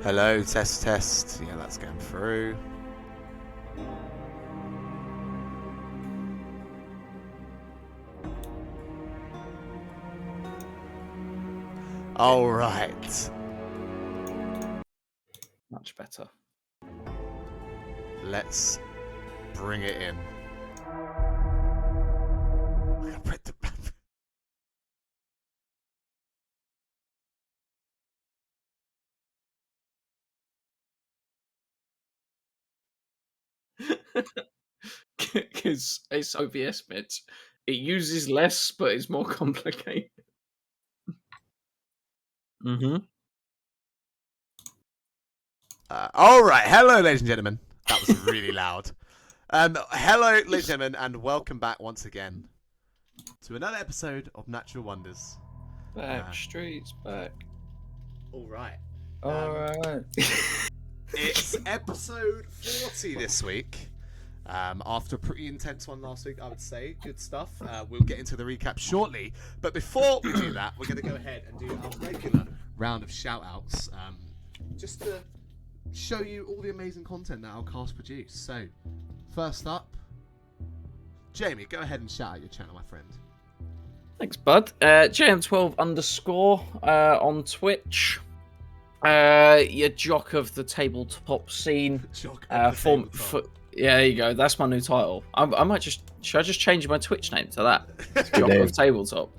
Hello, test, test. Yeah, that's going through. All right. Much better. Let's bring it in. Because it's OBS bits. It uses less, but it's more complicated. Mm-hmm. All right. Hello, ladies and gentlemen. That was really loud. Hello, ladies and gentlemen, and welcome back once again to another episode of Natural Wonders. Back, streets back. All right. Alright. It's episode 40 this week. After a pretty intense one last week, I would say. Good stuff. We'll get into the recap shortly. But before we do that, we're going to go ahead and do our regular round of shout-outs. Just to show you all the amazing content that our cast produce. So, first up, Jamie, go ahead and shout out your channel, my friend. Thanks, bud. JM12 underscore on Twitch. Your jock of the tabletop scene. Jock of the tabletop. Yeah, there you go. That's my new title. I might just... Should I just change my Twitch name to that? Jock of tabletop.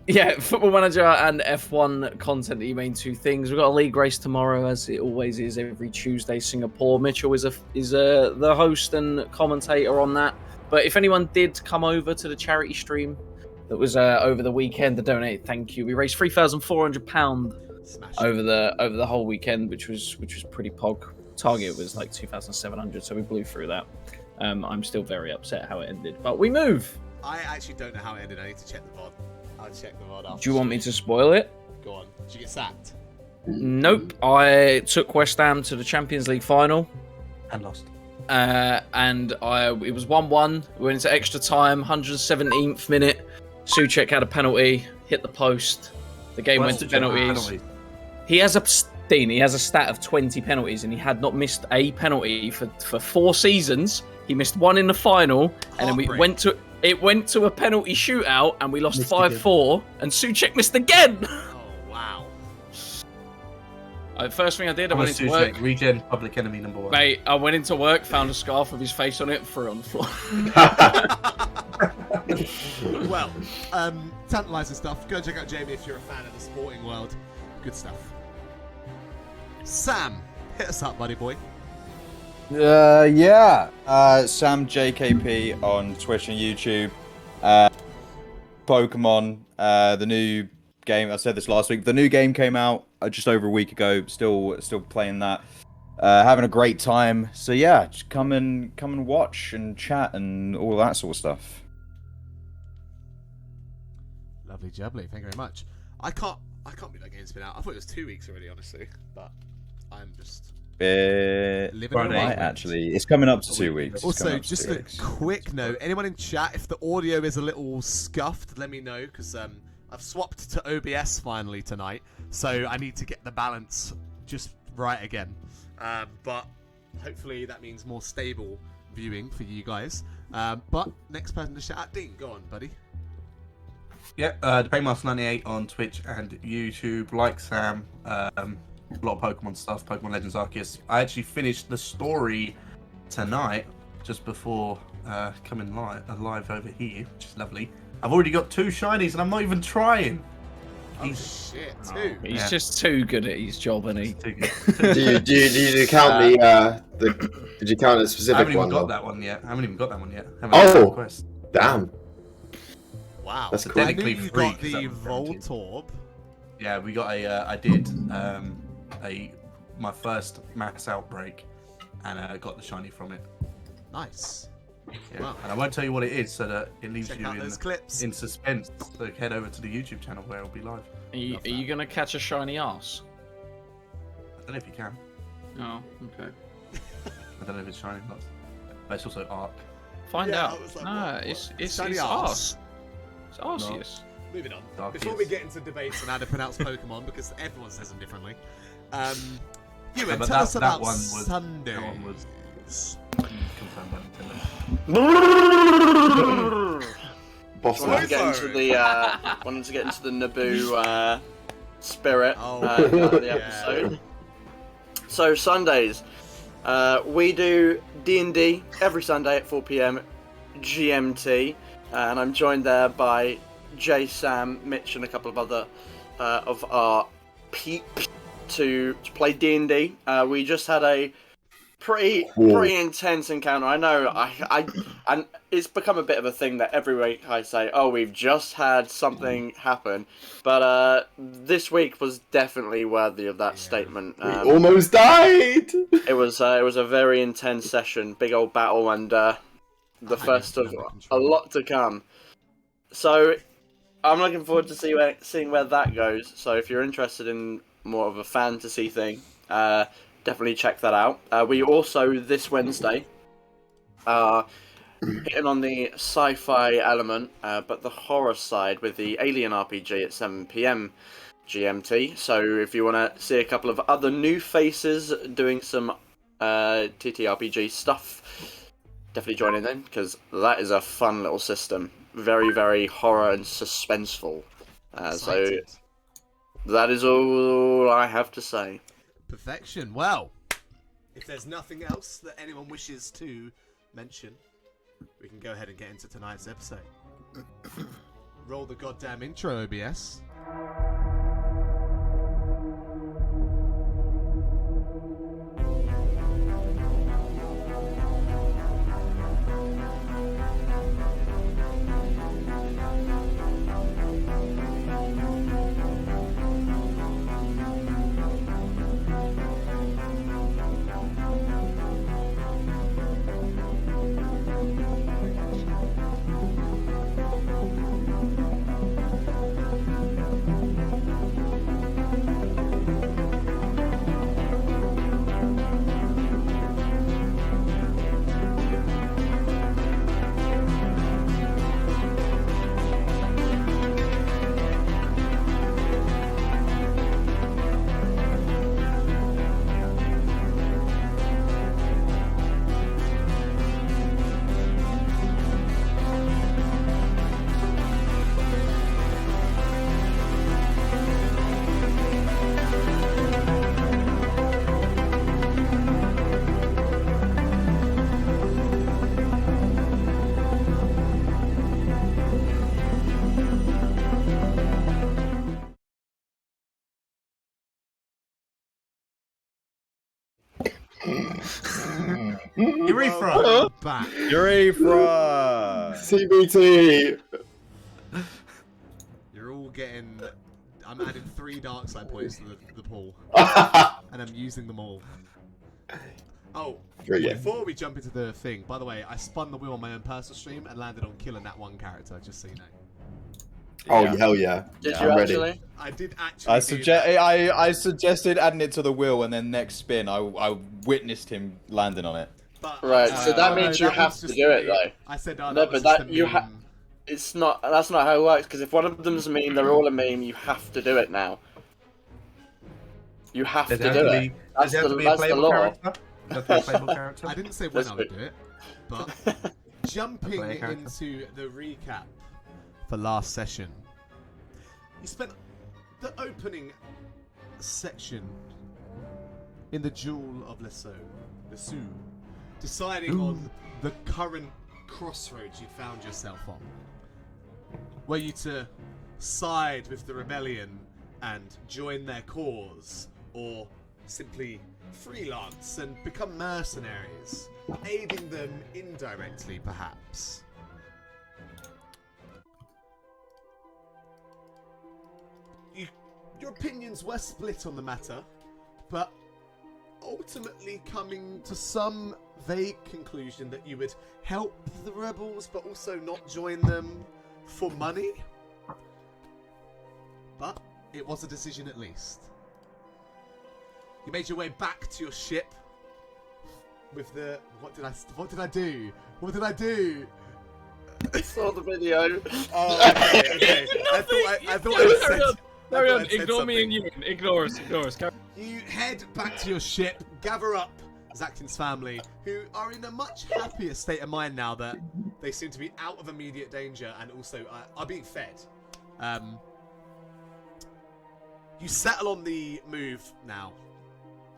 Yeah, Football Manager and F1 content are your main two things. We've got a league race tomorrow, as it always is every Tuesday. Singapore. Mitchell is the host and commentator on that. But if anyone did come over to the charity stream that was over the weekend to donate, thank you. We raised £3,400 over the whole weekend, which was pretty pog. Target was like 2,700, so we blew through that. I'm still very upset how it ended, but we move. I actually don't know how it ended. I need to check the VOD. I'll check the VOD after. Do you want me to spoil it? Go on. Did you get sacked? Nope. I took West Ham to the Champions League final and lost. And it was 1-1. We went into extra time, 117th minute. Souček had a penalty, hit the post. The game went to penalties. He has a stat of 20 penalties, and he had not missed a penalty for 4 seasons. He missed one in the final, and then it went to a penalty shootout, and we lost 5-4. And Souček missed again. Oh wow! First thing I did, I went into work. Regen, public enemy number 1. Mate, I went into work, found a scarf with his face on it, and threw it on the floor. Well, tantalising stuff. Go check out Jamie if you're a fan of the sporting world. Good stuff. Sam, hit us up, buddy boy. Sam JKP on Twitch and YouTube. Pokemon, the new game. I said this last week. The new game came out just over a week ago. Still playing that. Having a great time. So yeah, just come and watch and chat and all that sort of stuff. Lovely jubbly. Thank you very much. I can't believe that game's been out. I thought it was 2 weeks already, honestly, but I'm just living Right, actually, it's coming up to 2 weeks. Also, just a quick note: anyone in chat, if the audio is a little scuffed, let me know, because I've swapped to OBS finally tonight, so I need to get the balance just right again. But hopefully that means more stable viewing for you guys. But next person to shout out, Dean, go on, buddy. Yeah, DePaymaster98 on Twitch and YouTube. Like Sam, a lot of Pokemon stuff, Pokemon Legends Arceus. I actually finished the story tonight, just before coming live over here, which is lovely. I've already got 2 shinies and I'm not even trying. Oh shit, 2. He's just too good at his job, isn't he? Did you count did you count a specific one? I haven't even got that one yet. Oh, damn. Wow. That's cool. I knew you got the Voltorb. Yeah, we got I did my first mass outbreak, and I got the shiny from it. Nice. Yeah. Wow. And I won't tell you what it is, so that it leaves Check you out those clips. in suspense. So head over to the YouTube channel where it'll be live. Are you gonna catch a shiny ass? I don't know if you can. Oh, okay. I don't know if it's shiny or not. But it's also Arc. Find Yeah, out. I was like, Nah, what? it's Shiny arse. arse. It's Arceus. Moving on. Arceus. Before we get into debates on how to pronounce Pokemon, because everyone says them differently. Ewan, but tell us that about one was- Sunday. That one was confirmed by Nintendo. Boss Wanted to man. get into the Naboo spirit Oh, of the yeah. episode. So Sundays, we do D&D every Sunday at 4 p.m. GMT, and I'm joined there by Jay, Sam, Mitch, and a couple of other of our peeps to play D&D. We just had a pretty intense encounter. I know, and it's become a bit of a thing that every week I say, "Oh, we've just had something happen," but this week was definitely worthy of that statement. We almost died! It was a very intense session, big old battle, and the first of a lot to come. So I'm looking forward to seeing where that goes. So if you're interested in more of a fantasy thing, definitely check that out. We also, this Wednesday, hitting on the sci-fi element, but the horror side with the Alien RPG at 7 p.m. GMT. So if you want to see a couple of other new faces doing some TTRPG stuff, definitely join in then, because that is a fun little system. Very, very horror and suspenseful. So Excited. that is all I have to say. Perfection. Well, if there's nothing else that anyone wishes to mention, we can go ahead and get into tonight's episode. Roll the goddamn intro, OBS. Urethra! Welcome back. Urethra! CBT! You're all getting... I'm adding 3 dark side points to the pool. And I'm using them all. Oh, Brilliant. before we jump into the thing, by the way, I spun the wheel on my own personal stream and landed on killing that one character, just so you know. Oh, Yeah. hell yeah. Did I'm you ready. actually? I did actually do that. I suggested adding it to the wheel, and then next spin, I witnessed him landing on it. But, Right, so that means you that have was to just do it, me. though. I said, oh, No, that was but just that a you meme. It's not. That's not how it works. Because if one of them's a meme, they're all a meme. You have to do it now. You have Does to it do have to it. be, does it have to be a That's the playable law. character? Does it have to be a playable character? I didn't say when I would do it, but jumping Play a character. into the recap for last session, you spent the opening section in the Jewel of Lesu, deciding on the current crossroads you found yourself on. Were you to side with the rebellion and join their cause, or simply freelance and become mercenaries, aiding them indirectly, perhaps? Your opinions were split on the matter, but ultimately coming to some vague conclusion that you would help the rebels but also not join them for money. But it was a decision at least. You made your way back to your ship with the... What did I do? What did I do? I saw the video. Oh, okay. I thought I said... Carry I on, thought I said ignore me something. and you. Ignore us. You head back to your ship, gather up Zakin's family, who are in a much happier state of mind now that they seem to be out of immediate danger and also are being fed. You settle on the move now.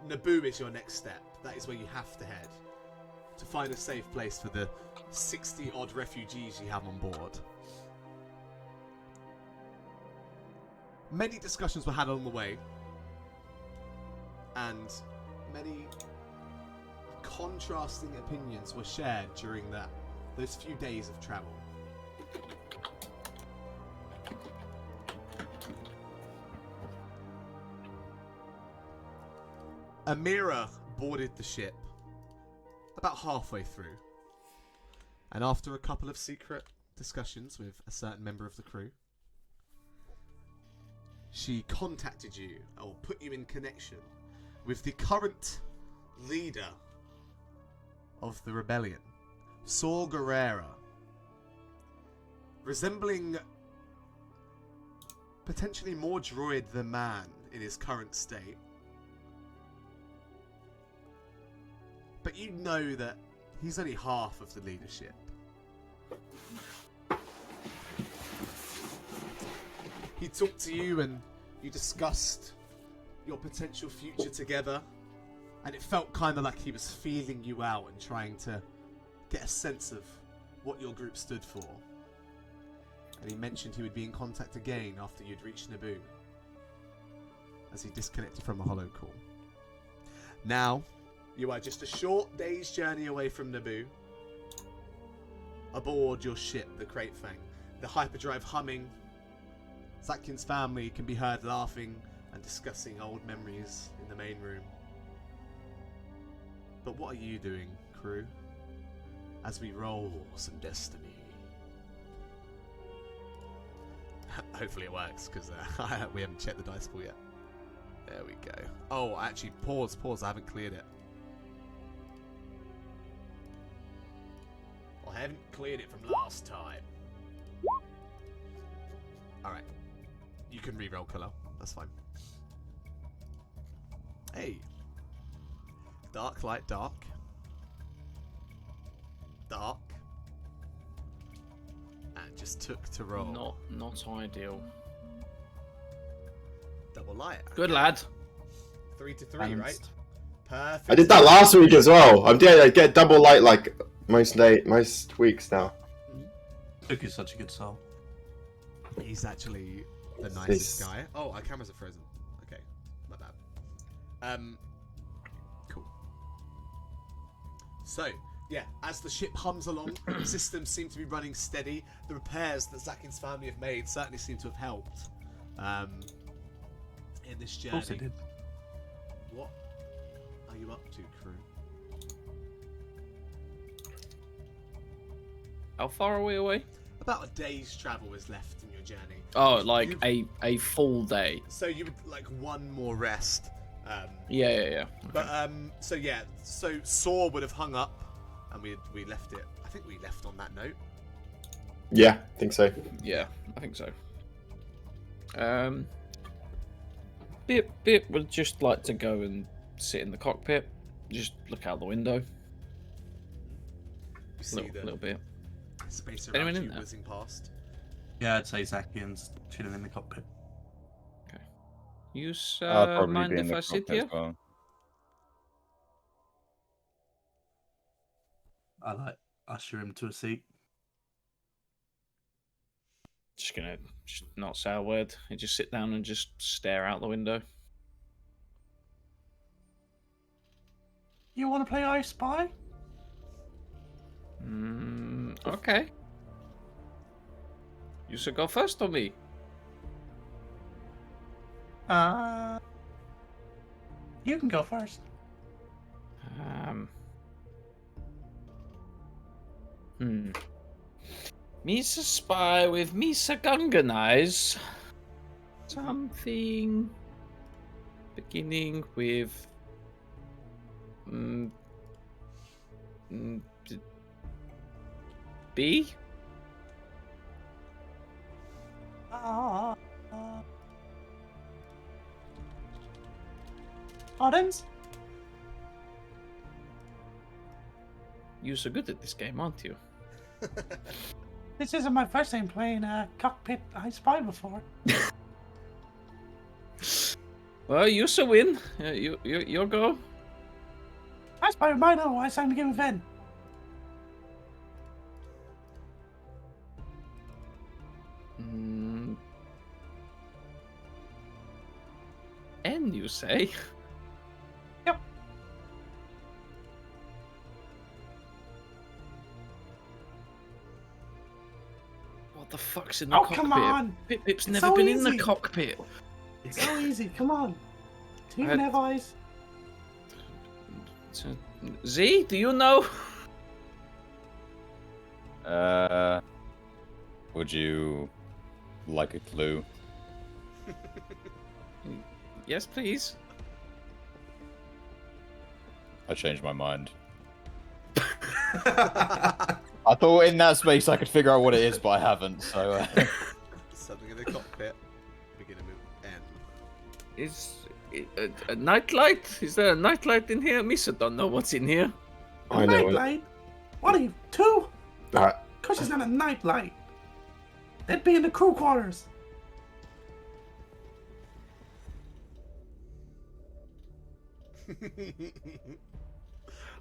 Naboo is your next step. That is where you have to head to find a safe place for the 60-odd refugees you have on board. Many discussions were had along the way, and many contrasting opinions were shared during those few days of travel. Amira boarded the ship about halfway through, and after a couple of secret discussions with a certain member of the crew, she contacted you, or put you in connection with the current leader of the rebellion, Saw Gerrera, resembling potentially more droid than man in his current state. But you know that he's only half of the leadership. He talked to you and you discussed your potential future together, and it felt kind of like he was feeling you out and trying to get a sense of what your group stood for. And he mentioned he would be in contact again after you'd reached Naboo, as he disconnected from a holo call. Now, you are just a short day's journey away from Naboo, aboard your ship, the Crate Fang, the hyperdrive humming. Zakin's family can be heard laughing and discussing old memories in the main room. But what are you doing, crew, as we roll some destiny? Hopefully it works, because we haven't checked the dice pool yet. There we go. Oh, actually, pause, I haven't cleared it. I haven't cleared it from last time. Alright. You can re-roll colour. That's fine. Hey. Dark, light, dark. Dark. And just took to roll. Not ideal. Double light. Okay. Good lad. 3 to 3, right? Balanced. Perfect. I did that last week as well. I get double light like most weeks now. Luke is such a good soul. He's actually the nicest guy. Oh, our cameras are frozen. Okay, my bad. Cool. So, yeah, as the ship hums along, systems seem to be running steady. The repairs that Zakin's family have made certainly seem to have helped in this journey. Of course they did. What are you up to, crew? How far are we away? About a day's travel is left in your journey. Oh, like a full day. So you would like one more rest. Yeah. Okay. But so Saw would have hung up, and we left it. I think we left on that note. Yeah, I think so. Yeah, I think so. Bit would just like to go and sit in the cockpit, just look out the window. You see Little bit. space Anyone around in you there? whizzing past. Yeah, I'd say Zakian's chilling in the cockpit. You I'll probably mind be in if the I sit cockpit here? as well. I like usher him to a seat. Just gonna not say a word. You just sit down and just stare out the window. You want to play I Spy? Okay. You should go first or me? You can go first. Me's a spy with Misa Gungan eyes. Something beginning with B? Spartans? You're so good at this game, aren't you? This isn't my first time playing cockpit I Spy before. Well, you so win. You go. I Spy remind otherwise time to give event. And you say? Yep. What the fuck's in the Oh, cockpit? come on! Pip's It's never so been in the easy. cockpit. It's so easy, come on. Do you even have eyes? Z, do you know? Would you like a clue? Yes, please. I changed my mind. I thought in that space I could figure out what it is, but I haven't, so... Something in the cockpit. Begin to move N. Is a nightlight? Is there a nightlight in here? Misa don't know what's in here. I know it. Nightlight? What are you, 2? Uh, Of course it's not a nightlight. That'd be in the crew quarters.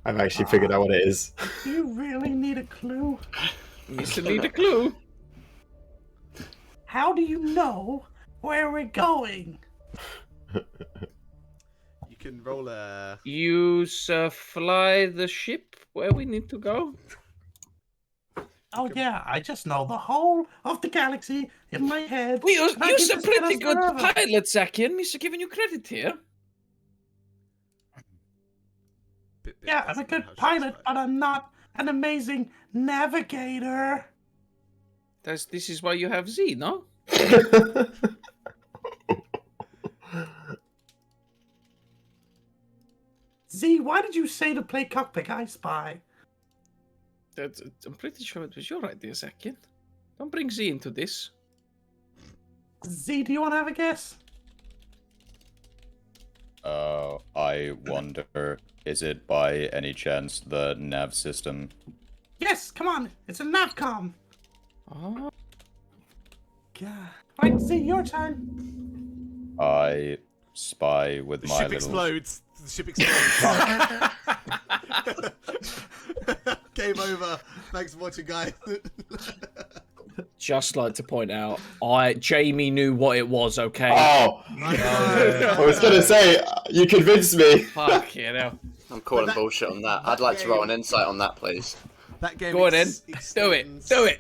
I've actually figured out what it is. Do you really need a clue? Misa need a clue. How do you know where we're going? You can roll a. You fly the ship where we need to go. Oh yeah, I just know the whole of the galaxy in my head. Well, and I you're can a just get pretty us good wherever. pilot, Zakian. Misa giving you credit here. Bit Yeah, I'm a doesn't know good how ships pilot, fly. but I'm not an amazing navigator. This is why you have Z, no? Z, why did you say to play cockpit I Spy? I'm pretty sure it was your idea, Zakian. Don't bring Z into this. Z, do you want to have a guess? I wonder, is it by any chance the nav system? Yes, come on, it's a navcom. Oh. God. Right, Z, your turn. I spy with The my ship little... explodes. The ship explodes. Game over. Thanks for watching, guys. Just like to point out, Jamie knew what it was, okay? Oh, I was gonna say, you convinced me. Fuck, you know. I'm calling that- bullshit on that. that I'd like to roll game- an insight on that, please. That game Go on then. Do it. extends, Do it.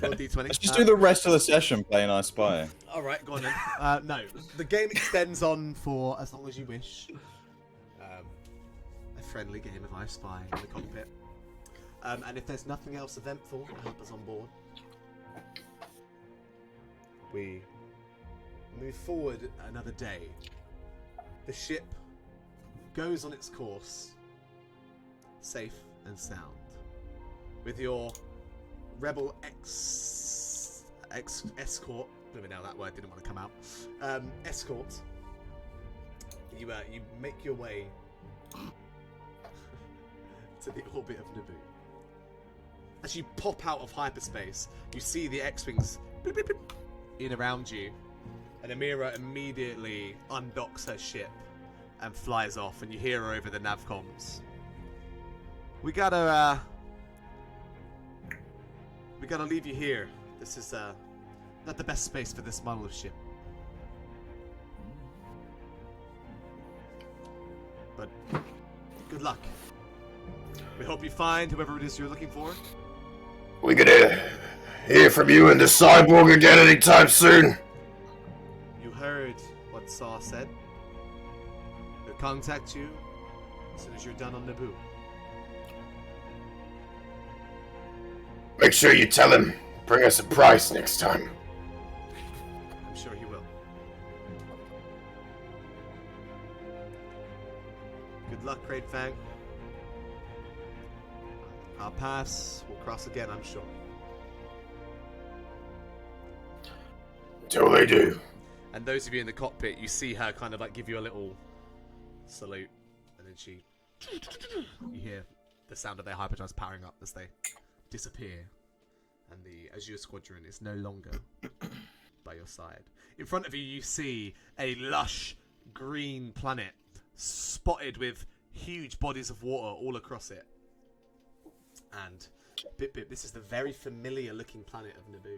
roll D20. Let's just do the rest of the session playing I Spy. All right, go on then. No, the game extends on for as long as you wish. A friendly game of I Spy in the cockpit. And if there's nothing else eventful to help us on board, we move forward another day. The ship goes on its course, safe and sound, with your rebel escort. Maybe now that word didn't want to come out. Escort. You make your way to the orbit of Naboo. As you pop out of hyperspace, you see the X-wings blip, blip, blip, in around you, and Amira immediately undocks her ship and flies off, and you hear her over the navcoms. We gotta leave you here. This is not the best space for this model of ship. But good luck. We hope you find whoever it is you're looking for. We gonna hear from you and the cyborg again anytime soon? You heard what Saw said. He'll contact you as soon as you're done on Naboo. Make sure you tell him. Bring us a price next time. I'm sure he will. Good luck, Great Fang. Our paths will cross again, I'm sure. Till they do. And those of you in the cockpit, you see her kind of like give you a little salute, and then you hear the sound of their hyperdrives powering up as they disappear, and the Azure Squadron is no longer by your side. In front of you, you see a lush green planet spotted with huge bodies of water all across it. And Bip, this is the very familiar looking planet of Naboo.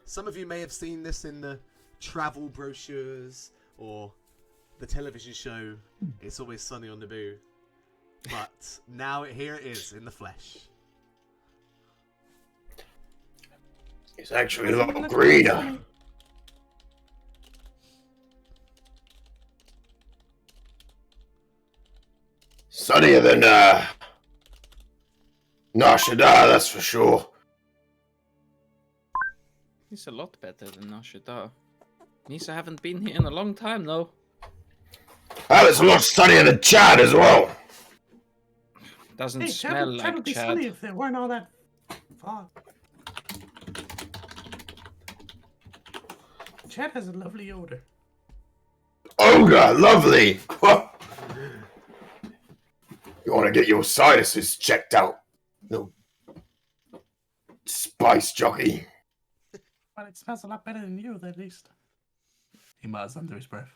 Some of you may have seen this in the travel brochures or the television show It's Always Sunny on Naboo. But now here it is in the flesh. It's actually a lot greener. Sunnier than Nar Shaddaa, that's for sure. It's a lot better than Nar Shaddaa. Nisa haven't been here in a long time, though. Oh, it's a lot sunnier than Chad as well. Doesn't Hey, smell Chad like would be Chad. sunny if there weren't all that fog. Chad has a lovely odor. Odor, lovely. You want to get your sinuses checked out? No spice jockey. But it smells a lot better than you, at least. He mutters under his breath.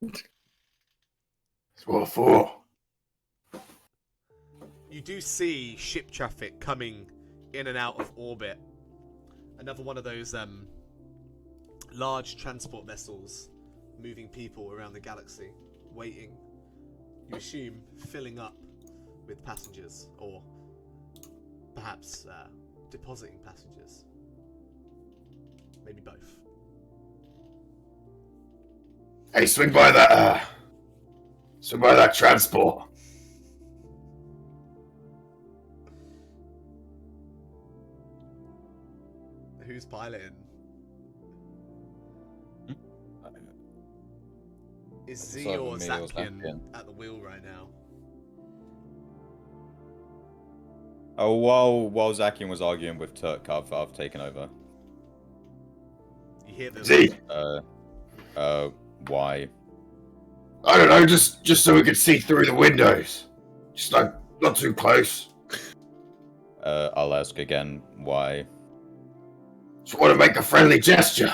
It's what for? You do see ship traffic coming in and out of orbit. Another one of those large transport vessels moving people around the galaxy, waiting, you assume, filling up with passengers, or perhaps depositing passengers. Maybe both. Hey, swing by that transport. Who's piloting? Is Z either or me or Zakian Zakian. at the wheel right now? Oh, while Zakian was arguing with Turk, I've taken over. You hear them. Z, Why? I don't know, just so we could see through the windows. Just like, not too close. I'll ask again, why? Just want to make a friendly gesture.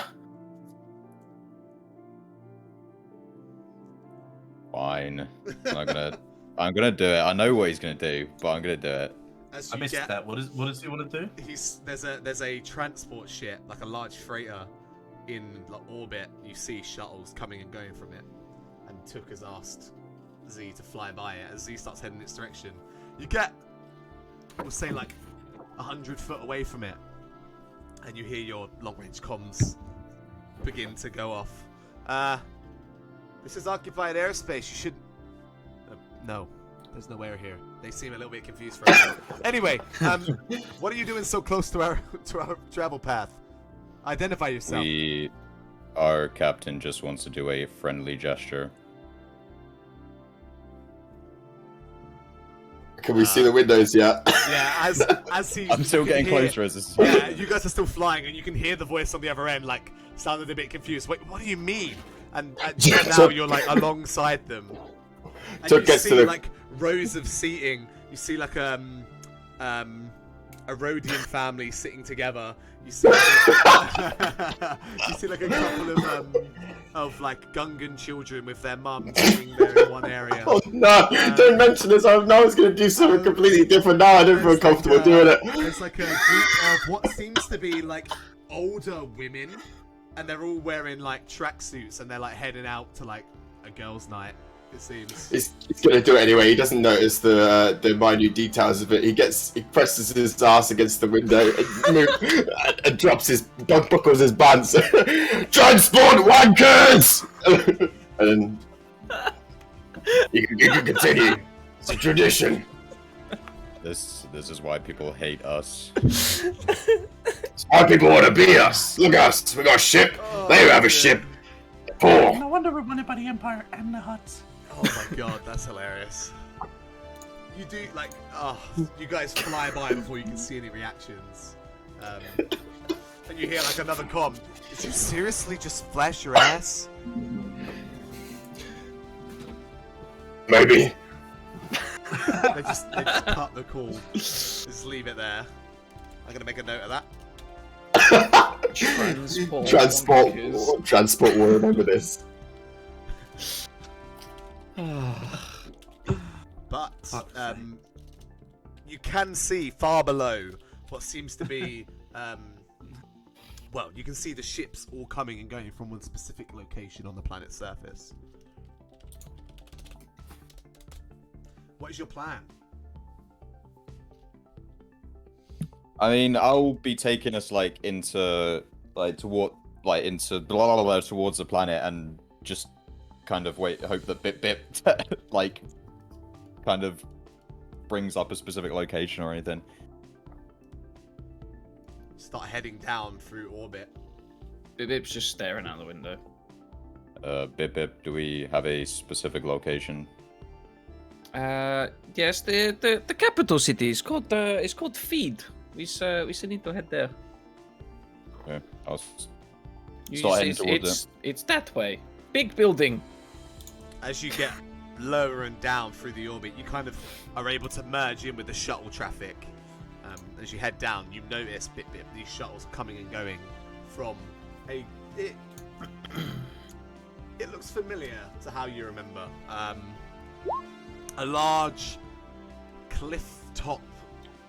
Fine. I'm gonna do it. I know what he's gonna do, but I'm gonna do it. As I you missed get, that. What does he want to do? there's a transport ship, like a large freighter, in orbit. You see shuttles coming and going from it, and Took has asked Z to fly by it. As Z starts heading in its direction, you get, we'll say, like 100 foot away from it, and you hear your long-range comms begin to go off. This is occupied airspace. You should. No, there's no air here. They seem a little bit confused for us. Anyway, what are you doing so close to our travel path? Identify yourself. Our captain just wants to do a friendly gesture. Can we see the windows yet? Yeah, as he. I'm still you can getting hear- closer as this. Yeah, you guys are still flying, and you can hear the voice on the other end, like, sounded a bit confused. Wait, what do you mean? And now you're like alongside them, and So you it gets see to the- like rows of seating. You see like a Rhodian family sitting together. You see you see like a couple of like Gungan children with their mum sitting there in one area. Oh no, don't mention this. I was going to do something completely different now. I don't feel There's comfortable like doing it. There's like a group of what seems to be like older women, and they're all wearing like tracksuits, and they're like heading out to like a girls' night. It seems. He's going to do it anyway. He doesn't notice the minute details of it. He presses his ass against the window and buckles his pants. Transport wankers! And then you can continue. It's a tradition. This is why people hate us. It's why people want to be us. Look at us. We got a ship. They have a ship. Poor. No wonder we're wanted by the Empire and the Huts. Oh my god, that's hilarious. You do like, you guys fly by before you can see any reactions, and you hear like another comm. Did you seriously just flash your ass? maybe. They just cut the call. Just leave it there. I'm gonna make a note of that. Transport will remember this. But you can see far below what seems to be well, you can see the ships all coming and going from one specific location on the planet's surface. What is your plan? I mean, I'll be taking us into towards the planet and just kind of hope that Bip kind of brings up a specific location or anything. Start heading down through orbit. Bip's just staring out the window. Bip, do we have a specific location? Yes, the capital city is called Feed. We need to head there. Okay, I'll start heading towards it. It's that way. Big building. As you get lower and down through the orbit, you kind of are able to merge in with the shuttle traffic. As you head down, you notice Bip these shuttles coming and going from it looks familiar to how you remember. A large cliff top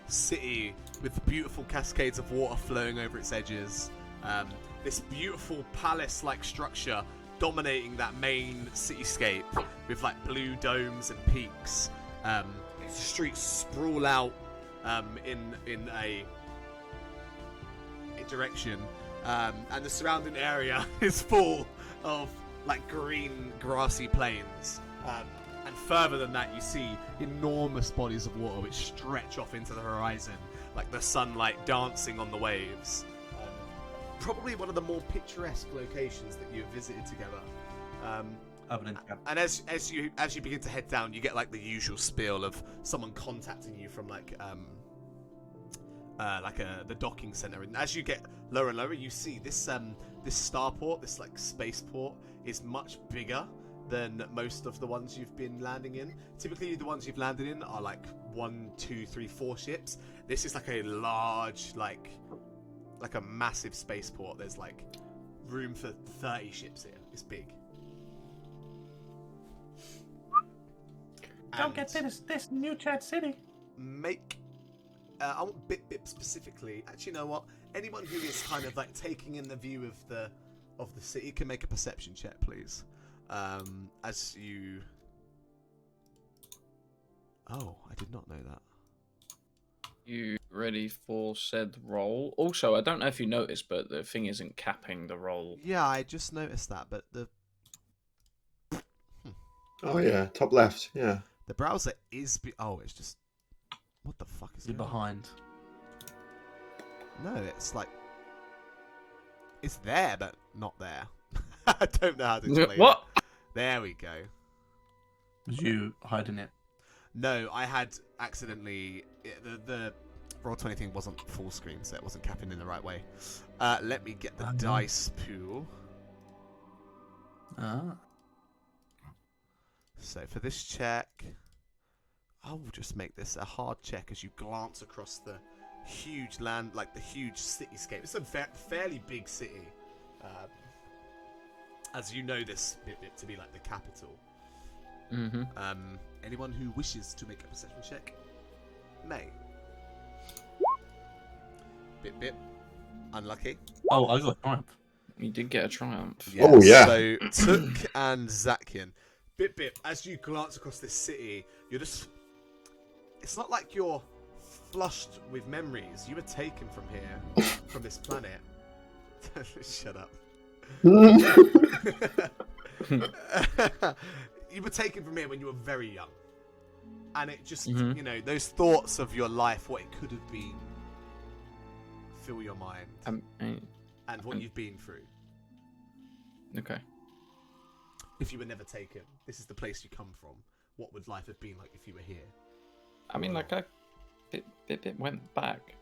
city with beautiful cascades of water flowing over its edges. This beautiful palace-like structure dominating that main cityscape with like blue domes and peaks. Streets sprawl out in a direction, and the surrounding area is full of like green grassy plains. And further than that, you see enormous bodies of water which stretch off into the horizon, like the sunlight dancing on the waves. Probably one of the more picturesque locations that you've visited together. And as you begin to head down, you get like the usual spiel of someone contacting you from the docking center. And as you get lower and lower, you see this starport, this like spaceport, is much bigger than most of the ones you've been landing in. Typically, the ones you've landed in are like 1, 2, 3, 4 ships. This is like a large, like a massive spaceport. There's like room for 30 ships here. It's big. Don't get this new chat city. Make I want Bip specifically. Actually, you know what? Anyone who is kind of like taking in the view of the city can make a perception check, please. As you. Oh, I did not know that. You ready for said roll? Also, I don't know if you noticed, but the thing isn't capping the roll. Yeah, I just noticed that, but the. Oh yeah, top left. Yeah. The browser is. Oh, it's just. What the fuck is it? You're behind. No, it's like. It's there, but not there. I don't know how to explain What? it. There we go. Was you hiding it? No, I had accidentally. The Roll20 thing wasn't full screen, so it wasn't capping in the right way. Let me get the dice pool. Ah. So for this check, I will just make this a hard check as you glance across the huge land, like the huge cityscape. It's a fairly big city. As you know this bit to be like the capital. Mm-hmm. Anyone who wishes to make a perception check may. Bip. Unlucky. Oh, I got a triumph. You did get a triumph. Yes. Oh, yeah. So Took and Zakian. Bip, as you glance across this city, you're just... It's not like you're flushed with memories. You were taken from here, from this planet. Shut up. You were taken from here when you were very young. And it just, you know, those thoughts of your life, what it could have been, fill your mind. And what you've been through. Okay. If you were never taken, this is the place you come from. What would life have been like if you were here? I mean, like, Bip went back.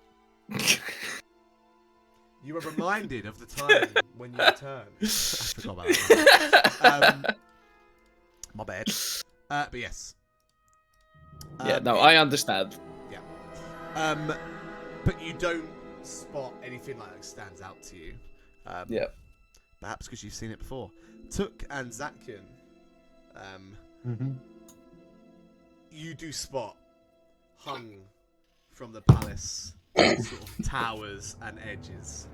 You were reminded of the time when you returned. I forgot about that. My bad. But yes. Yeah, no, I understand. But you don't spot anything like that stands out to you. Yeah. Perhaps because you've seen it before. Tuk and Zakian, you do spot hung from the palace sort of towers and edges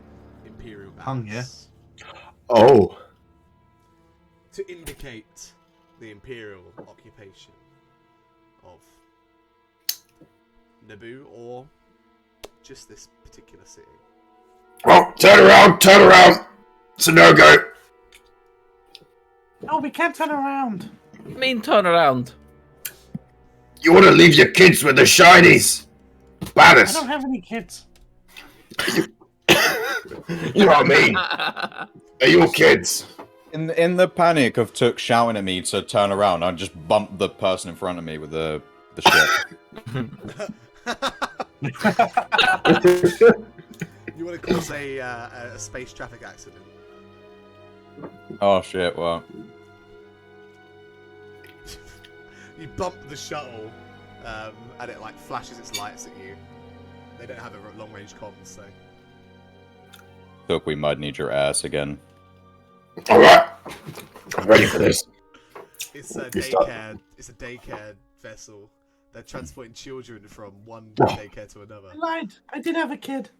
imperial banners. Hung, yeah. Oh. To indicate the imperial occupation of Naboo or just this particular city. Oh, turn around. It's a no-go. Oh, we can't turn around. Mean turn around. You want to leave your kids with the shinies? I Banners. don't have any kids. You know what I mean? Are your kids? In the panic of Took shouting at me to turn around, I just bumped the person in front of me with the ship. You want to cause a space traffic accident? Oh shit! Well, You bump the shuttle, and it like flashes its lights at you. They don't have a long range comms, so. Took, we might need your ass again. All right, I'm ready for this. It's a You start. daycare. It's a daycare vessel. They're transporting children from one daycare to another. I lied. I did have a kid.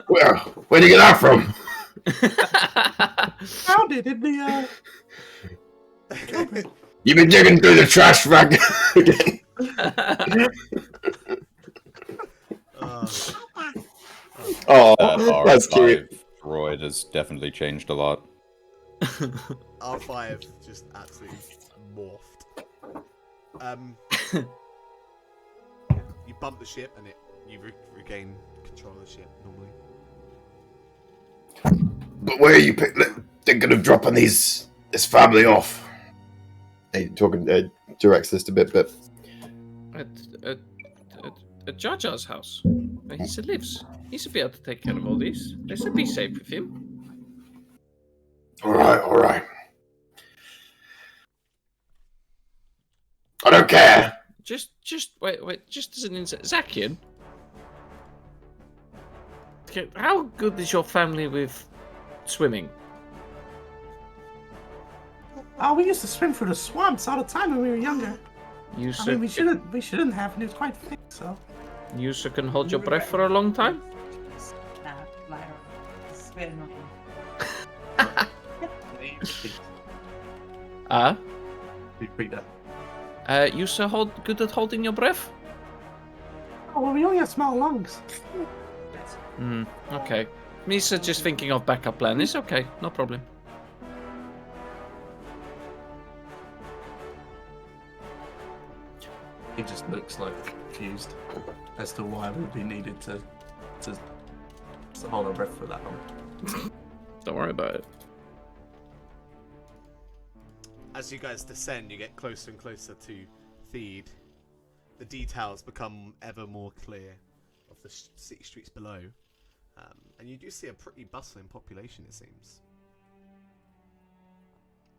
Where'd you get that from? Found it in the cupboard. You've been digging through the trash bag again. Oh, that's cute. R5 droid has definitely changed a lot. R5 just absolutely morphed. You bump the ship and you regain control of the ship normally. But where are you thinking of dropping this family off? Hey, talking directs this a bit, but At Jar Jar's house, where he lives. He should be able to take care of all these. They should be safe with him. all right. I don't care. Just wait. Just as an insight, Zakian, okay, how good is your family with swimming? Oh, we used to swim through the swamps all the time when we were younger. You I mean, we shouldn't have, and it was quite thick, so. You can hold your breath for a long time. Repeat that. You so good at holding your breath? Oh, well, we only have small lungs. Okay. Misa just thinking of backup plan. It's okay, no problem. He just looks like confused as to why would be needed to hold our breath for that long. Don't worry about it. As you guys descend, you get closer and closer to Theed. The details become ever more clear of the city streets below. And you do see a pretty bustling population, it seems.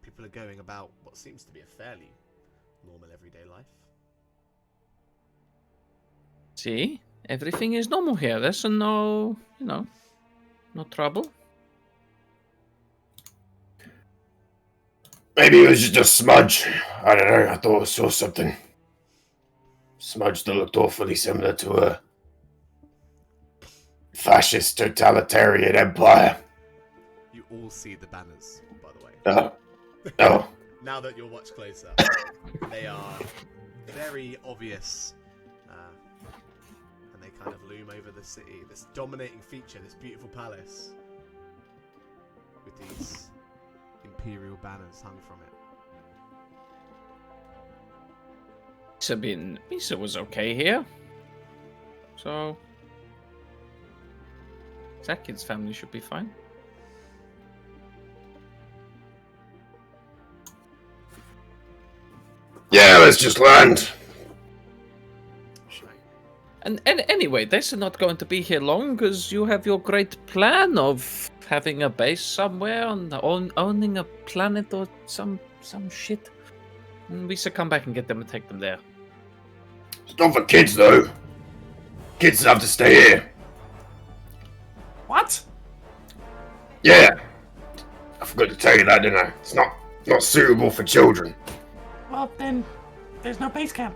People are going about what seems to be a fairly normal everyday life. See? Everything is normal here. There's no trouble. Maybe it was just a smudge. I don't know. I thought I saw something. Smudge that looked awfully similar to a fascist totalitarian empire. You all see the banners, by the way. Oh. Now that you're watched closer, they are very obvious. And they kind of loom over the city. This dominating feature, this beautiful palace. With these imperial banners hung from it. Misa was okay here. So Zakian's family should be fine. Yeah, let's just land. And anyway, this is not going to be here long because you have your great plan of having a base somewhere on owning a planet or some shit. We should come back and get them and take them there. It's not for kids, though. Kids have to stay here. What? Yeah. I forgot to tell you that, didn't I? It's not suitable for children. Well, then, there's no base camp.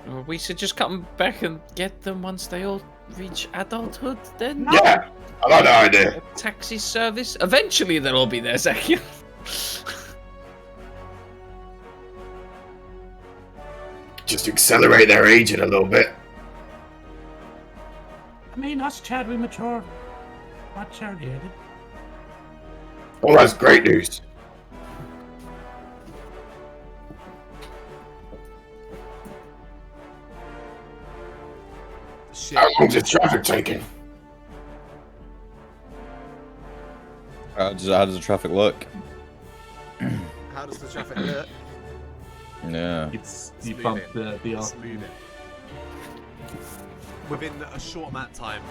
Or we should just come back and get them once they all reach adulthood, then? No. Yeah, I like that idea. A taxi service? Eventually they'll all be there, Zakian. Just to accelerate their aging a little bit. I mean, us Chad, we mature. Not charity-headed. Oh, that's great news. Shit. How long's the traffic taking? How does the traffic look? How does the traffic look? Yeah. You moving. bump the It's moving. Within a short amount of time,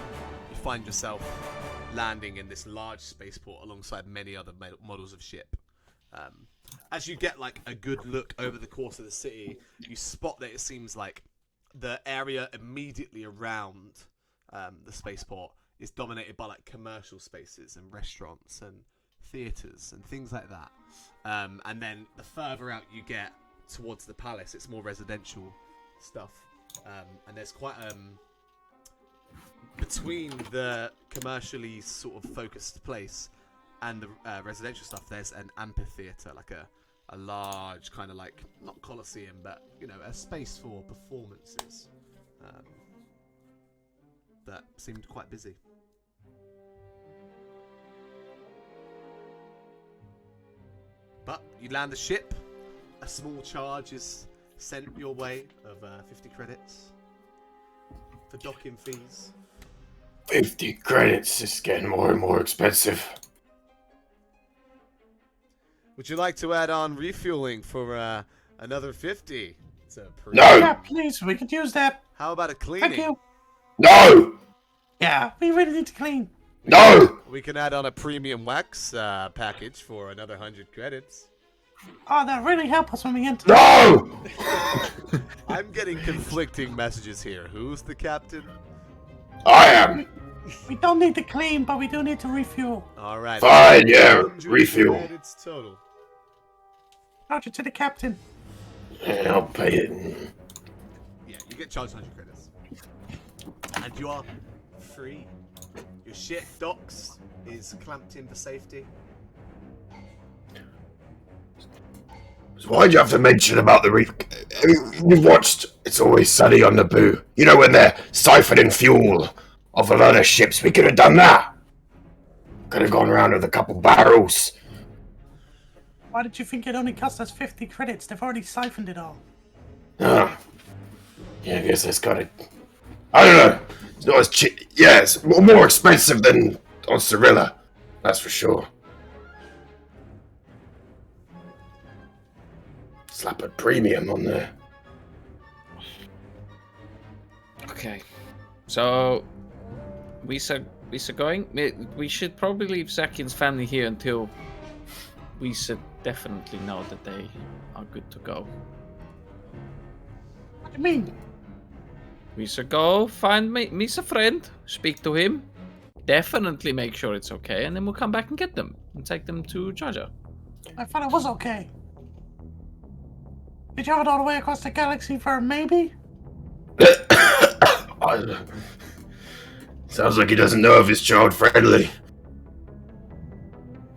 you find yourself landing in this large spaceport alongside many other models of ship. As you get like a good look over the course of the city, you spot that it seems like the area immediately around the spaceport is dominated by like commercial spaces and restaurants and theaters and things like that. And then the further out you get towards the palace, it's more residential stuff. And there's quite between the commercially sort of focused place and the residential stuff, there's an amphitheater, like a large kind of like, not coliseum, but you know, a space for performances that seemed quite busy. But you land the ship, a small charge is sent your way of 50 credits for docking fees. 50 credits is getting more and more expensive. Would you like to add on refueling for another 50? It's a No! Yeah, please, we could use that. How about a cleaning? Thank you. No! Yeah, we really need to clean. No! We can add on a premium wax package for another 100 credits. Oh, that really help us when we enter. No! I'm getting conflicting messages here. Who's the captain? I am. We don't need to clean, but we do need to refuel. All right. Fine, yeah, 100 refuel. credits total. Roger to the captain. Yeah, I'll pay it. Yeah, you get charged 100 credits. And you are free. Your ship docks is clamped in for safety. So why'd you have to mention about the You've watched It's Always Sunny on Naboo. You know when they're siphoning fuel off of other ships? We could have done that. Could have gone around with a couple barrels. Why did you think it only cost us 50 credits? They've already siphoned it all. Yeah, I guess that's got it. I don't know. It's not as cheap. Yeah, it's more expensive than on Cirilla. That's for sure. Slap a premium on there. Okay. So we going? We should probably leave Zakian's family here until we should definitely know that they are good to go. What do you mean? We should go find me a friend, speak to him, definitely make sure it's okay, and then we'll come back and get them and take them to Jaja. I thought it was okay. Did you have it all the way across the galaxy for a maybe? Sounds like he doesn't know if it's child friendly.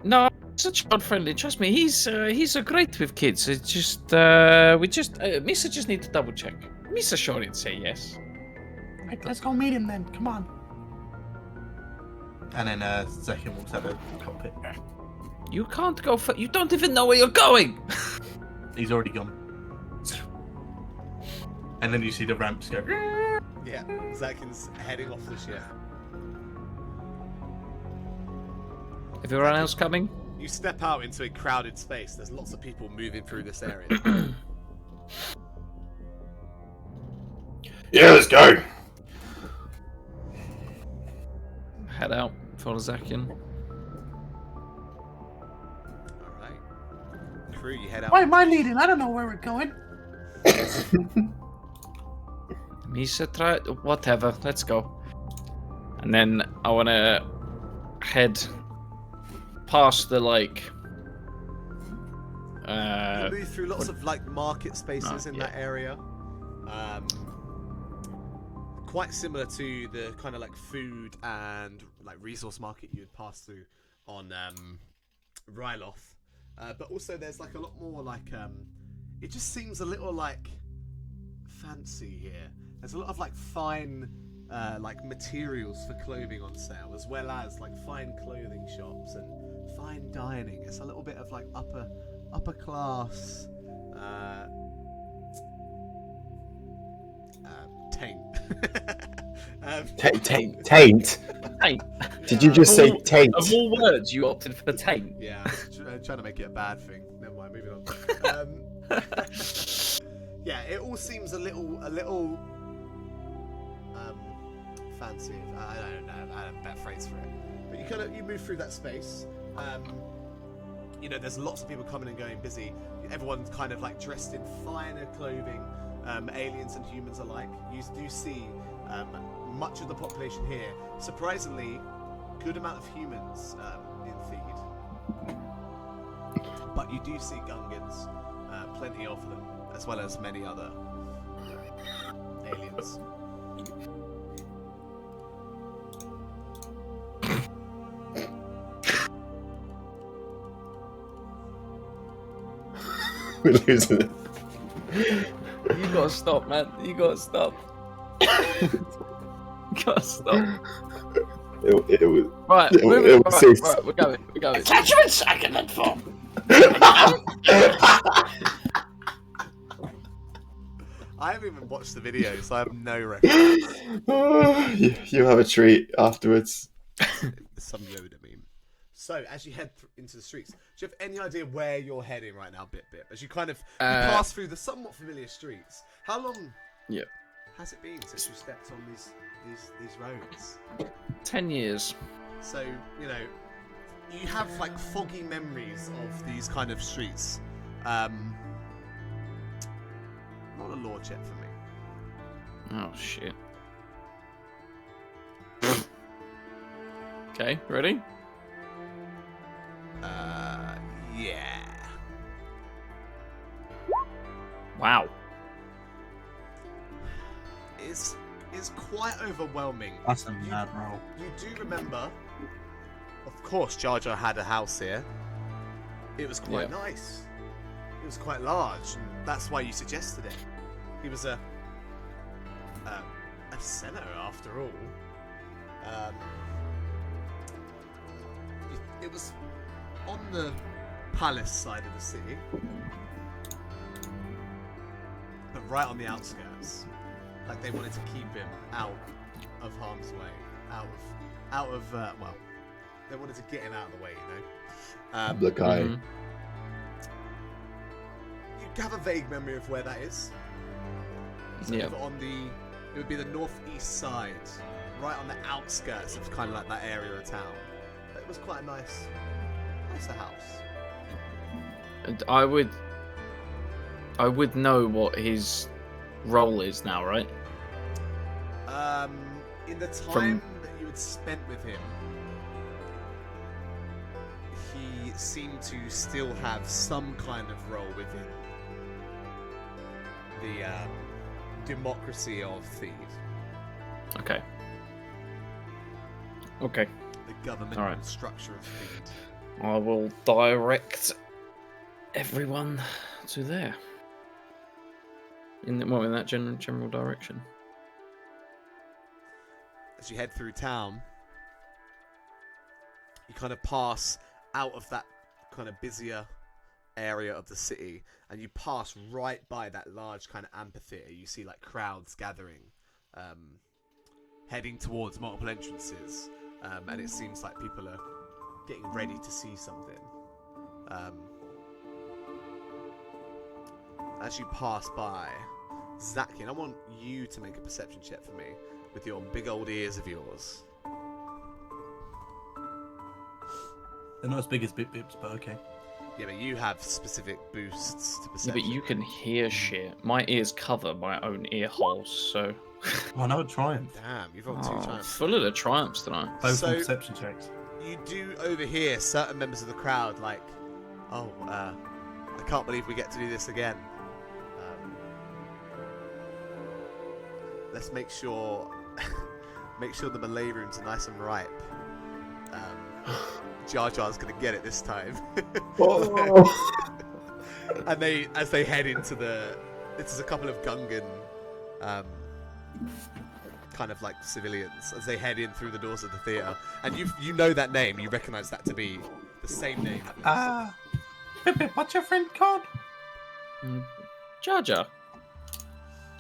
No, he's a child friendly. Trust me, he's great with kids. It's just Misa just need to double check. Misa sure did say yes. Right, let's go meet him then. Come on. And then Zakian walks out the cockpit. You can't go. You don't even know where you're going. He's already gone. And then you see the ramps go. Yeah, Zakin's heading off the ship. Everyone else coming? You step out into a crowded space. There's lots of people moving through this area. Yeah, let's go. Head out. Follow Zakian. Alright. through. You head out. Why am I leading? I don't know where we're going. Misa, try whatever. Let's go. And then I want to head past the like. You move through lots of like market spaces in that area. Quite similar to the kind of like food and like resource market you would pass through on Ryloth. But also there's like a lot more like it just seems a little like fancy here. There's a lot of like fine like materials for clothing on sale, as well as like fine clothing shops and fine dining. It's a little bit of like upper class taint. Taint. Taint. Did you just say taint? Of all words, you opted for taint. Yeah, I'm trying to make it a bad thing. Never mind, moving on. Yeah, it all seems a little fancy. I don't know. I have a better phrase for it. But you move through that space. You know, there's lots of people coming and going, busy. Everyone's kind of like dressed in finer clothing, aliens and humans alike. You do see much of the population here. Surprisingly, good amount of humans in Theed. But you do see Gungans, plenty of them, as well as many other aliens. We're losing it. You gotta stop, man. You gotta stop. You gotta stop. It was Right, we're going. Catch you in second form. I haven't even watched the video, so I have no reference. You have a treat afterwards. Some Yoda meme. So, as you head into the streets, do you have any idea where you're heading right now, Bip? As you kind of you pass through the somewhat familiar streets. How long has it been since you stepped on these roads? 10 years. So, you know, you have like foggy memories of these kind of streets. Not a lore check for me. Oh shit. Okay, ready? Yeah. Wow. It's quite overwhelming. That's a mad roll. You do remember, of course, Jar Jar had a house here. It was quite nice. It was quite large, and that's why you suggested it. He was a senator after all. It was on the palace side of the city, but right on the outskirts. Like they wanted to keep him out of harm's way, out of well, they wanted to get him out of the way, you know. The guy. You have a vague memory of where that is. Yeah. It would be the northeast side, right on the outskirts of kind of like that area of town. But it was quite a nice house. And I would know what his role is now, right? In the time that you had spent with him, he seemed to still have some kind of role within the democracy of Theed. Okay. Okay. The government Alright. structure of Theed. I will direct everyone to there. In that general direction. As you head through town, you kind of pass out of that kind of busier area of the city, and you pass right by that large kind of amphitheater. You see like crowds gathering, heading towards multiple entrances, and it seems like people are getting ready to see something. As you pass by, Zakin, I want you to make a perception check for me with your big old ears of yours. They're not as big as Bip Bips, but okay. Yeah, but you have specific boosts to Yeah, perception. but you can hear shit. My ears cover my own ear holes, so. Oh no, Triumph. Damn, you've rolled 2 Oh, times. full of the triumphs tonight. Both So- on perception checks. You do overhear certain members of the crowd like, "Oh, I can't believe we get to do this again. Let's make sure the Malay rooms are nice and ripe. Jar Jar's gonna get it this time." Oh. And as they head into this is a couple of Gungan, kind of like civilians, as they head in through the doors of the theatre, and you know that name, you recognise that to be the same name. Pip, what's your friend called? Jar Jar.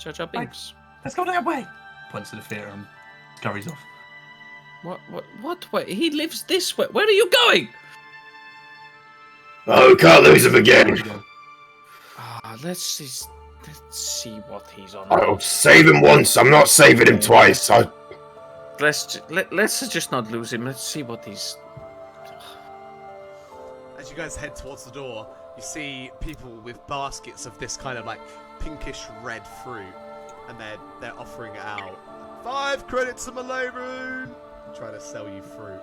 Jar Jar Binks. Let's go that way. Points to the theatre and scurries off. What way? He lives this way. Where are you going? Oh, can't lose him again. Let's see what he's on. I'll save him once. I'm not saving him twice. Let's just not lose him. Let's see what he's. As you guys head towards the door, you see people with baskets of this kind of like pinkish red fruit, and they're offering it out. 5 credits a Malay room, trying to sell you fruit.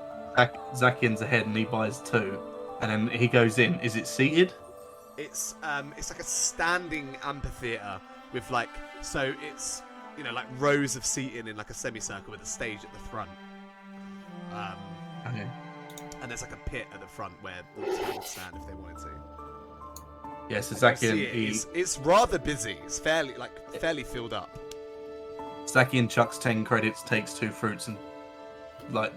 Zakian's ahead and he buys 2, and then he goes in. Is it seated? It's like a standing amphitheater with like, so it's, you know, like rows of seating in like a semicircle with a stage at the front. Okay. And there's like a pit at the front where lots of people would stand if they wanted to. Yeah, so And you Zakian, see it's rather busy. It's fairly filled up. Zakian chucks 10 credits, takes 2 fruits, and like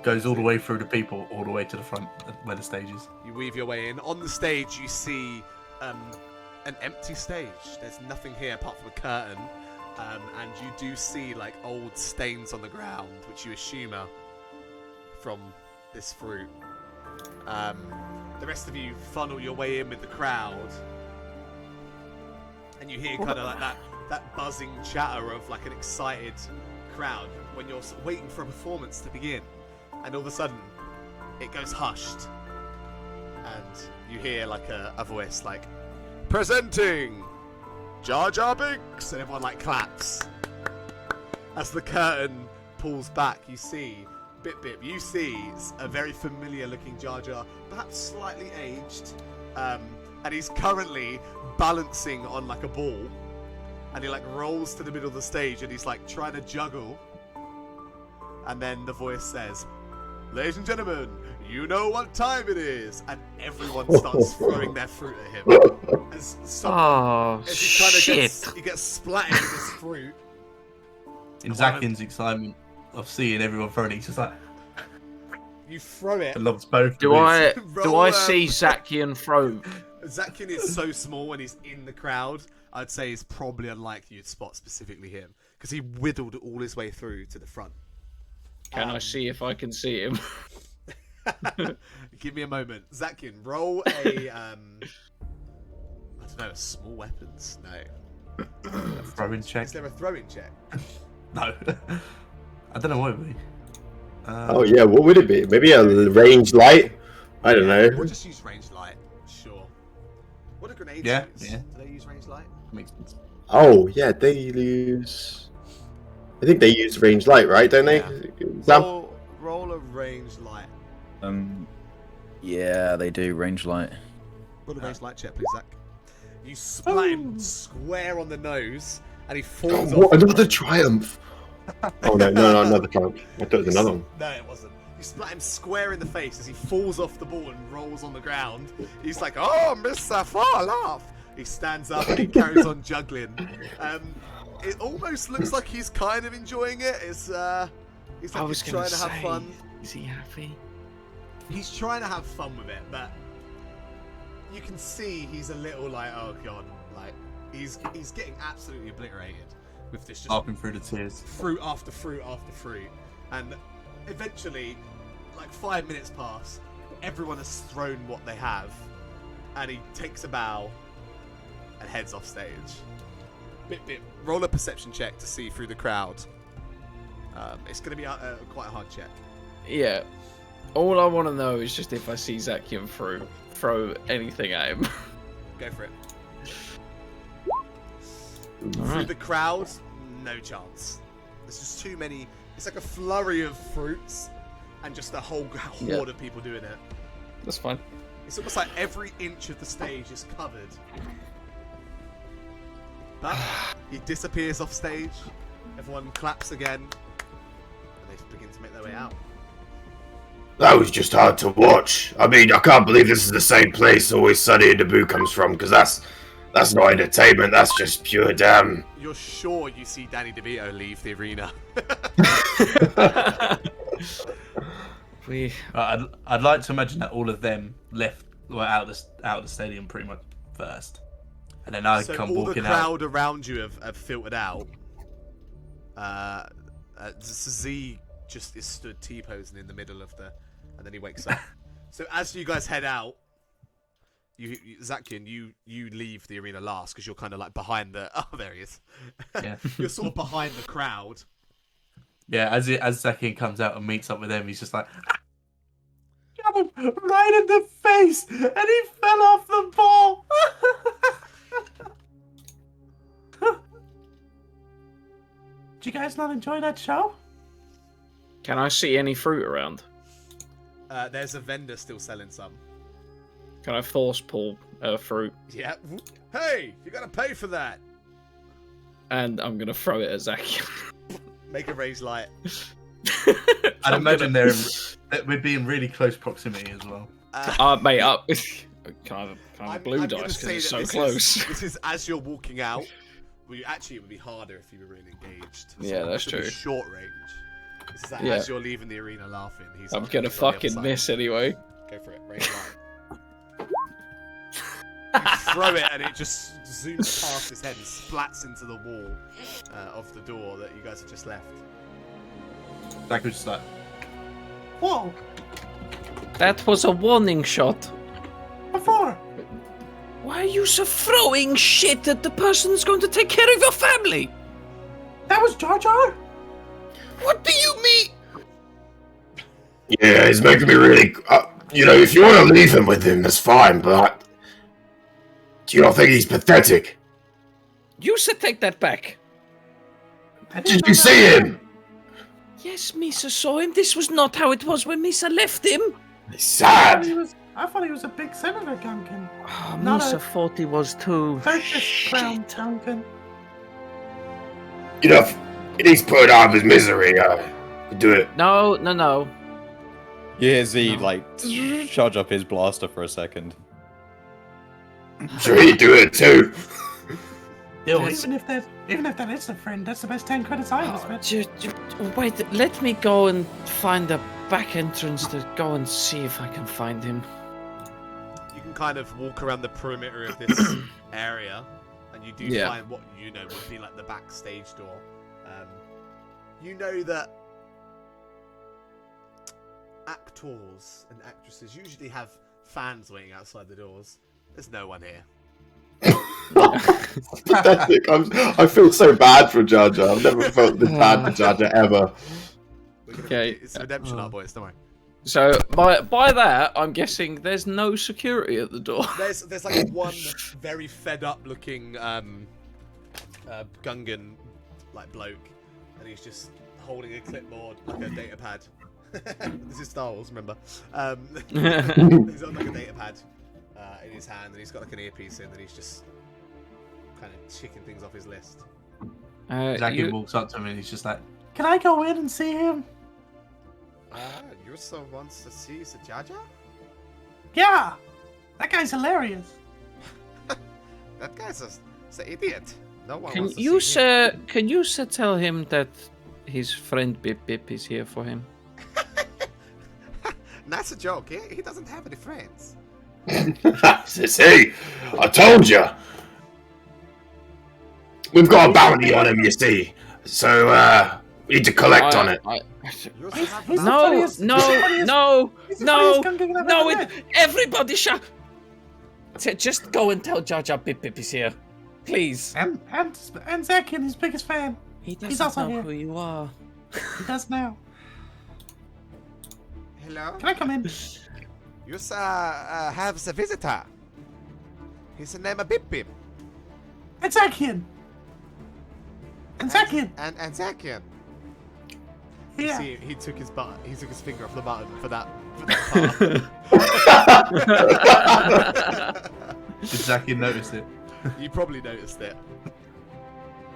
goes all the way through the people, all the way to the front where the stage is. You weave your way in. On the stage, you see an empty stage. There's nothing here apart from a curtain, and you do see like old stains on the ground, which you assume are from this fruit. The rest of you funnel your way in with the crowd, and you hear kind of like that buzzing chatter of like an excited crowd when you're waiting for a performance to begin, and all of a sudden it goes hushed, and you hear like a voice like, "Presenting Jar Jar Binks," and everyone like claps. As the curtain pulls back, you see you see a very familiar looking Jar Jar, perhaps slightly aged, and he's currently balancing on like a ball, and he like rolls to the middle of the stage and he's like trying to juggle, and then the voice says, "Ladies and gentlemen, you know what time it is," and everyone starts throwing their fruit at him. As he kind of shit! gets splattered with this fruit. In Zakian's excitement of seeing everyone throwing it, he's just like, You throw it. I loves both. Do I Roll, see Zakian throw? Zakian is so small when he's in the crowd. I'd say it's probably unlikely you'd spot specifically him because he whittled all his way through to the front. Can I see if I can see him? Give me a moment. Zakian, roll a I don't know, a small weapons. No. Throwing check. Is there a throwing check? No. I don't know what it would be. Oh yeah, what would it be? Maybe a range light? I don't know. We'll just use range light. Sure. What do grenades use? Yeah. Do they use range light? Makes sense. Oh yeah, they use. I think they use range light, right? Don't they? Yeah. Sam? Roll a range light. Yeah, they do range light. Roll a range light check, please, Zach. You splat him square on the nose, and he falls off. What, another triumph! Oh no, another triumph. I thought it was another one. No, it wasn't. You splat him square in the face as he falls off the ball and rolls on the ground. He's like, "Oh, Mr. Fall off!" He stands up and he carries on juggling. It almost looks like he's kind of enjoying it. He's like he's trying to have fun. Is he happy? He's trying to have fun with it, but you can see he's a little like, oh god, like he's getting absolutely obliterated with this just Laughing through the tears. fruit after fruit after fruit, and eventually, like 5 minutes pass, everyone has thrown what they have, and he takes a bow and heads off stage. Bit. Roll a perception check to see through the crowd. It's going to be quite a hard check. Yeah. All I want to know is just if I see Zakian throw anything at him. Go for it. All Through right. the crowd, no chance. There's just too many. It's like a flurry of fruits and just a whole horde of people doing it. That's fine. It's almost like every inch of the stage is covered. But he disappears off stage. Everyone claps again. And they begin to make their way out. That was just hard to watch. I mean, I can't believe this is the same place Always Sunny in Naboo comes from, because that's not entertainment, that's just pure damn. You're sure you see Danny DeVito leave the arena. I'd like to imagine that all of them were out of the stadium pretty much first, and then I So come all the walking crowd out. around you have filtered out. Z just is stood T-posing in the middle of and then he wakes up. So as you guys head out, Zakian, you leave the arena last because you're kind of like behind the. Oh, there he is. Yeah. You're sort of behind the crowd. Yeah, as Zakian comes out and meets up with them, he's just like, got him right in the face, and he fell off the ball. Did you guys not enjoy that show? Can I see any fruit around? There's a vendor still selling some. Can I force pull fruit? Yeah. Hey, you gotta pay for that. And I'm gonna throw it at Zakian. Make a raise light. I'd imagine we'd be in really close proximity as well. Mate, can I have a blue I'm gonna dice say because it's that so close? This is as you're walking out. Well, actually, it would be harder if you were really engaged. Yeah, that's this would be true. Short range. This is like Yeah. as you're leaving the arena laughing. I'm like, gonna he's on the fucking other miss side. anyway. Go for it. Raise light. You throw it and it just zooms past his head and splats into the wall of the door that you guys have just left. Zakian was just like, whoa, That was a warning shot. before. Why are you so throwing shit at the person who's going to take care of your family? That was Jar Jar? What do you mean? Yeah, he's making me really. If you want to leave him with him, that's fine, but. Do you not think he's pathetic? You should take that back. Did you see him? Yes, Misa saw him. This was not how it was when Misa left him. He's sad. I thought he was a big senator, Duncan. Oh, Not Misa a- thought he was too. Circus clown, Duncan. If he needs put out of his misery, do it. No. You hear Z charge up his blaster for a second. Sure, he'd do it too. Even if that is a friend, that's the best 10 credits I ever spent. Wait, let me go and find a back entrance to go and see if I can find him. You can kind of walk around the perimeter of this area, and you do find what you know would be like the backstage door. You know that actors and actresses usually have fans waiting outside the doors. There's no one here. Pathetic. I feel so bad for Jar Jar. I've never felt this bad for Jar Jar ever. Okay. It's a redemption arc, boys. Don't worry. So by that, I'm guessing there's no security at the door. There's like one very fed up looking Gungan like bloke, and he's just holding a clipboard like a data pad. This is Star Wars, remember? He's on like a data pad in his hand, and he's got like an earpiece in, and he's just kind of checking things off his list. Zakian walks up to him and he's just like, Can I go in and see him? You also wants to see Jar Jar? Yeah! That guy's hilarious. That guy's an idiot. No one Can wants to you see him. can you tell him that his friend Bip Bip is here for him? That's a joke. He doesn't have any friends. See, I told you. We've got a bounty on him, you see. So, we need to collect on it. You also have He's a the No, funniest- no, he's the funniest- no, he's the no, funniest Gungan I've no! ever met. Everybody shut. Just go and tell Jar Jar Bip Bip is here, please. And Zakian, his biggest fan. He He's doesn't also know here. who you are. He does now. Hello? Can I come in? You have the visitor. His name is Bip Bip. And Zakian. And Zakian. And Zakian. Yeah. See, he took his finger off the button for that part. Did Zakian notice it? You probably noticed it.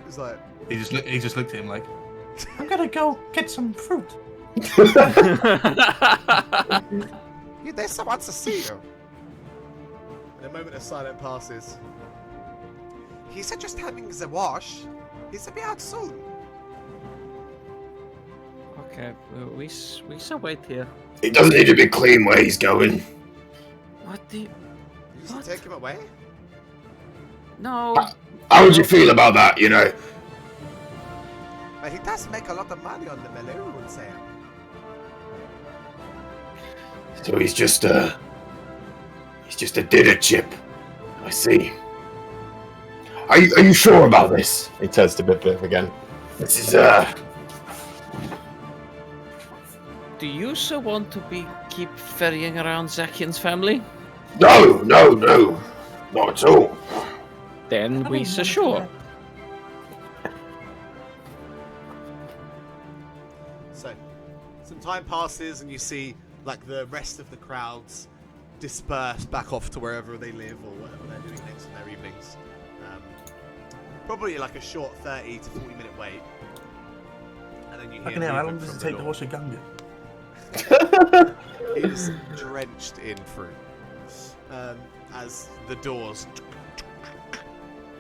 It's like He just looked at him like, I'm gonna go get some fruit. there's someone to see you. And a moment of silence passes. He's just having the wash. He'll be out soon. Okay, we shall wait here. He doesn't need to be clean where he's going. What do you... You just What? take him away? No. How would you feel about that, you know? But he does make a lot of money on the Malone sale. So he's just a dinner chip. I see. Are you sure about this? He turns to Bip Bip again. This is Do you so want to keep ferrying around Zakian's family? No, not at all. Then we don't sure. So, some time passes and you see like the rest of the crowds disperse back off to wherever they live or whatever they're doing next in their evenings. Probably like a short 30 to 40 minute wait. And then you hear Fucking hell, how long movement does it from take to the wash a gunga? door. It is drenched in fruit. As the doors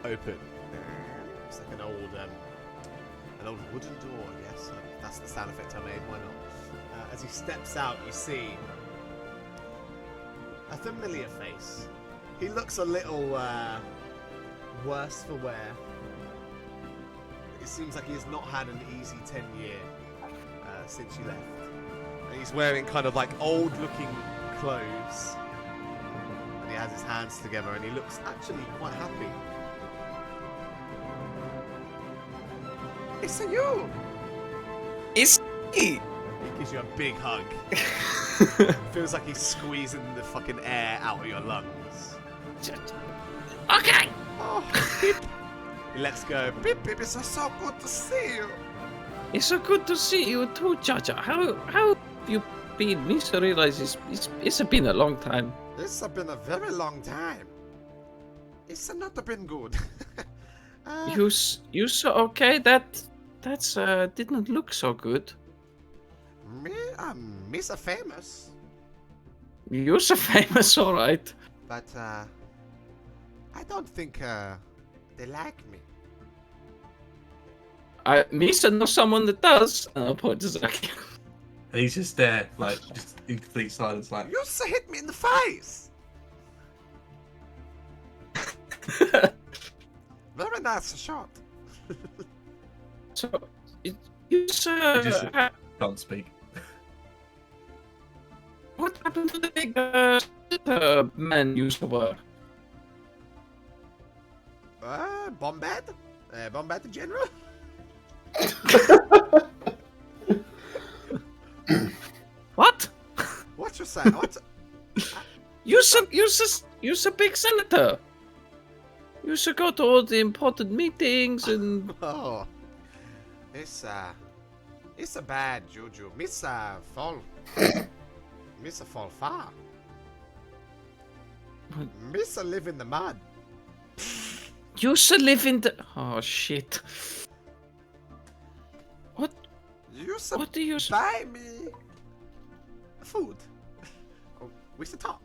open. It's like an old wooden door, yes. That's the sound effect I made, why not? As he steps out, you see a familiar face. He looks a little worse for wear. It seems like he has not had an easy 10-year since you left. And he's wearing kind of like old-looking clothes. And he has his hands together and he looks actually quite happy. It's you! Is he? He gives you a big hug. Feels like he's squeezing the fucking air out of your lungs. Okay. Oh, Pip! He lets go. Pip, it's so good to see you. It's so good to see you too, Jaja. How have you been? Me to realize it's been a long time. It's been a very long time. It's not been good. You so okay? That's didn't look so good. Me so famous. You're so famous, all right. But I don't think they like me. Misa knows someone that does. And I'll point to Zach. and he's just there, like, just in complete silence, like, You just hit me in the face. Very nice shot. So, you sir, Just- can't speak. what happened to the big man you used to work? Bombad? Bombad the general? What? What you say? What? You're a big senator. You should go to all the important meetings and. Oh, it's a bad juju. Miss fall far. Miss live in the mud. You should live in the. Oh shit. What? You What do you? buy me food. Oh, we should talk.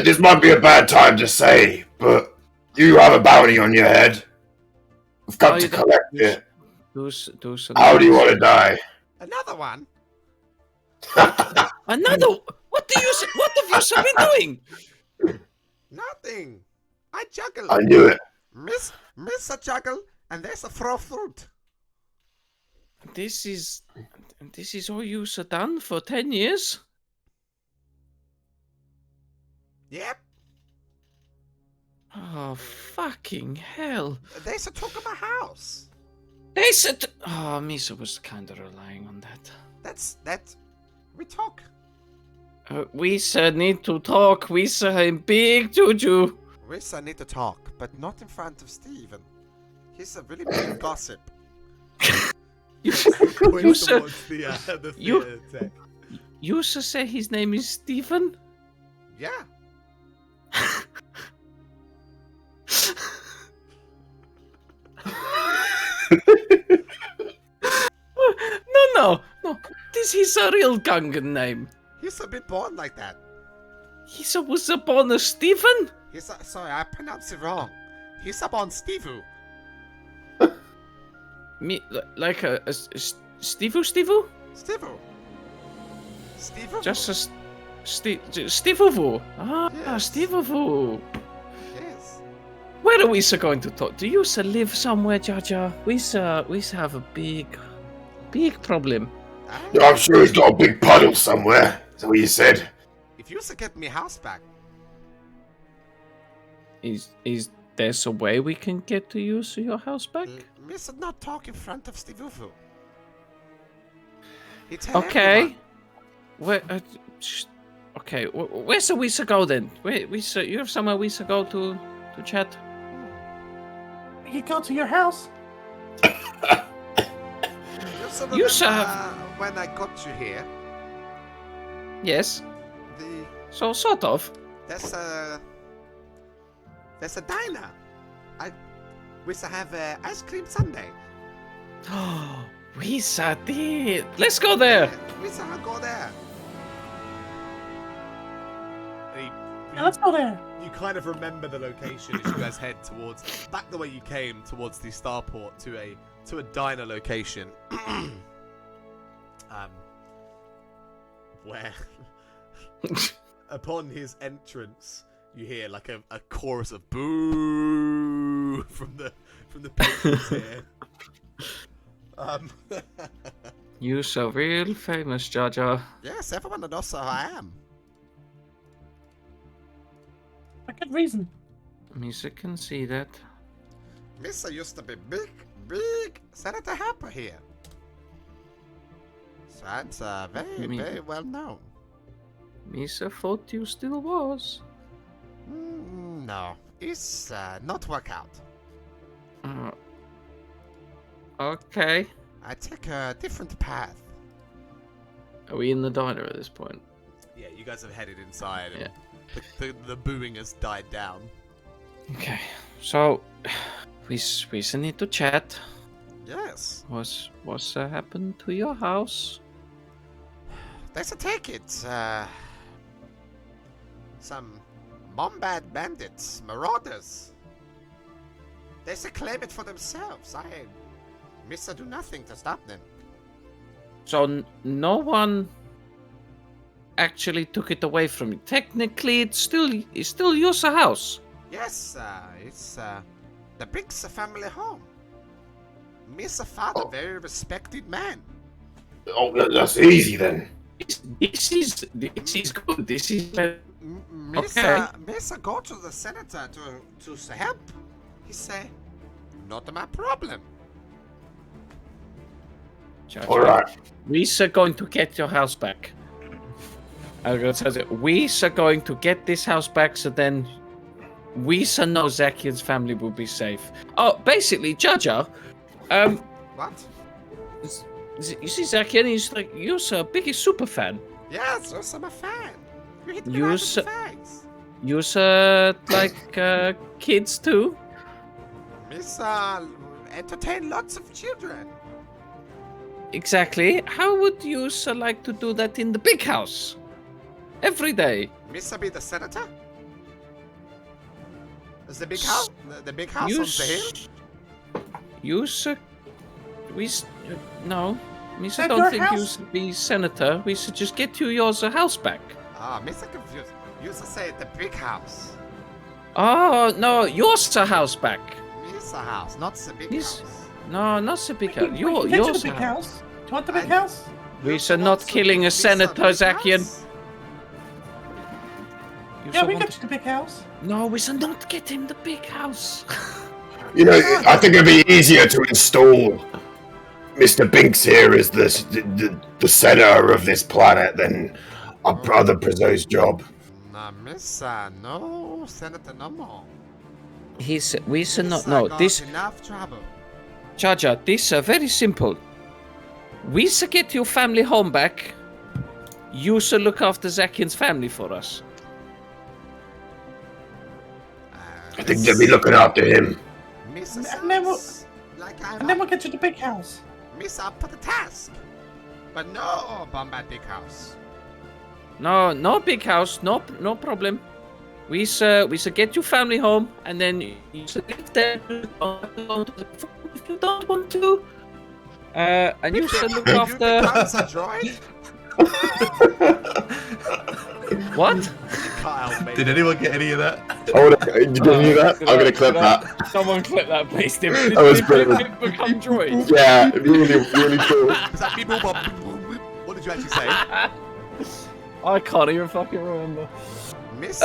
This might be a bad time to say, but you have a bounty on your head. We've come to collect it. Those How do you want to die? Another one. Another. What have you been doing? Nothing. I juggle. I knew it. Miss a juggle, and there's a throw fruit. This is all you have done for 10 years. Yep. Oh fucking hell! They took my house. They said. Oh, Misa was kind of relying on that. That. We talk. We need to talk. We in big juju. We need to talk, but not in front of Steven. He's a really big gossip. You Points sir- towards the you- theatre tech. You say his name is Stephen? Yeah. No. This is a real Gungan name. He's a bit born like that. He was born as Stephen? Sorry, I pronounced it wrong. He's up on Stevu. Me, like a Stevu? Stevu. Stevu? Just a Stevu. Yes. Stevu. Yes. Where are we going to talk? Do you live somewhere, Jaja? We have a big problem. I'm sure he's got a big puddle somewhere. Is that what you said? If you get me house back, Is there a way we can get to use your house back? Miss not talk in front of Stevufu. Okay. Where? Okay. Where's we go then? You have somewhere we go to chat? You go to your house. You sir- when I got you here, Yes. the So sort of. there's a diner. We have ice cream sundae. We did. Let's go there. We go there. Yeah, let's go there. You kind of remember the location as you guys head back the way you came towards the starport to a diner location. Where upon his entrance you hear like a chorus of boo from the patrons here. You so real famous, Jaja. Yes, everyone knows who I am. For good reason. Misa can see that. Missa used to be big Senator Harper here. So I'm very well known. Misa thought you still was. No, it's not work out. Okay. I take a different path. Are we in the diner at this point? Yeah, you guys have headed inside. Yeah. And the booing has died down. Okay. So, we need to chat. Yes. What's happened to your house? There's a take it. Some Bombad bandits, marauders. They claim it for themselves. I do nothing to stop them. So no one actually took it away from you. Technically, it's still your house. Yes, it's the Biggs family home. Mr. Father, very respected man. Oh, that's easy then. This is good. This is better. Mr. Go to the senator to help. He say, not my problem. All right. We are going to get your house back. I'm gonna say that we are going to get this house back, so then we know Zakian's family will be safe. Oh, basically, Jaja, What? you see Zakian, he's like, you're the biggest super fan. Yes, yes, I'm a fan. You hit me You right in s- the face. You're like kids too. Miss entertain lots of children. Exactly. How would you like to do that in the big house? Every day. Missa be the senator? Is the big house? The big house You on the hill? No. I that don't your think you house? should be senator. We should just get you your house back. Ah, Missa confused. You used to say the big house. Oh no, yours house back. Missa house, not the big Yes. house. No, not the big house. We can get you Yours the big house. Do you want the big I- house? We You should want not to killing a Missa senator, big Zakian. house? Yeah, we got you the big house. No, we should not get him the big house. You know, I think it'd be easier to install Mr. Binks here as the center of this planet than Our brother Prezzo's job. Nah, Miss, no, Senator, no more. We should not Miss, know. got This, enough trouble. Jar Jar, this very simple. We should get your family home back. You should look after Zakian's family for us. I think they'll be looking after him. Miss, And then we'll- like And then we'll get to the big house. Miss up for the task. But no Bombad Big House. No big house, no problem. We should get your family home, and then you should live there if you don't want to. And you should look after. Becomes a droid? What? Kyle, mate. Did anyone get any of that? Did you hear that? I'm gonna clip that. Someone clip that, please. Did That was brilliant. become droids? Yeah, really, really cool. Is that beep, boop, boop, beep, boop, beep? What did you actually say? I can't even fucking remember. Miss,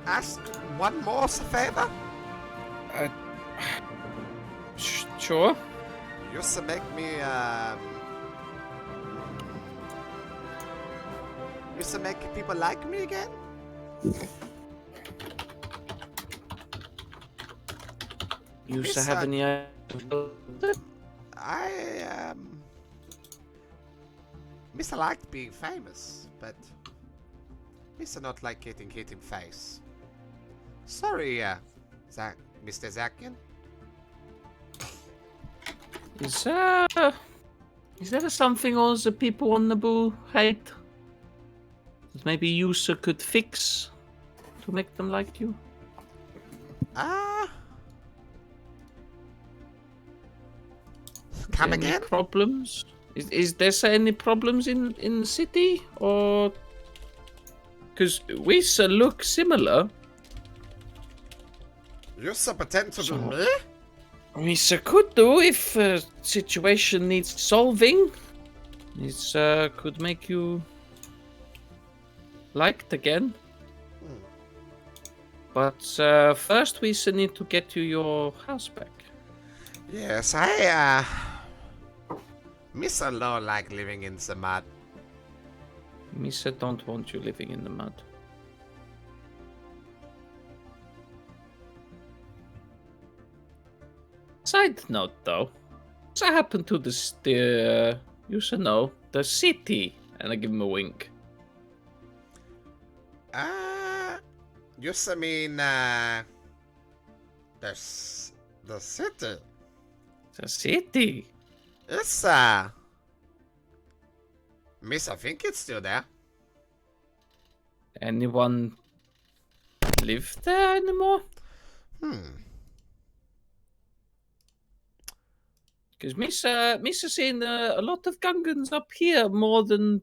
ask one more favor? Sure. You used to make me, used to make people like me again? You used to Miss, have any Mr. liked being famous, but Mr. not like getting hit in face. Sorry, Mr. Zakian. Is there something all the people on the Naboo hate that maybe you could fix to make them like you? Come Any again? problems? Is there any problems in the city, or because we look similar? You so pretend to be me? We could do if a situation needs solving. It could make you liked again. But first we need to get you your house back. Yes, Mr. Low like living in the mud. Misa don't want you living in the mud. Side note though, what's happened to the you should know, the city? And I give him a wink. You mean, the city? The city? It's, Miss, I think it's still there. Anyone live there anymore? Because Missa seen a lot of Gungans up here more than.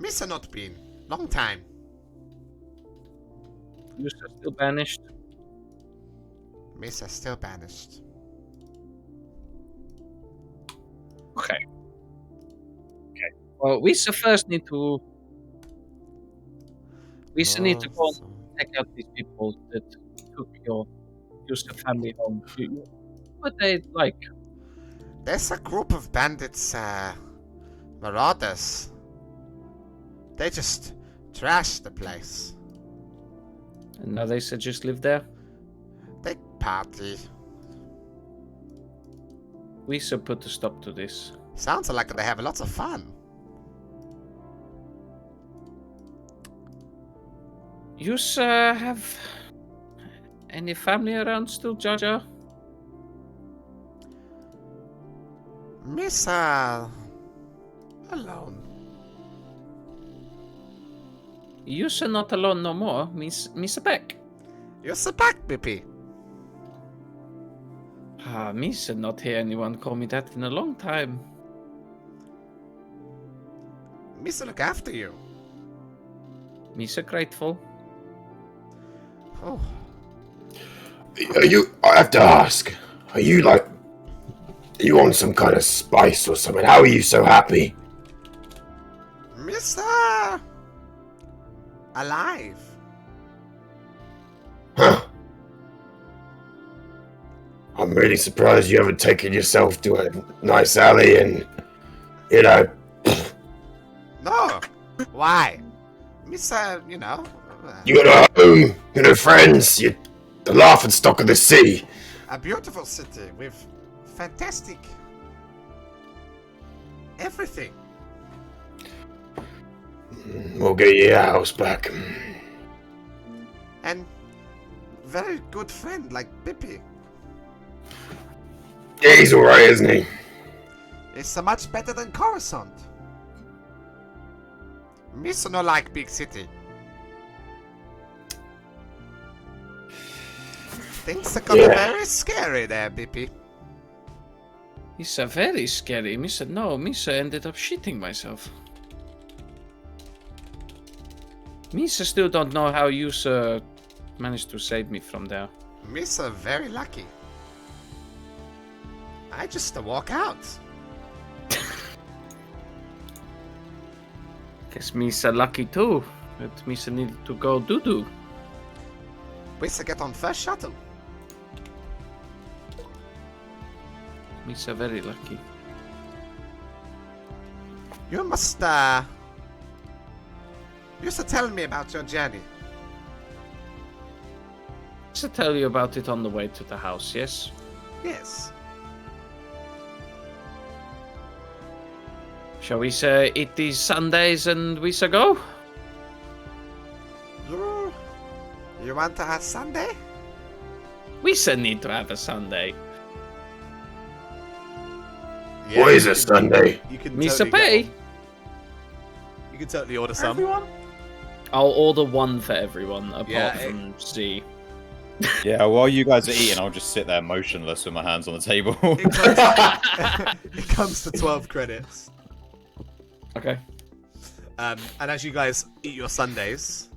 Missa not been long time. You're still banished. Missa still banished. Okay. Well, we first need to. We need to go and check out these people that took your family home. What they like? There's a group of bandits, marauders. They just trashed the place. And now they said just live there. They party. We should put a stop to this. Sounds like they have lots of fun. You have any family around still, Jar Jar? Miss, alone. You not alone no more. Miss back. You're back, BP. Miss not hear anyone call me that in a long time. Miss look after you. Miss grateful. Oh. Are you? I have to ask. Are you on some kind of spice or something? How are you so happy? Miss, alive. Huh. I'm really surprised you haven't taken yourself to a nice alley and, you know. No. Why? You know. You got a home, you know, friends, you're the laughing stock of the sea. A beautiful city with fantastic everything. We'll get your house back. And very good friend like Bippy. Yeah, he's alright, isn't he? It's so much better than Coruscant. Miss no like big city. Things are gonna very scary there, Bippy. It's very scary. Misa ended up shitting myself. Misa still don't know how you managed to save me from there. Miss very lucky. I just walk out. Guess Misa lucky too. But Misa needed to go doo-doo. We get on first shuttle. Misa very lucky. You must used to tell me about your journey. Misa tell you about it on the way to the house, yes? Yes. Shall we say eat these Sundays and we shall go? You want to have Sunday? We shall need to have a Sunday. Yeah, What is a Sunday? You can Misa totally pay. You can totally order some. Everyone? I'll order one for everyone apart Yeah, from Z. Yeah, while you guys are eating, I'll just sit there motionless with my hands on the table. It comes to 12 credits. Okay. And as you guys eat your Sundays,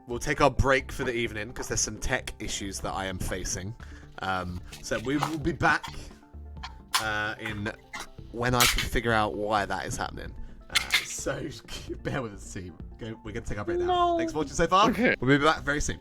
we'll take our break for the evening because there's some tech issues that I am facing. So we will be back in when I can figure out why that is happening. So bear with us, team. We're going to take our break now. No. Thanks for watching so far. Okay. We'll be back very soon.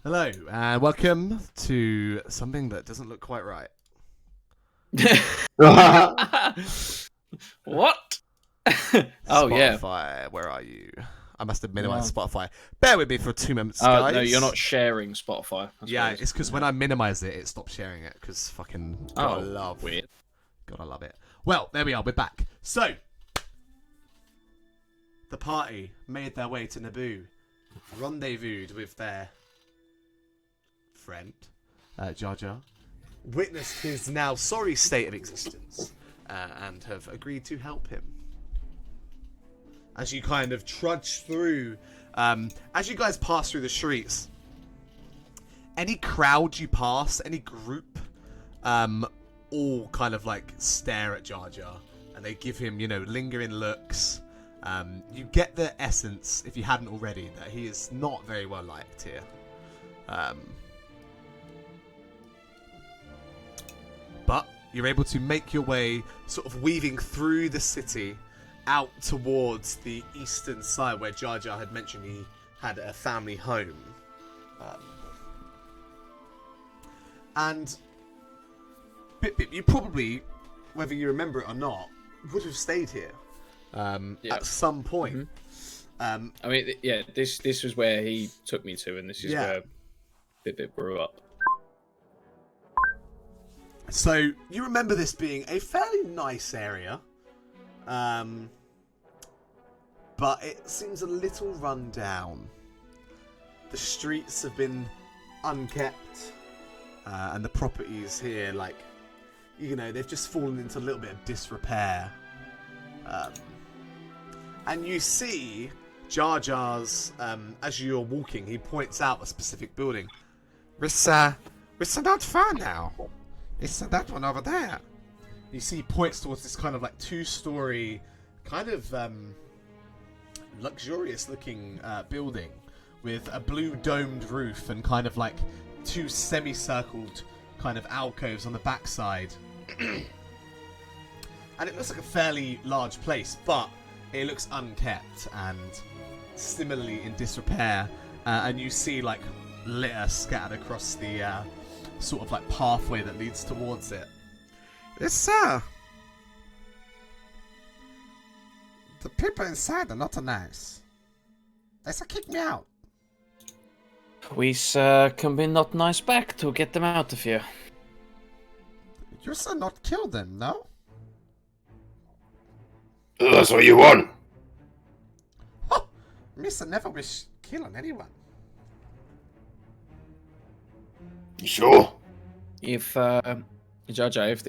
Hello, and welcome to something that doesn't look quite right. What? Oh yeah. Spotify, where are you? I must have minimized Spotify. Bear with me for 2 minutes, Oh guys. no, you're not sharing Spotify. Yeah, it's because when I minimize it, it stops sharing it. Because fucking gotta love, weird. Gotta love it. Well, there we are. We're back. So, the party made their way to Naboo, rendezvoused with their friend, Jar Jar, witnessed his now sorry state of existence, and have agreed to help him. As you kind of trudge through, as you guys pass through the streets, any crowd you pass, any group, all kind of like stare at Jar Jar, and they give him, lingering looks. You get the essence, if you hadn't already, that he is not very well liked here. But you're able to make your way, sort of weaving through the city, out towards the eastern side where Jar Jar had mentioned he had a family home. And Bip Bip, you probably, whether you remember it or not, would have stayed here at some point. I mean, yeah, this was where he took me to, and this is where Bip Bip grew up. So you remember this being a fairly nice area, but it seems a little run down. The streets have been unkept, and the properties here, they've just fallen into a little bit of disrepair. And you see Jar Jar's, as you're walking, he points out a specific building. It's not far now. It's that one over there. You see he points towards this kind of like 2-story, kind of luxurious looking building with a blue domed roof and kind of like 2 semicircled kind of alcoves on the backside. And it looks like a fairly large place, but it looks unkept and similarly in disrepair. And you see like litter scattered across the sort of like pathway that leads towards it. Yes, sir. The people inside are not nice. They say kick me out. We can be not nice back to get them out of here. You say not kill them, no? That's what you want. Oh, Mister never wish killing anyone. You sure? If Jar Jar, if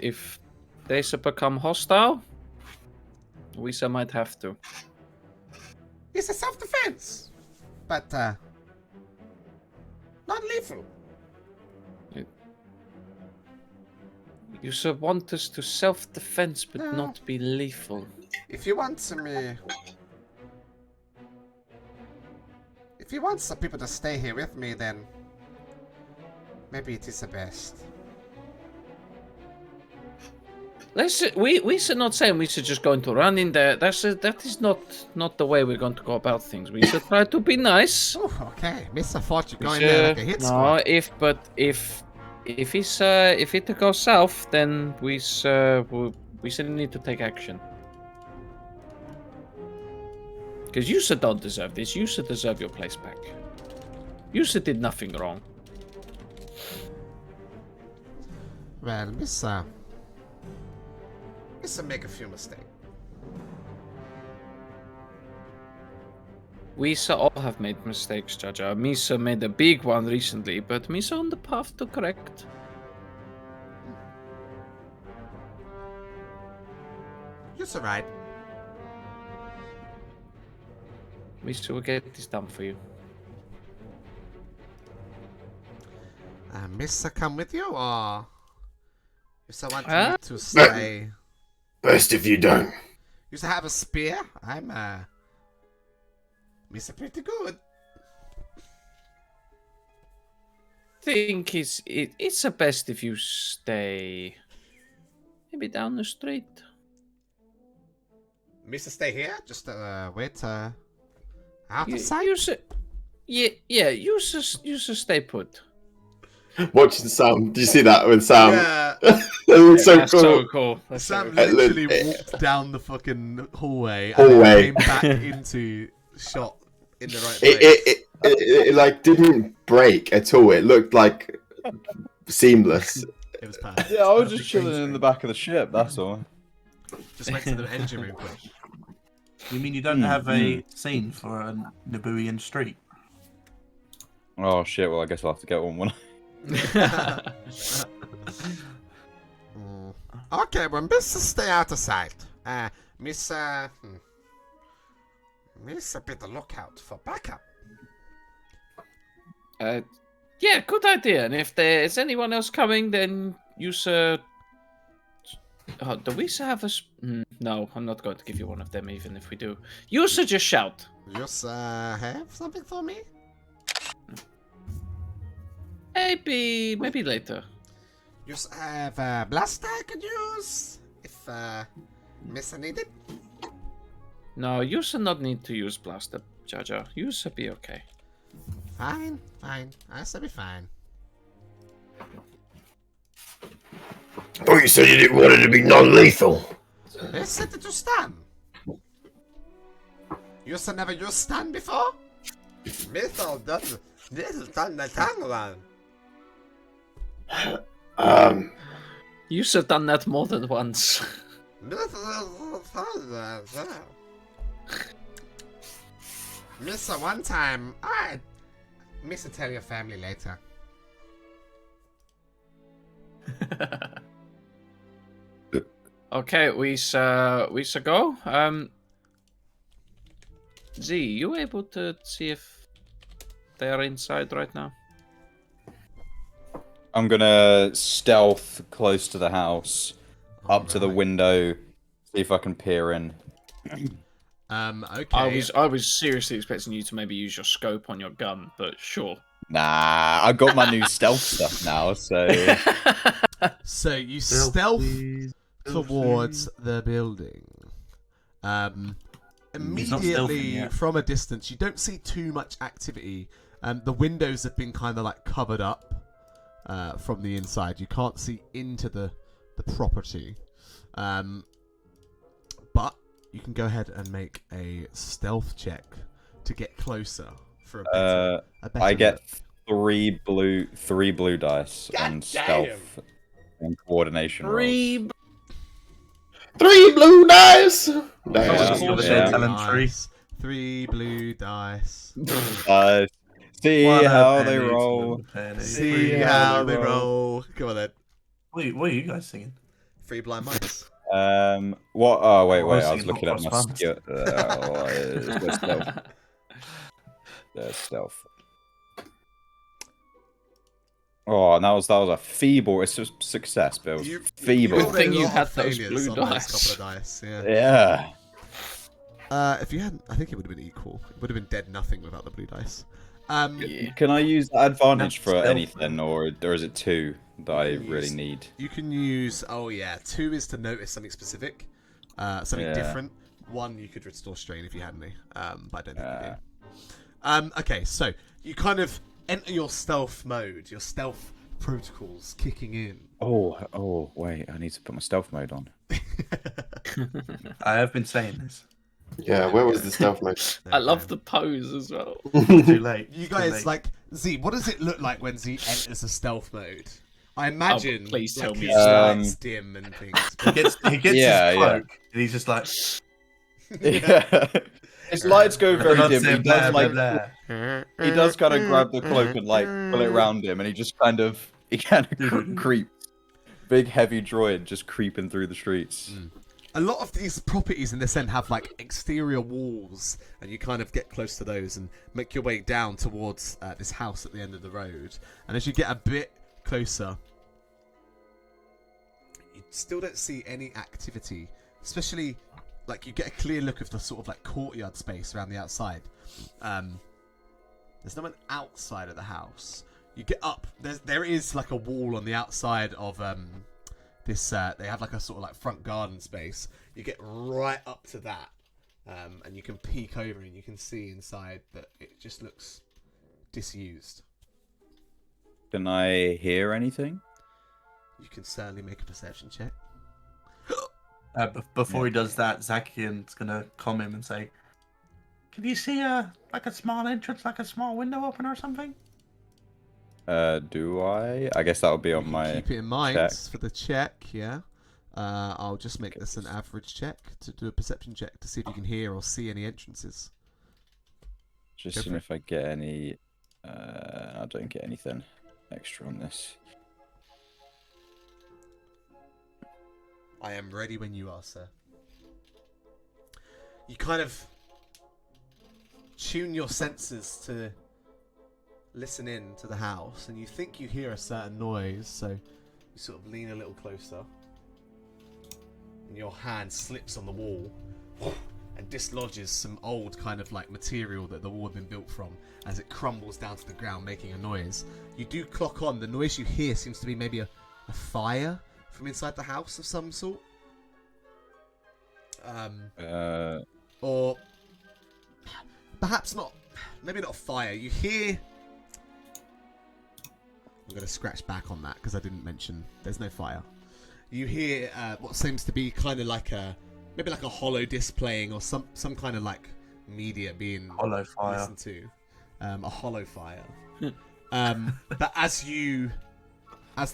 they become hostile, we might have to. It's a self-defense, but not lethal. You want us to self-defense, but No. not be lethal. If you want some people to stay here with me, then maybe it is the best. We should not say we should just going to run in there. That is not the way we're going to go about things. We should try to be nice. Oh, okay. Mister thought you going there like a hit squad. No, if it goes south, then we should need to take action. Because you don't deserve this. You deserve your place back. You did nothing wrong. Well, Mister make a few mistakes. We all have made mistakes, Jar Jar. Misa made a big one recently, but Misa on the path to correct. You're so right. Misa will get this done for you. Mister come with you, or you still want me to stay? Best if you don't. You still have a spear? I'm Mister pretty good. Think it's the best if you stay maybe down the street. Mister stay here? Just wait out of sight? Yeah. You should stay put. Watching Sam. Do you see that with Sam? Yeah. It looks so That's cool. so cool. That's Sam so cool. literally walked down the fucking hallway and then came back into shot in the right place. It like didn't break at all. It looked like seamless. It was perfect. Yeah, I was just chilling in the back of the ship. That's all. Just went to the engine room quick. You mean you don't have a scene for a Nabooian street? Oh shit! Well, I guess I'll have to get one. Okay, well, Miss, stay out of sight. Miss, Miss, better look out for backup. Yeah, good idea. And if there's anyone else coming, then you sir. Do we have a? No, I'm not going to give you one of them, even if we do. You should just shout. You have something for me? Maybe later. You have a blaster I could use if Miss need it. No, you should not need to use blaster, Jaja. You should be okay. Fine. I shall be fine. Oh, you said you didn't want it to be non-lethal. They said that you stun. You should never use stun before? Mythal doesn't. This is done the tongue one. You should have done that more than once. Miss, one time, Miss, tell your family later. Okay, we should go. Z, you able to see if they are inside right now? I'm gonna stealth close to the house, up to the window, see if I can peer in. Okay. I was seriously expecting you to maybe use your scope on your gun, but sure. Nah, I got my new stealth stuff now, so. So you stealth towards the building. Immediately from a distance, you don't see too much activity. The windows have been kind of like covered up from the inside. You can't see into the property. But you can go ahead and make a stealth check to get closer for a better I get look. three blue dice on stealth and coordination rolls. Three blue dice. Nice. 3 blue dice. See how they roll. See how they roll. Come on then. Wait, what are you guys singing? 3 blind mice. What? Oh, wait. I was I was thinking looking at Hot my Cross skill. There's stealth. Oh, and that was a feeble. It's just success, Bill. Feeble. Good thing you had those failures blue on dice. couple of dice. Yeah. Yeah. If you hadn't, I think it would have been equal. It would have been dead nothing without the blue dice. Can I use that advantage for Stealth. anything, or is it 2 that I really need? You can use. Oh yeah, 2 is to notice something specific, something different. 1 you could restore strain if you had any, but I don't think you do. Okay, so you kind of enter your stealth mode. Your stealth protocols kicking in. Oh, wait. I need to put my stealth mode on. I have been saying this. Yeah, where was the stealth mode? I love the pose as well. Too late. You Too guys, late. like, Z, what does it look like when Z enters a stealth mode? I imagine please tell like, me. his lights dim and things. He gets Yeah, his cloak, and he's just like. Yeah. His lights go very Not dim. saying blah, blah, blah. He does kind of grab the cloak and like pull it around him, and he kind of creeps. Big heavy droid just creeping through the streets. A lot of these properties in this end have like exterior walls, and you kind of get close to those and make your way down towards this house at the end of the road. And as you get a bit closer, you still don't see any activity, especially like you get a clear look of the sort of like courtyard space around the outside. There's no one outside of the house. You get up. There is like a wall on the outside of this. They have like a sort of like front garden space. You get right up to that, and you can peek over and you can see inside that it just looks disused. Can I hear anything? You can certainly make a perception check. Before he does that, Zakian's gonna come in and say, Can you see like a small entrance, like a small window open or something? Do I? I guess that would be You on can my keep it in mind check. for the check, yeah. I'll just make this an average check to do a perception check to see if you can hear or see any entrances. Just Go seeing for if I get any. I don't get anything extra on this. I am ready when you are, sir. You kind of tune your senses to listen in to the house, and you think you hear a certain noise, so you sort of lean a little closer, and your hand slips on the wall and dislodges some old kind of like material that the wall had been built from as it crumbles down to the ground, making a noise. You do clock on, the noise you hear seems to be maybe a fire from inside the house of some sort. Or perhaps not, maybe not a fire. You hear... I'm going to scratch back on that because I didn't mention there's no fire. You hear what seems to be kind of like maybe like a hollow disc playing or some kind of like media being hollow fire. listened to. A hollow fire. But as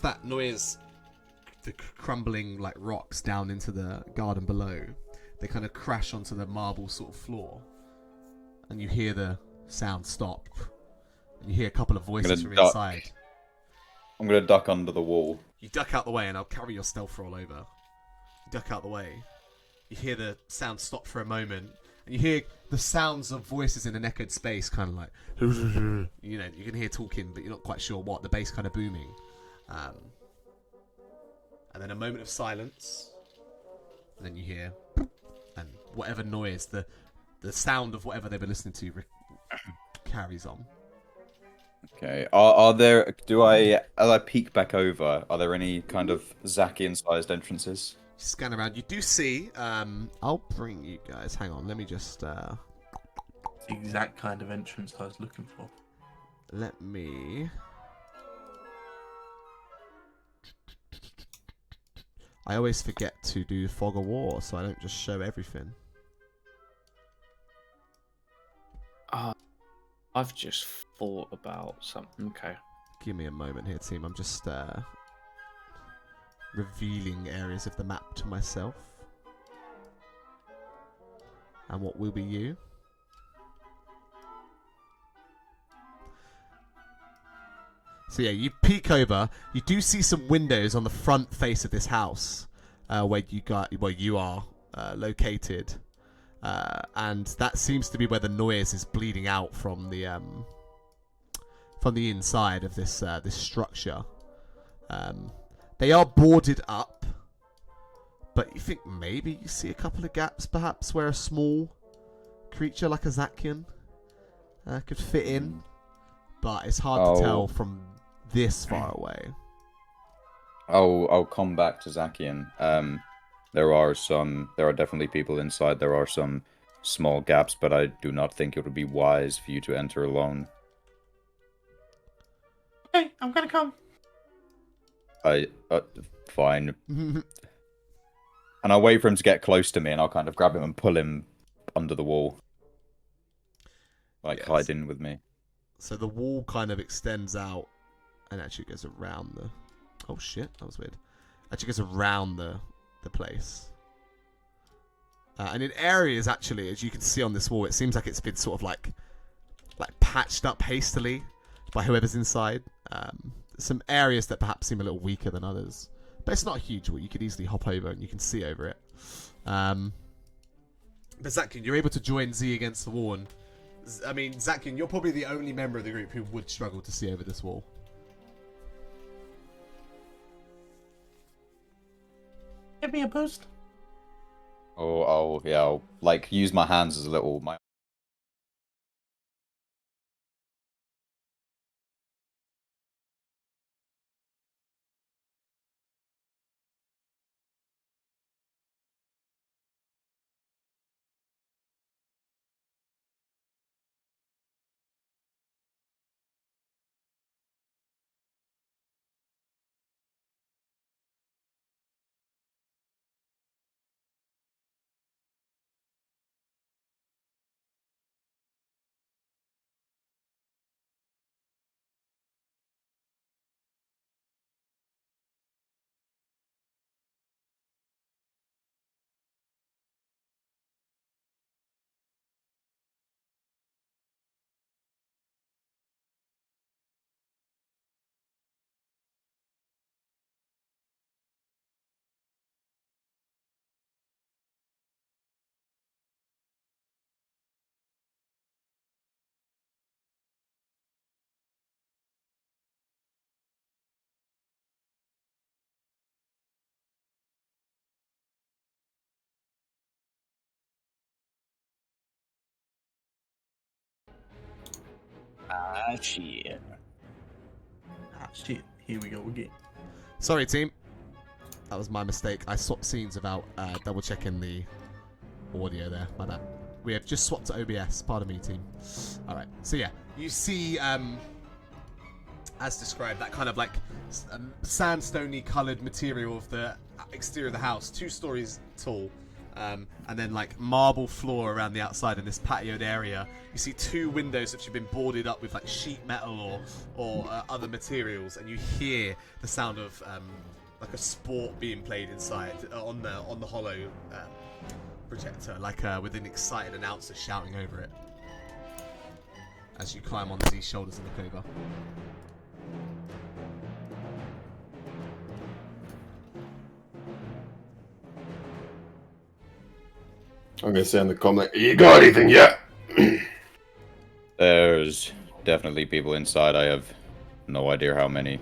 that noise, the crumbling like rocks down into the garden below, they kind of crash onto the marble sort of floor, and you hear the sound stop, and you hear a couple of voices from inside. I'm gonna duck under the wall. You duck out the way, and I'll carry your stealth roll over. You duck out the way. You hear the sound stop for a moment, and you hear the sounds of voices in an echoed space, kind of like, you know, you can hear talking, but you're not quite sure what. The bass kind of booming, and then a moment of silence, and then you hear, and whatever noise, the sound of whatever they were listening to carries on. Okay. Are there? As I peek back over, are there any kind of Zakian-sized entrances? You scan around. You do see. I'll bring you guys. Hang on. Let me just. The exact kind of entrance I was looking for. Let me. I always forget to do Fog of War, so I don't just show everything. I've just thought about something. Okay. Give me a moment here, team. I'm just revealing areas of the map to myself. And what will be you. So yeah, you peek over. You do see some windows on the front face of this house, where you are located, and that seems to be where the noise is bleeding out from the inside of this this structure. They are boarded up, but you think maybe you see a couple of gaps, perhaps where a small creature like a Zakian could fit in, but it's hard to tell from this far away. I'll come back to Zakian. There are definitely people inside. There are some small gaps, but I do not think it would be wise for you to enter alone. Hey, I'm gonna come. Fine. And I'll wait for him to get close to me, and I'll kind of grab him and pull him under the wall. Like, hide in with me. So the wall kind of extends out and actually goes around the... Oh shit, that was weird. Actually goes around the place. And in areas, actually, as you can see on this wall, it seems like it's been sort of like patched up hastily by whoever's inside. Some areas that perhaps seem a little weaker than others. But it's not a huge wall. You could easily hop over and you can see over it. But Zakian, you're able to join Z against the wall. And, I mean, Zakian, you're probably the only member of the group who would struggle to see over this wall. Give me a boost. I'll like use my hands as a little Shit. Ah, shit. Here we go again. Sorry, team. That was my mistake. I swapped scenes without double checking the audio there. My bad. We have just swapped to OBS. Pardon me, team. All right. So yeah, you see, as described, that kind of like sandstone-y coloured material of the exterior of the house, 2 stories tall, and then like marble floor around the outside in this patioed area. You see 2 windows which have been boarded up with like sheet metal or other materials, and you hear the sound of like a sport being played inside on the hollow projector, like with an excited announcer shouting over it as you climb onto these shoulders and look over. I'm gonna say in the comment, you got anything yet? There's definitely people inside. I have no idea how many.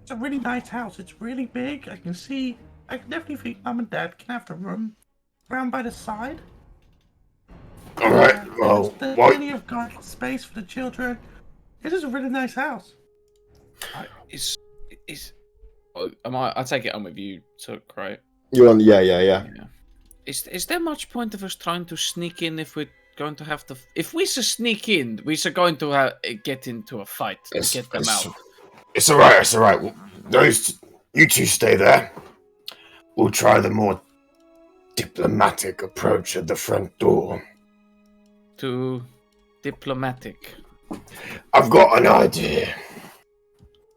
It's a really nice house. It's really big. I can definitely think Mum and Dad can have the room round by the side. Alright, well, There's what? plenty of garden space for the children. It is a really nice house. I take it I'm with you, Took, right? You on? Yeah. Is there much point of us trying to sneak in if we're going to have to? If we sneak in, we're going to get into a fight and get them out. It's alright. You 2 stay there. We'll try the more diplomatic approach at the front door. Too diplomatic. I've got an idea.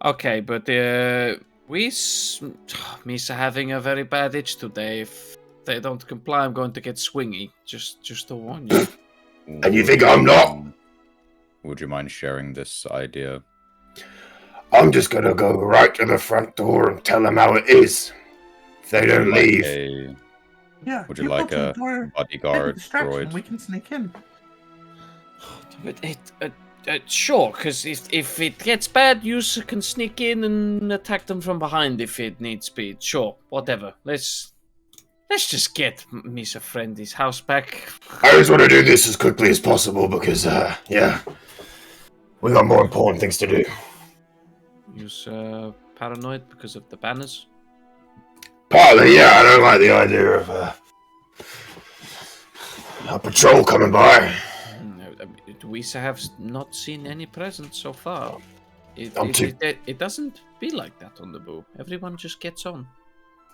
Okay, but Me's having a very bad itch today. If they don't comply, I'm going to get swingy. Just to warn you. And you think I'm not? Would you mind sharing this idea? I'm just gonna go right to the front door and tell them how it is. If they don't leave. Yeah. Would you like a bodyguard droid? We can sneak in. Sure, because if it gets bad, you can sneak in and attack them from behind if it needs be. Sure, whatever. Let's just get Misa Friendly's house back. I just want to do this as quickly as possible because, we got more important things to do. You're paranoid because of the banners? Partly, yeah, I don't like the idea of a patrol coming by. We have not seen any presents so far. It doesn't be like that on the Boo. Everyone just gets on.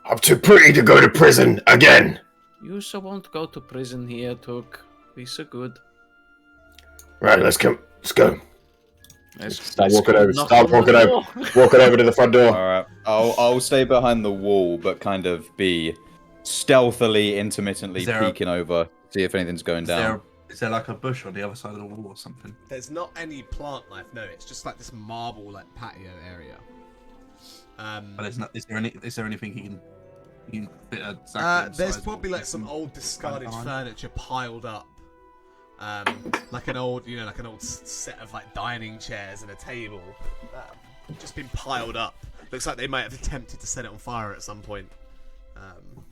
I'm too pretty to go to prison again. You won't go to prison here, Took. We so good. Right, let's go. Start walking over to the front door. Alright. I'll stay behind the wall, but kind of be stealthily, intermittently peeking over, see if anything's going down. Is there like a bush on the other side of the wall or something? There's not any plant life, no. It's just like this marble, like patio area. But is there anything he can fit there's probably like some old discarded furniture piled up. Like an old set of like dining chairs and a table, just been piled up. Looks like they might have attempted to set it on fire at some point.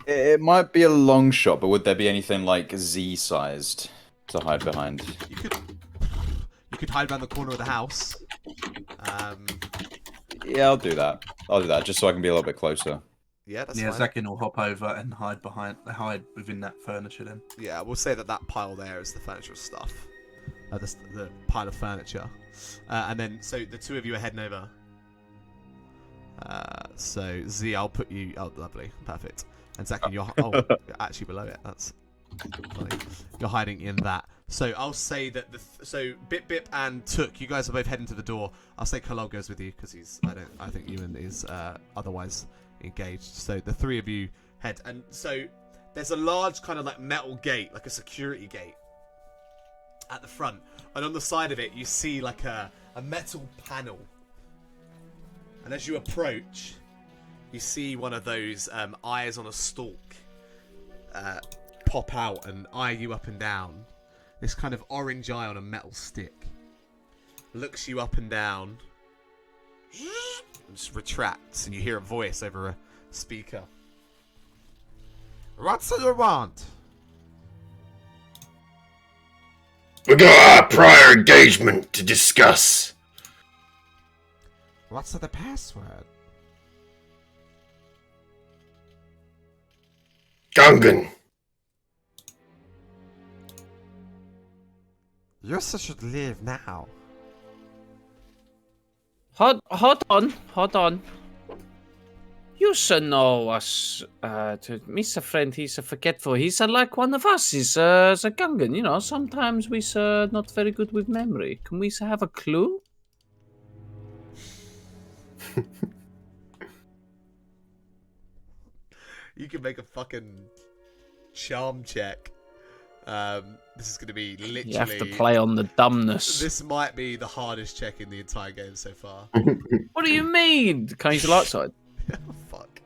It might be a long shot, but would there be anything like Z-sized to hide behind? You could hide around the corner of the house. Yeah, I'll do that. Just so I can be a little bit closer. Yeah, that's fine. Zakin will hop over and hide within that furniture then. Yeah, we'll say that pile there is the furniture stuff. The pile of furniture. And then, so the 2 of you are heading over. So, Z, I'll put you... Oh, lovely. Perfect. And Zakin, you're actually below it. That's funny. You're hiding in that. So, I'll say that so Bip Bip and Took, you guys are both heading to the door. I'll say Kalal goes with you because I think Ewan is otherwise engaged. So the 3 of you head, and so there's a large kind of like metal gate, like a security gate at the front, and on the side of it you see like a metal panel, and as you approach you see one of those eyes on a stalk pop out and eye you up and down. This kind of orange eye on a metal stick looks you up and down, just retracts, and you hear a voice over a speaker. What do you want? We got our prior engagement to discuss. What's the password? Gungan. You should leave now. Hold on. You should know us. He's a friend. He's a forgetful. He's like one of us. He's a Gungan. You know, sometimes we're not very good with memory. Can we have a clue? You can make a fucking charm check. This is going to be literally... You have to play on the dumbness. This might be the hardest check in the entire game so far. What do you mean? Can I use the light side? Oh, fuck.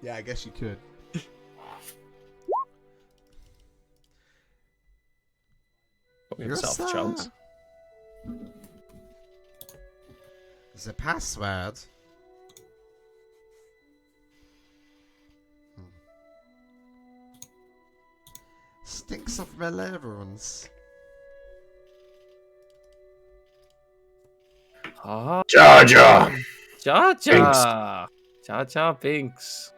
Yeah, I guess you could. Got yourself a chance. The password. Stinks of malevolence. Ah, Jar Jar. Jar Jar. Jar Jar Binks.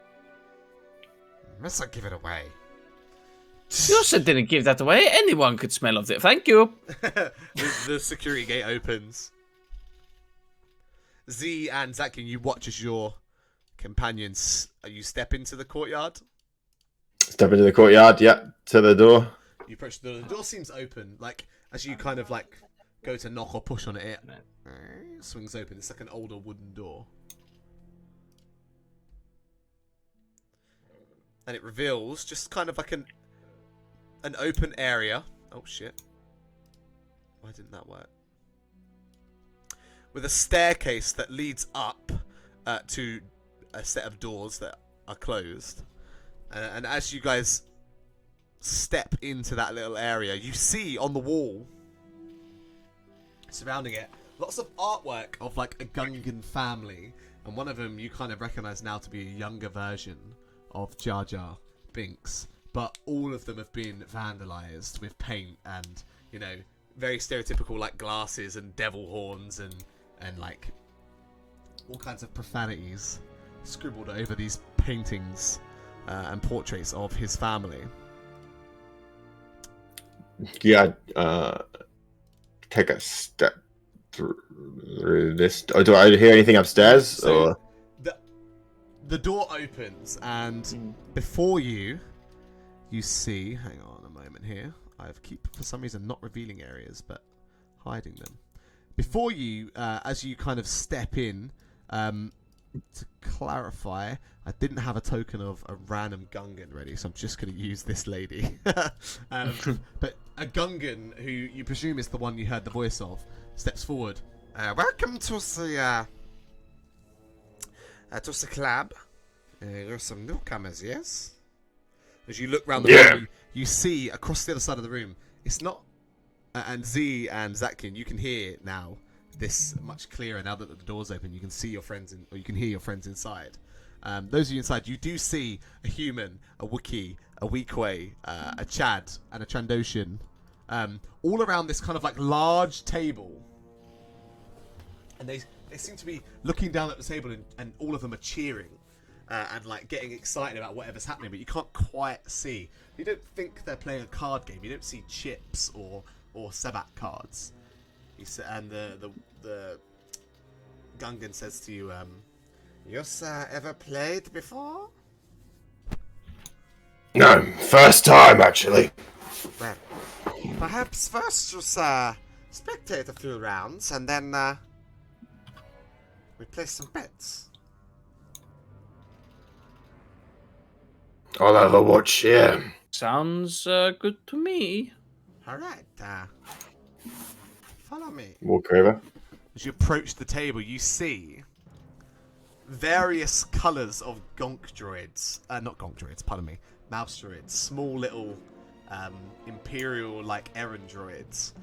Must I give it away? You also didn't give that away. Anyone could smell of it. Thank you. The security gate opens. Z and Zakin, you watch as your companions. You step into the courtyard. Step into the courtyard, yeah, to the door. You approach the door. The door seems open. Like, as you kind of like go to knock or push on it, it swings open. It's like an older wooden door. And it reveals just kind of like an open area. Oh shit. Why didn't that work? With a staircase that leads up to a set of doors that are closed. And as you guys step into that little area, you see on the wall surrounding it lots of artwork of like a Gungan family. And one of them you kind of recognize now to be a younger version of Jar Jar Binks. But all of them have been vandalized with paint and, you know, very stereotypical like glasses and devil horns and like all kinds of profanities scribbled over these paintings and portraits of his family. Yeah, take a step through this. Or do I hear anything upstairs? So or the door opens, and before you see. Hang on a moment here. I keep for some reason not revealing areas, but hiding them. Before you, as you kind of step in, to clarify, I didn't have a token of a random Gungan ready, so I'm just going to use this lady. But a Gungan, who you presume is the one you heard the voice of, steps forward. Welcome to the club. There's some newcomers, yes? As you look round the room, you see across the other side of the room, it's not... and Z and Zakin, you can hear now this much clearer now that the door's open. You can see your friends, or you can hear your friends inside. Those of you inside, you do see a human, a Wookiee, a Weequay, a Chad, and a Trandoshan, all around this kind of like large table. And they seem to be looking down at the table, and all of them are cheering and like getting excited about whatever's happening, but you can't quite see. You don't think they're playing a card game. You don't see chips or Sabak cards. And the Gungan says to you, "You ever played before?" no, first time actually. Well, perhaps first just spectate a few rounds, and then we play some bets. I'll have a watch here. Sounds good to me. All right, follow me. Walk over. As you approach the table, you see various colours of gonk droids. Not gonk droids, pardon me. Mouse droids. Small little Imperial, like, errand droids.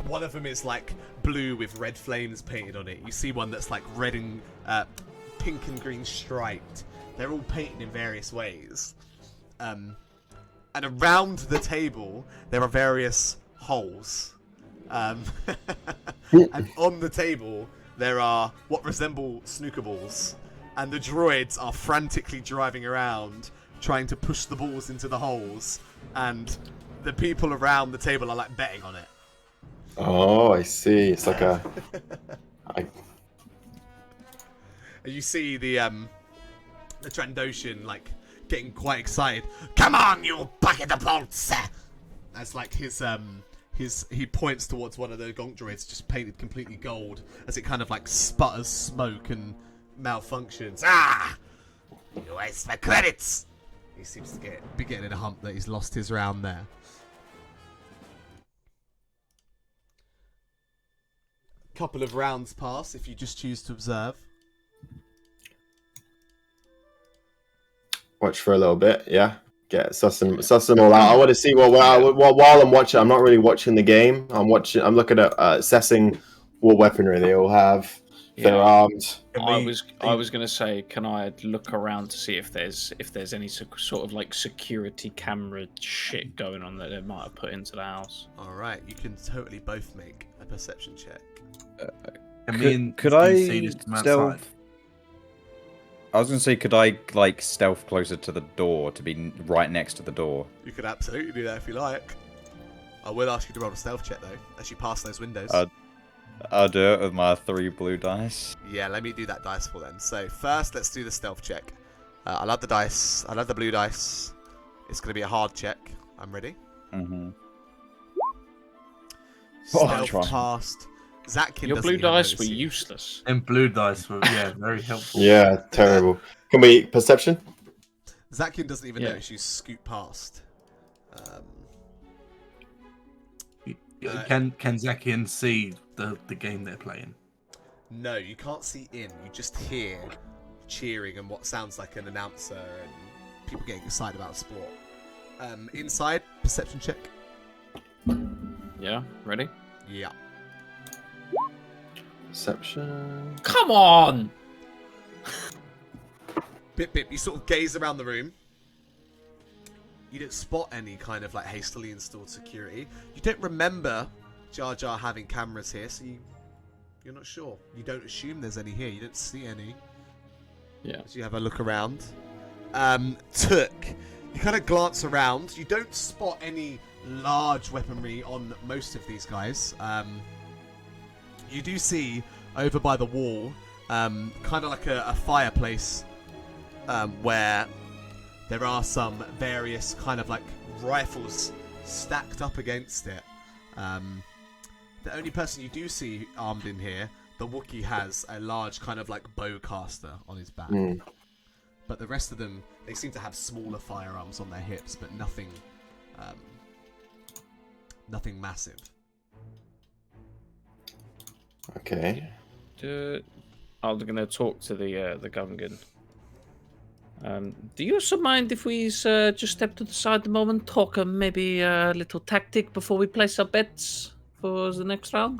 One of them is, like, blue with red flames painted on it. You see one that's, like, red and pink and green striped. They're all painted in various ways. And around the table, there are various holes. And on the table, there are what resemble snooker balls. And the droids are frantically driving around, trying to push the balls into the holes. And the people around the table are like betting on it. Oh, I see. It's like a. And you see the Trandoshan like getting quite excited. Come on, you bucket of bolts! As like he points towards one of the gonk droids, just painted completely gold, as it kind of like sputters smoke and malfunctions. Ah! You waste my credits! He seems to be getting in a hump that he's lost his round there. Couple of rounds pass if you just choose to observe. Watch for a little bit, yeah. Suss them all out. I want to see while I'm watching. I'm not really watching the game. I'm looking at assessing what weaponry they all have. If they're armed. I was gonna say, can I look around to see if there's any sort of like security camera shit going on that they might have put into the house? All right, you can totally both make a perception check. Could I stealth? I was gonna say, could I like stealth closer to the door to be right next to the door? You could absolutely do that if you like. I will ask you to roll a stealth check though, as you pass those windows. I'll do it with my 3 blue dice. Yeah, let me do that dice for then. So first, let's do the stealth check. I'll add the dice. I'll add the blue dice. It's gonna be a hard check. I'm ready. Mm-hmm. Stealth passed. Zatkin Your doesn't blue even dice notice were you. useless. And blue dice were very helpful. Yeah, terrible. Can we perception? Zatkin doesn't even notice you scoot past. Can Zakian see the game they're playing? No, you can't see in. You just hear cheering and what sounds like an announcer and people getting excited about sport. Inside, perception check. Yeah, ready? Yeah. Perception. Come on! Bip, you sort of gaze around the room. You don't spot any kind of like hastily installed security. You don't remember Jar Jar having cameras here, so you're not sure. You don't assume there's any here. You don't see any. Yeah. So you have a look around. Took. You kind of glance around. You don't spot any large weaponry on most of these guys. You do see over by the wall, kind of like a fireplace, where there are some various kind of like rifles stacked up against it. The only person you do see armed in here, the Wookiee, has a large kind of like bowcaster on his back. But the rest of them, they seem to have smaller firearms on their hips, but nothing massive. Okay. I'm gonna talk to the Gungan. Do you also mind if we just step to the side a moment, talk maybe a little tactic before we place our bets for the next round?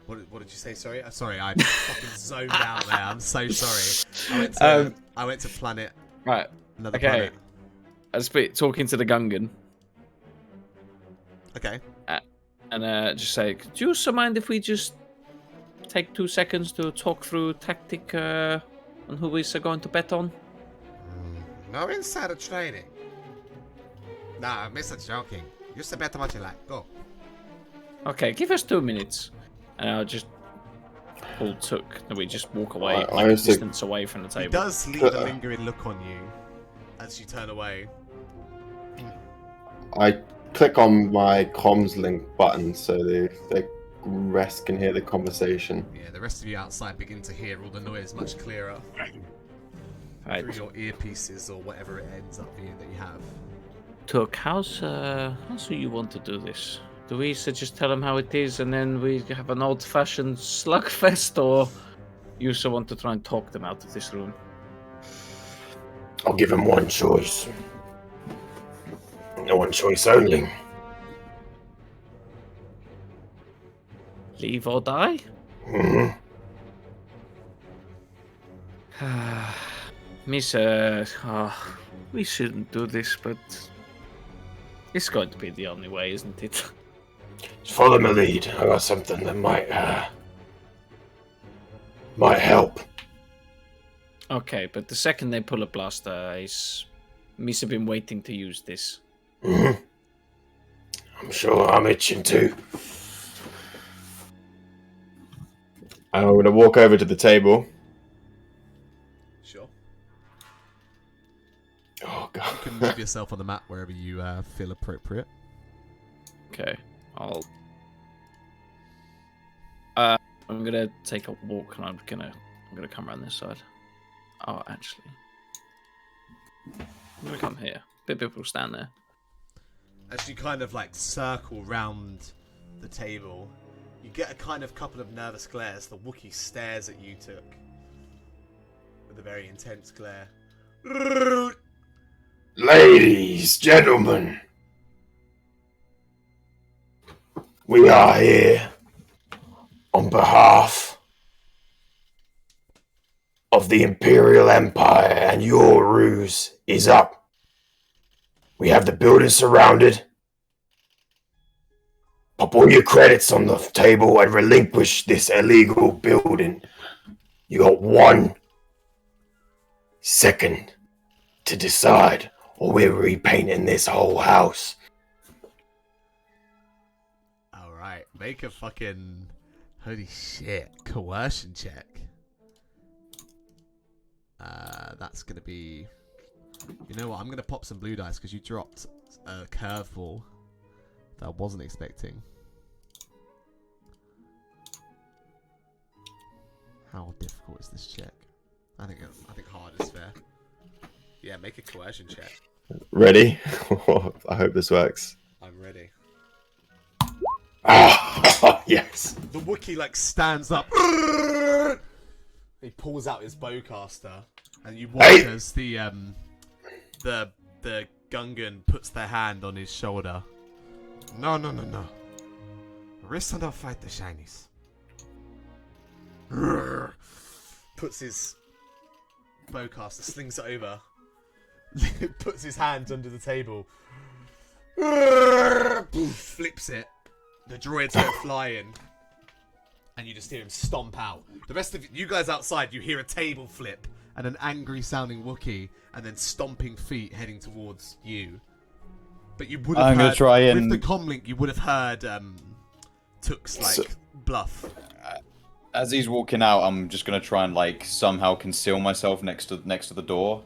What did you say? Sorry, sorry, I fucking zoned out there. I'm so sorry. I went to planet. Right. Another okay. planet. I was talking to the Gungan. Okay. And just say, do you also mind if we just take 2 seconds to talk through tactic on who we're going to bet on? No insider trading. Nah, Mr. Joking. Just bet how much you like. Go. Okay, give us 2 minutes. And I'll just pull Took, and we just walk away, I like distance away from the table. He does leave a lingering look on you as you turn away. I click on my comms link button so the rest can hear the conversation. Yeah, the rest of you outside begin to hear all the noise much clearer Right. through your earpieces or whatever it ends up being that you have. Took, how do you want to do this? Do we just tell them how it is and then we have an old-fashioned slugfest, or you also want to try and talk them out of this room? I'll give him one choice. No one choice only. Leave or die? Mm-hmm. Miss, we shouldn't do this, but it's going to be the only way, isn't it? Follow my lead. I got something that might help. Okay, but the second they pull a blaster, Miss have been waiting to use this. I'm sure I'm itching too. And I'm going to walk over to the table. Sure. Oh, God. You can move yourself on the map wherever you feel appropriate. Okay, I'm gonna take a walk, and I'm gonna come around this side. Oh, actually, I'm gonna come here. People will stand there. As you kind of like circle round the table, you get a kind of couple of nervous glares. The Wookiee stares at you, Took, with a very intense glare. Ladies, gentlemen, we are here on behalf of the Imperial Empire, and your ruse is up. We have the building surrounded. Pop all your credits on the table and relinquish this illegal building. You got 1 second to decide, or we're repainting this whole house. Alright, make a fucking holy shit coercion check. That's gonna be, you know what, I'm gonna pop some blue dice because you dropped a curveball that I wasn't expecting. How difficult is this check? I think hard is fair. Yeah, make a coercion check. Ready? I hope this works. I'm ready. Ah, yes. The Wookiee like stands up. He pulls out his bowcaster, and you watch as the Gungan puts their hand on his shoulder. No. Rest not fight the shinies. Puts his bowcaster, slings it over, puts his hands under the table, flips it. The droids go flying, and you just hear him stomp out. The rest of you guys outside, you hear a table flip and an angry-sounding Wookiee, and then stomping feet heading towards you. But you would have I'm heard, gonna try and with the comlink, you would have heard Took's bluff. as he's walking out, I'm just gonna try and like somehow conceal myself next to the door.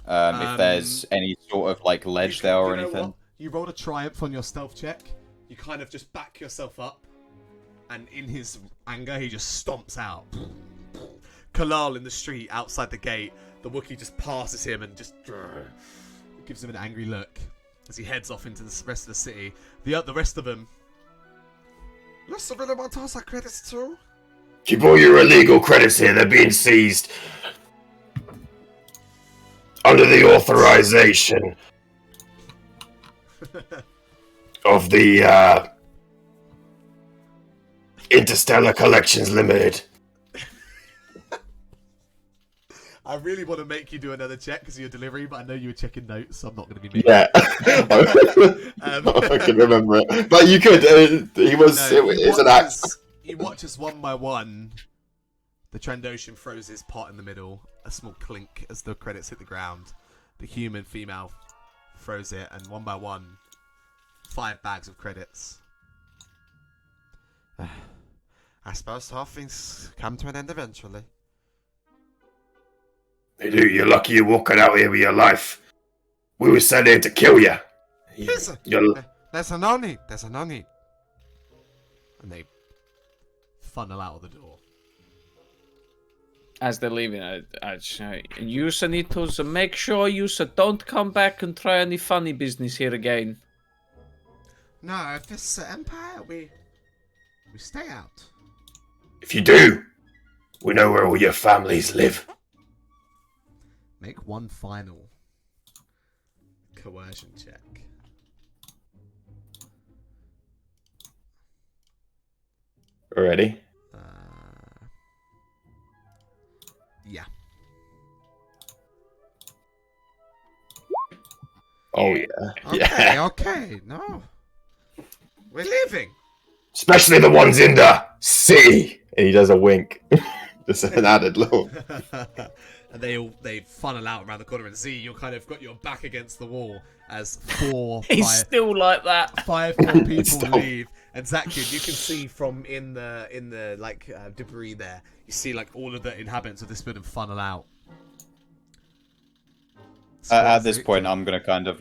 If there's any sort of like ledge there or anything. What? You rolled a triumph on your stealth check. You kind of just back yourself up, and in his anger, he just stomps out. Kalal in the street outside the gate, the Wookiee just passes him and just gives him an angry look as he heads off into the rest of the city. The rest of them. Let's really want to our credits too. Keep all your illegal credits here. They're being seized under the authorization of the Interstellar Collections Limited. I really want to make you do another check because of your delivery, but I know you were checking notes, so I'm not going to be mean. Yeah, I can remember it. But you could. He was. No, It's an act. You watch as one by one, the Trandoshan throws his pot in the middle, a small clink as the credits hit the ground. The human female throws it, and one by one, 5 bags of credits. I suppose all things come to an end eventually. They do. You're lucky you're walking out here with your life. We were sent here to kill you. There's no need. And they funnel out of the door. As they're leaving, I say, you need to make sure you don't come back and try any funny business here again. No, if this empire, we stay out. If you do, we know where all your families live. Make one final coercion check. Ready? Yeah. Okay, okay, no. We're leaving. Especially the ones in the sea. And he does a wink. Just an added little. And they funnel out around the corner, and Z, you're kind of got your back against the wall as four, He's still like that. 5 more people Stop. leave. And Zakian, you can see from in the like debris there, you see like all of the inhabitants of this building funnel out. At this point, I'm gonna kind of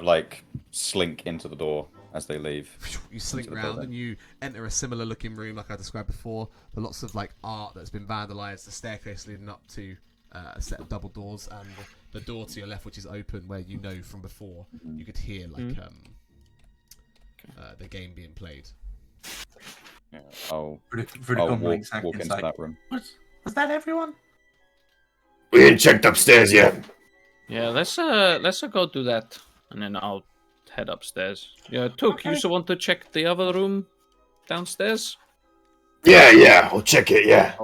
like slink into the door as they leave. You slink into the round building. and you enter a similar looking room like I described before. With lots of like art that's been vandalized. The staircase leading up to a set of double doors, and the door to your left, which is open, where you know from before you could hear like the game being played. Yeah, I'll Through the walk complex, into like, that room. Was that everyone? We ain't checked upstairs yet. Yeah, let's go do that, and then I'll head upstairs. Yeah, Took, you also want to check the other room downstairs? Yeah, we'll check it, yeah.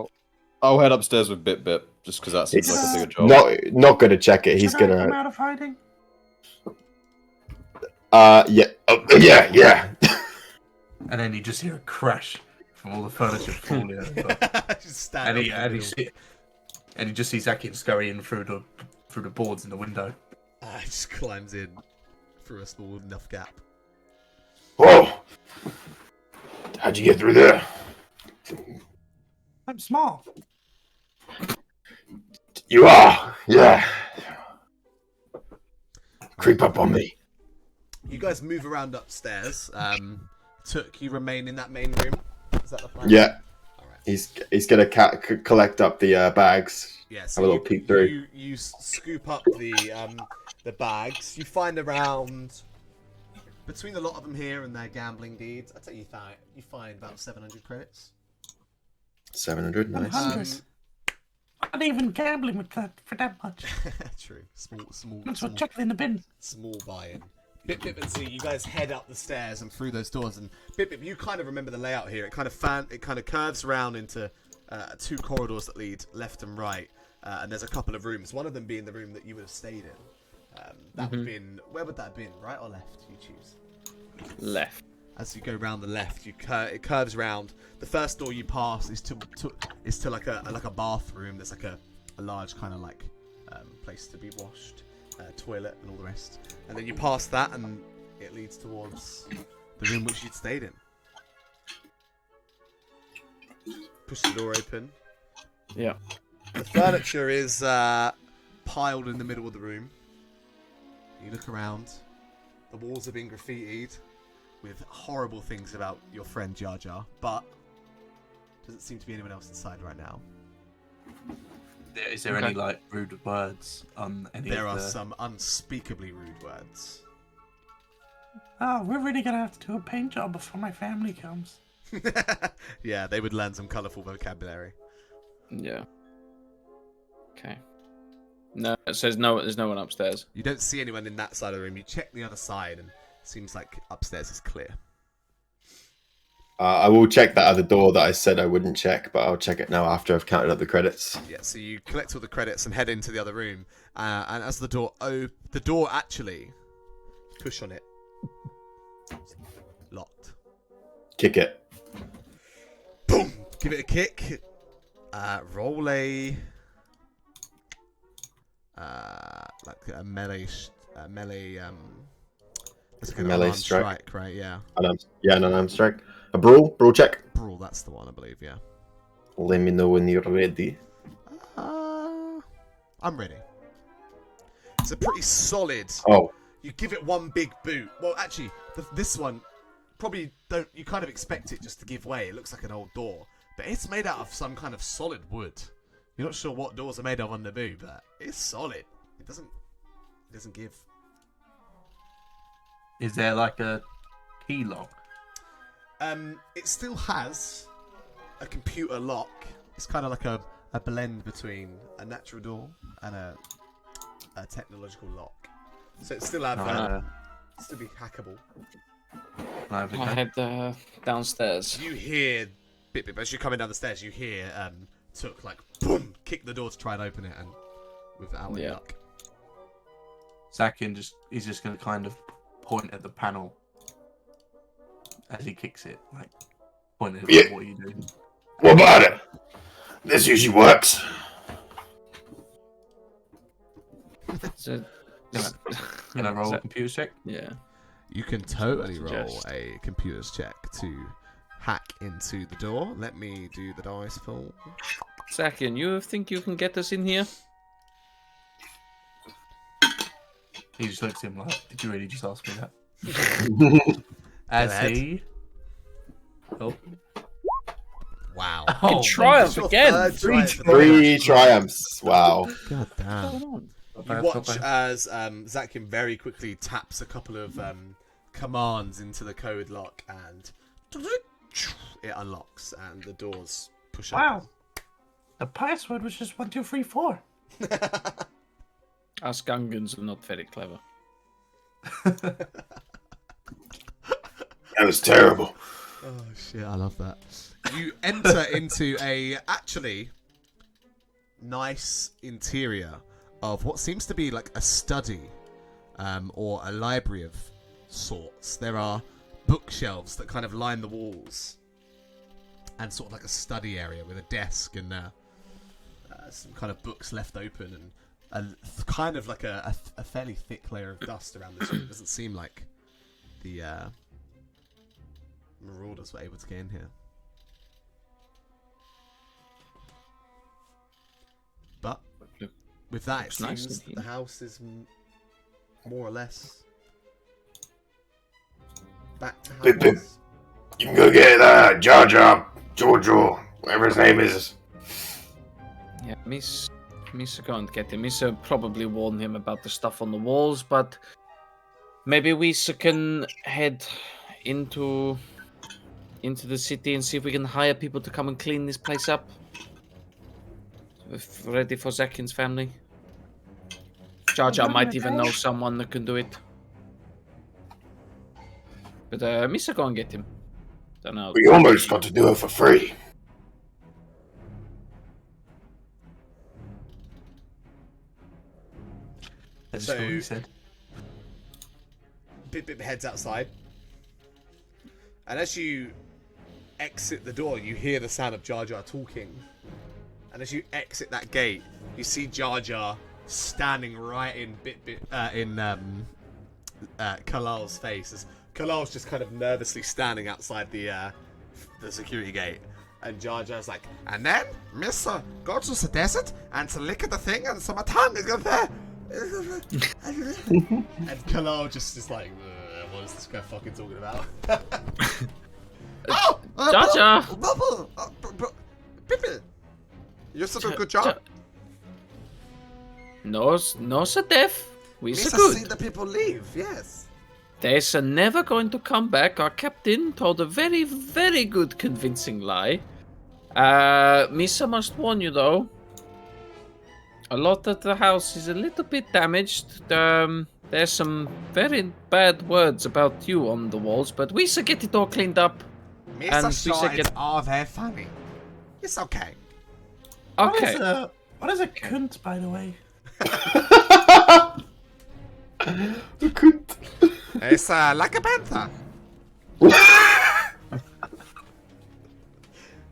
I'll head upstairs with Bip just because that seems like a bigger job. Not gonna check it. He's Should I come gonna. out of hiding? Yeah. and then you just hear a crash from all the furniture falling. Just stand up in the middle. And you just see Zakian scurrying through the boards in the window. He just climbs in through a small enough gap. Whoa! How'd you get through there? I'm small. You are, yeah. Creep up on me. You guys move around upstairs. Took, you remain in that main room. Is that the plan? Yeah. All right. He's gonna collect up the bags. Yeah, Have a little peek through. You scoop up the bags. You find around between a lot of them here and their gambling deeds. I'd say you find about 700 credits. 700, nice. 100. Not even gambling with that for that much. True. Small. That's what chuck it in the bin. Small buy-in. Bip and Z, you guys head up the stairs and through those doors, and Bip, you kind of remember the layout here. It kind of curves around into 2 corridors that lead left and right, and there's a couple of rooms. One of them being the room that you would have stayed in. That would have been, where would that have been? Right or left? You choose. Left. As you go round the left, it curves round. The first door you pass is to like a bathroom. There's like a large kind of like place to be washed, toilet and all the rest. And then you pass that, and it leads towards the room which you'd stayed in. Push the door open. Yeah. The furniture is piled in the middle of the room. You look around. The walls have been graffitied with horrible things about your friend Jar Jar, but doesn't seem to be anyone else inside right now. Is there any like rude words on any There of are the... some unspeakably rude words. Oh, we're really gonna have to do a paint job before my family comes. Yeah, they would learn some colourful vocabulary. Yeah. Okay. No, it says no. There's no one upstairs. You don't see anyone in that side of the room. You check the other side, and it seems like upstairs is clear. I will check that other door that I said I wouldn't check, but I'll check it now after I've counted up the credits. Yeah, so you collect all the credits and head into the other room. And as the door actually, push on it. Locked. Kick it. Boom! Give it a kick. Roll a like a melee. It's like an Melee unarmed strike. right? Yeah. An unarmed strike. A brawl check. Brawl, that's the one, I believe. Yeah. Let me know when you're ready. I'm ready. It's a pretty solid. Oh, You give it one big boot. Well, actually, this one probably don't. You kind of expect it just to give way. It looks like an old door, but it's made out of some kind of solid wood. You're not sure what doors are made of on Naboo, but it's solid. It doesn't give. Is there like a key lock? It still has a computer lock. It's kind of like a blend between a natural door and a technological lock. So it still have still be hackable. I head downstairs. You hear Bip as you're coming down the stairs. You hear Took like boom kick the door to try and open it, and without any luck. Zakin he's just going to kind of point at the panel as he kicks it, like pointing at Yeah. what are you doing? What about it? This usually works. So, Can I roll a computer check? Yeah. You can totally roll Suggest. a computer's check to hack into the door. Let me do the dice pool. Zakin, you think you can get us in here? He just looks at him like, did you really just ask me that? As ahead. he... Oh. Wow. In triumph Your again. third try for the 3 triumphs. Wow. God damn. Not You bad, not watch bad. as Zakin very quickly taps a couple of commands into the code lock, and it unlocks, and the doors push Wow. open. The password was just 1234. Us Gungans are not very clever. That was terrible. Oh shit, I love that. You enter into a actually nice interior of what seems to be like a study or a library of sorts. There are bookshelves that kind of line the walls, and sort of like a study area with a desk and some kind of books left open, and kind of like a fairly thick layer of dust around this room. It doesn't seem like the marauders were able to get in here. But with that, it Looks nice seems in here. the house is more or less back to how Bip, it bip. was. You can go get Jar Jar, Jojo, whatever his name is. Yeah, Misa can't get him. Misa probably warned him about the stuff on the walls, but maybe we can head into the city and see if we can hire people to come and clean this place up. If ready for Zakin's family. Jar Jar might even know someone that can do it. But Misa go and get him. Don't know. We almost got to do it for free. That's So- what he said. Bip Bip heads outside, and as you exit the door, you hear the sound of Jar Jar talking. And as you exit that gate, you see Jar Jar standing right in Kalal's face. As Kalal's just kind of nervously standing outside the security gate, and Jar Jar's like, and then Mister go to the desert and to lick at the thing, and so my tongue is going there. And Kalal just is like, what is this guy fucking talking about? Oh! Jar Jar! Pippin! You're such a good job. No, so deaf. We Misa so good. see the people leave, yes. They're never going to come back. Our captain told a very, very good convincing lie. Misa must warn you though. A lot of the house is a little bit damaged. There's some very bad words about you on the walls, but we should get it all cleaned up. And Misa we sure should it's get... all very funny. It's okay. Okay. What is a cunt, by the way? It's like a panther.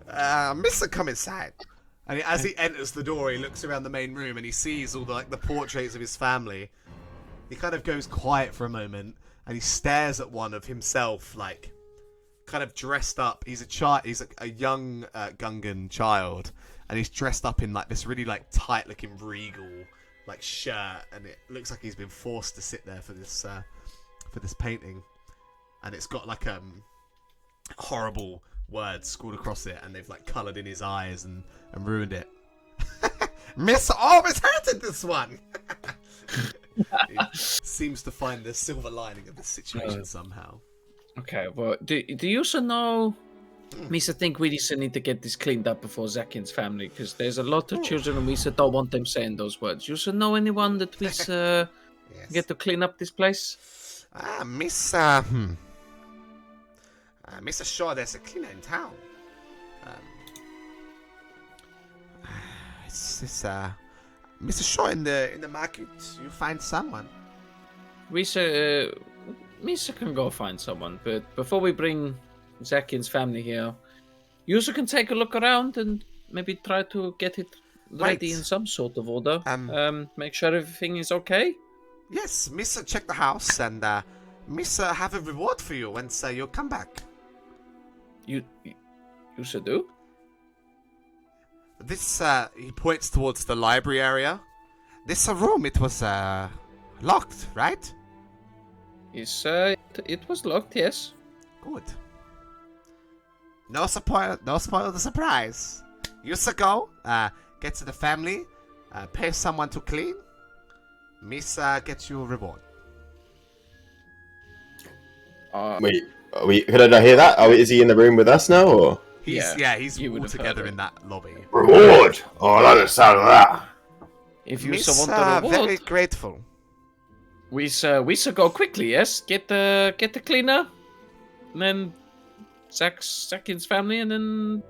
Mr. Come inside. And as he enters the door, he looks around the main room and he sees all the portraits of his family. He kind of goes quiet for a moment and he stares at one of himself, like kind of dressed up. He's a child. He's a young Gungan child, and he's dressed up in like this really like tight-looking regal like shirt, and it looks like he's been forced to sit there for this painting, and it's got like horrible words scrawled across it, and they've like coloured in his eyes and ruined it. Miss always hated this one. He seems to find the silver lining of the situation somehow. Okay, well, do you also know... Misa think we just need to get this cleaned up before Zakin's family, because there's a lot of children and we don't want them saying those words. You also know anyone that we Yes. get to clean up this place? Miss Shaw, there's a cleaner in town. It's Mr. Shaw in the market. You find someone. Misa can go find someone, but before we bring Zakian's family here, you can take a look around and maybe try to get it ready in some sort of order. Make sure everything is okay. Yes, Misa, check the house, and Misa have a reward for you once you come back. You should do. This, he points towards the library area. This room, it was locked, right? Yes, it was locked, yes. Good. No spoil the surprise. You go, get to the family, pay someone to clean. Misa gets you a reward. Wait, could I hear that? Is he in the room with us now, or? He's all together in that lobby. Reward! Oh, I like the sound of that. If you Misa, want the reward, very grateful. we should go quickly. Yes, get the cleaner, and then Zakian's family, and then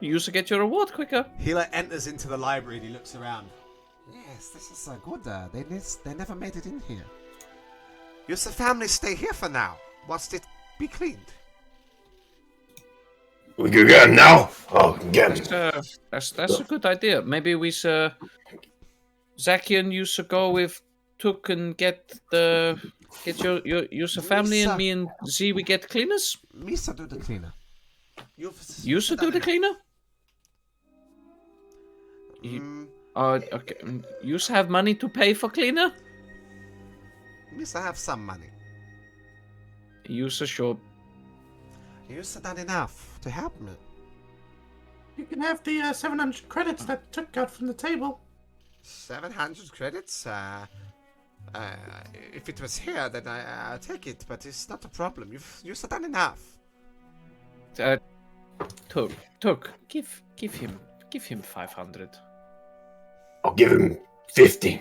you should get your reward quicker. He enters into the library and he looks around. Yes, this is good. They never made it in here. Your family stay here for now, whilst it be cleaned. We could get him now. Oh, get him. That's a good idea. Maybe we should. Zakian, you should go with Tuk and get your family, and me and Z we get cleaners. Misa do the cleaner. You should do the cleaner. Okay. You should have money to pay for cleaner. Misa have some money. You should sure. You should done enough to help me. You can have the 700 credits that Took got from the table. 700 credits? If it was here, then I'll take it, but it's not a problem. You've done enough. Tuk, give him 500. I'll give him 50.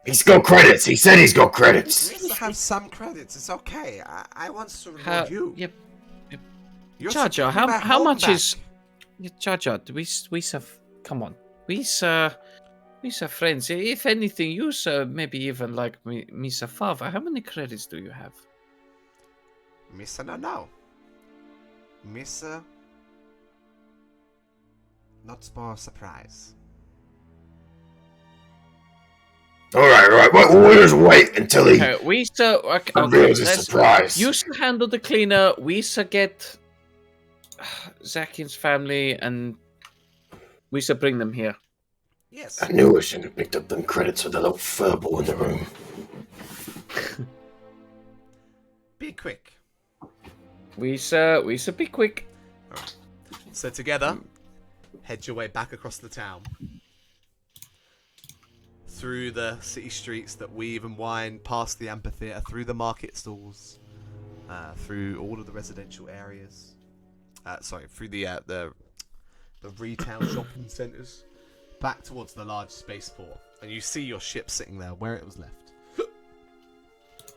He's got credits. He said he's got credits. You still have some credits. It's okay. I want to reward you. Yep. You're Jaja, how much is? Jaja, we have. Come on, we friends. If anything, you maybe even like Misa Fava. How many credits do you have? Misa no. Misa, not spoil surprise. All right. We'll just wait until he reveals a surprise. You should handle the cleaner. We should get Zakian's family, and we should bring them here. Yes. I knew I shouldn't have picked up them credits with the little furball in the room. Be quick. We should be quick. Alright. So together, head your way back across the town. Through the city streets that weave and wind past the amphitheatre, through the market stalls, through all of the residential areas. Through the retail shopping centres, back towards the large spaceport, and you see your ship sitting there where it was left.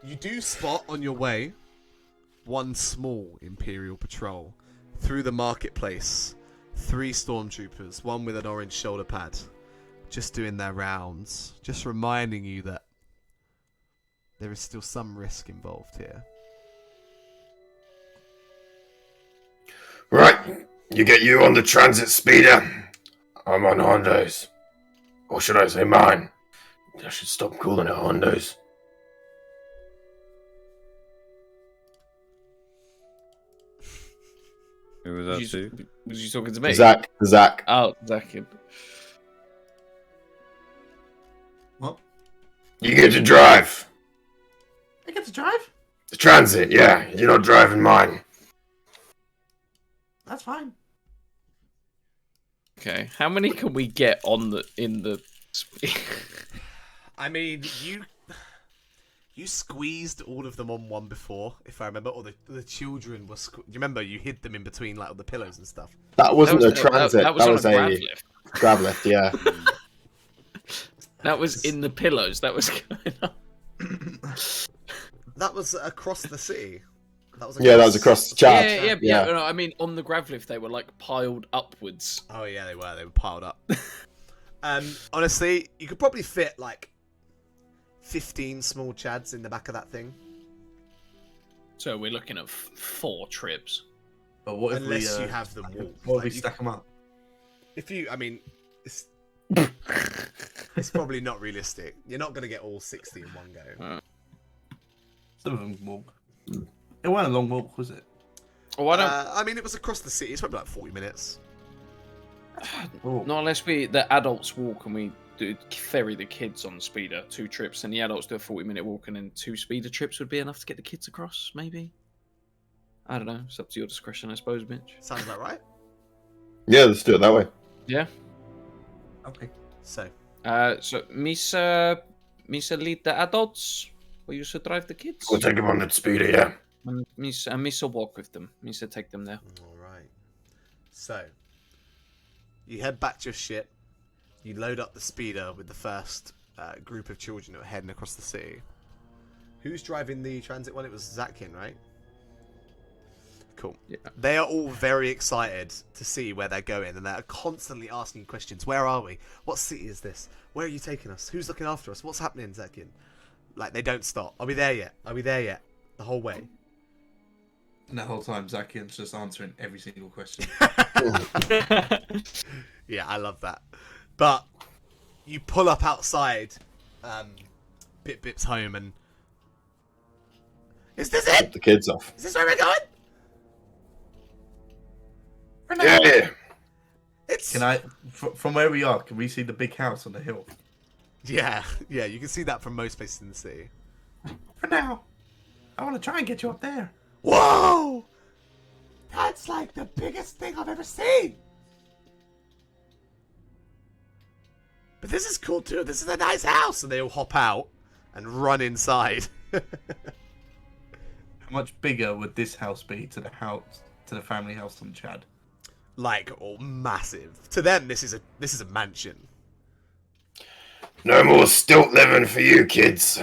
You do spot on your way one small Imperial patrol through the marketplace. 3 stormtroopers, one with an orange shoulder pad, just doing their rounds, just reminding you that there is still some risk involved here. Right, you get you on the transit speeder. I'm on Hondos. Or should I say mine? I should stop calling it Hondos. Who was that to? Was you talking to me? Zach. Oh, Zakian. What? You get to drive. I get to drive? The transit, yeah. You're not driving mine. That's fine. Okay, how many can we get in the? I mean, you squeezed all of them on one before, if I remember, or the children were. Do you remember you hid them in between like the pillows and stuff? That wasn't a transit. That was on a grav a lift. grav lift, yeah. That was in the pillows. That was going on. That was across the city. That was across the chat. Yeah. No, I mean, on the grav lift, they were like piled upwards. Oh yeah, they were. They were piled up. Honestly, you could probably fit like 15 small chads in the back of that thing. So we're looking at 4 trips. But what if Unless we, you have them walk. What if Like, we you- stack them up? If you, I mean, it's it's probably not realistic. You're not gonna get all 60 in one go. Some of them can walk. It wasn't a long walk, was it? Oh, I don't. I mean, it was across the city. It's probably like 40 minutes. Oh. Not unless the adults walk and we do ferry the kids on the speeder 2 trips, and the adults do a 40-minute walk, and then 2 speeder trips would be enough to get the kids across. Maybe. I don't know. It's up to your discretion, I suppose, Mitch. Sounds about right. Yeah, let's do it that way. Yeah. Okay. So, So Misa lead the adults. Or you should drive the kids. We'll take him on that speeder, yeah. And Misa walk with them. Misa take them there. all right. So, you head back to your ship. You load up the speeder with the first group of children who are heading across the city. Who's driving the transit one? It was Zatkin, right? Cool. Yeah. They are all very excited to see where they're going, and they're constantly asking questions. Where are we? What city is this? Where are you taking us? Who's looking after us? What's happening, Zatkin? Like, they don't stop. Are we there yet? Are we there yet? The whole way. And that whole time, Zakian's just answering every single question. Yeah, I love that. But you pull up outside Bip Bip's home, and is this Get it? the kids off. Is this where we're going? Yeah. It's Can I, from where we are, can we see the big house on the hill? yeah. You can see that from most places in the city. For now, I want to try and get you up there. Whoa! That's like the biggest thing I've ever seen. But this is cool too. This is a nice house, and they all hop out and run inside. How much bigger would this house be to the family house on Chad? Like, all massive. To them, this is a mansion. No more stilt living for you kids.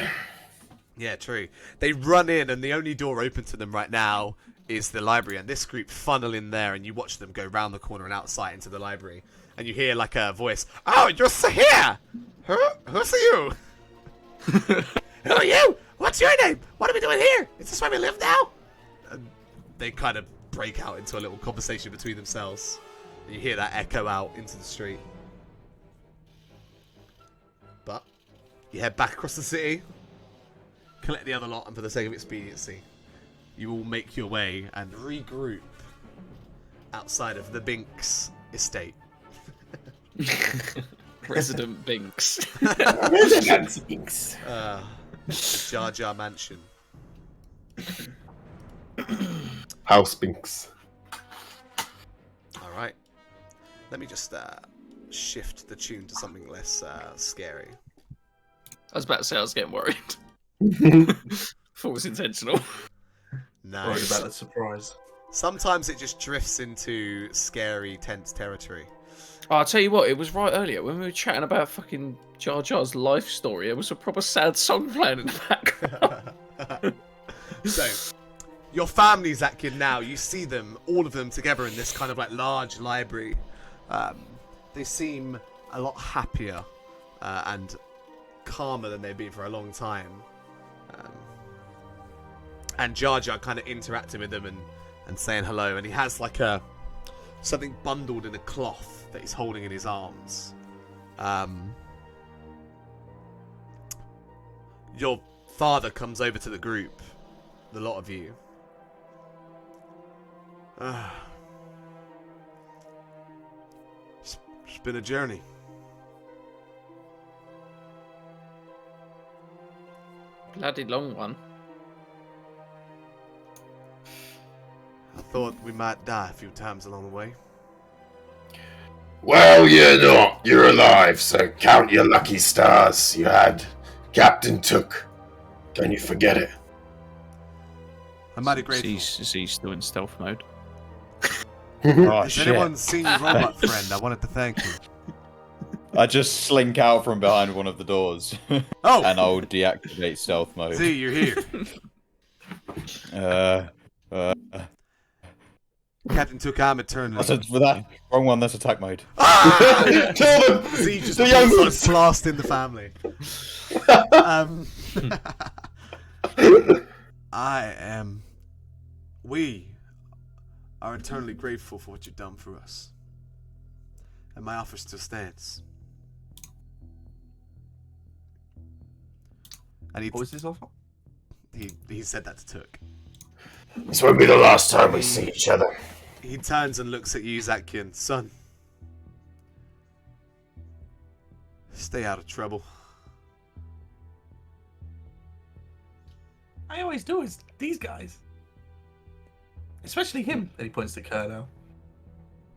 Yeah, true. They run in, and the only door open to them right now is the library, and this group funnel in there, and you watch them go round the corner and outside into the library, and you hear like a voice. Oh, you're here! Who's you? Who are you? What's your name? What are we doing here? Is this where we live now? And they kind of break out into a little conversation between themselves. And you hear that echo out into the street. But you head back across the city, collect the other lot, and for the sake of expediency, you all make your way and regroup outside of the Binks estate. President Binks. The Jar Jar Mansion. House Binks. Alright. Let me just shift the tune to something less scary. I was about to say I was getting worried. Thought it was intentional. No. Worried about the surprise. Sometimes it just drifts into scary, tense territory. Oh, I'll tell you what, it was right earlier when we were chatting about fucking Jar Jar's life story. It was a proper sad song playing in the background. So, your family, Zatkin, now, you see them, all of them together in this kind of like large library. They seem a lot happier and calmer than they've been for a long time. And Jar Jar kind of interacting with them and saying hello, and he has like something bundled in a cloth that he's holding in his arms. Your father comes over to the group, the lot of you. It's been a journey. Bloody long one. I thought we might die a few times along the way. Well, you're not. You're alive, so count your lucky stars. You had Captain Took. Don't you forget it. I'm mighty grateful. Is he still in stealth mode? Oh, Has shit. anyone seen your robot friend? I wanted to thank you. I just slink out from behind one of the doors. Oh! And I'll deactivate stealth mode. See, you're here. Captain took arm eternally. That's for that wrong one. That's attack mode. Kill them! Z just The young starts blasting the family. We are eternally grateful for what you've done for us. And my offer still stands. And What was his offer? he said that to Took. This won't be the last time we see each other. He turns and looks at you, Zakian. Son, stay out of trouble. I always do is these guys. Especially him. And he points to Kerr.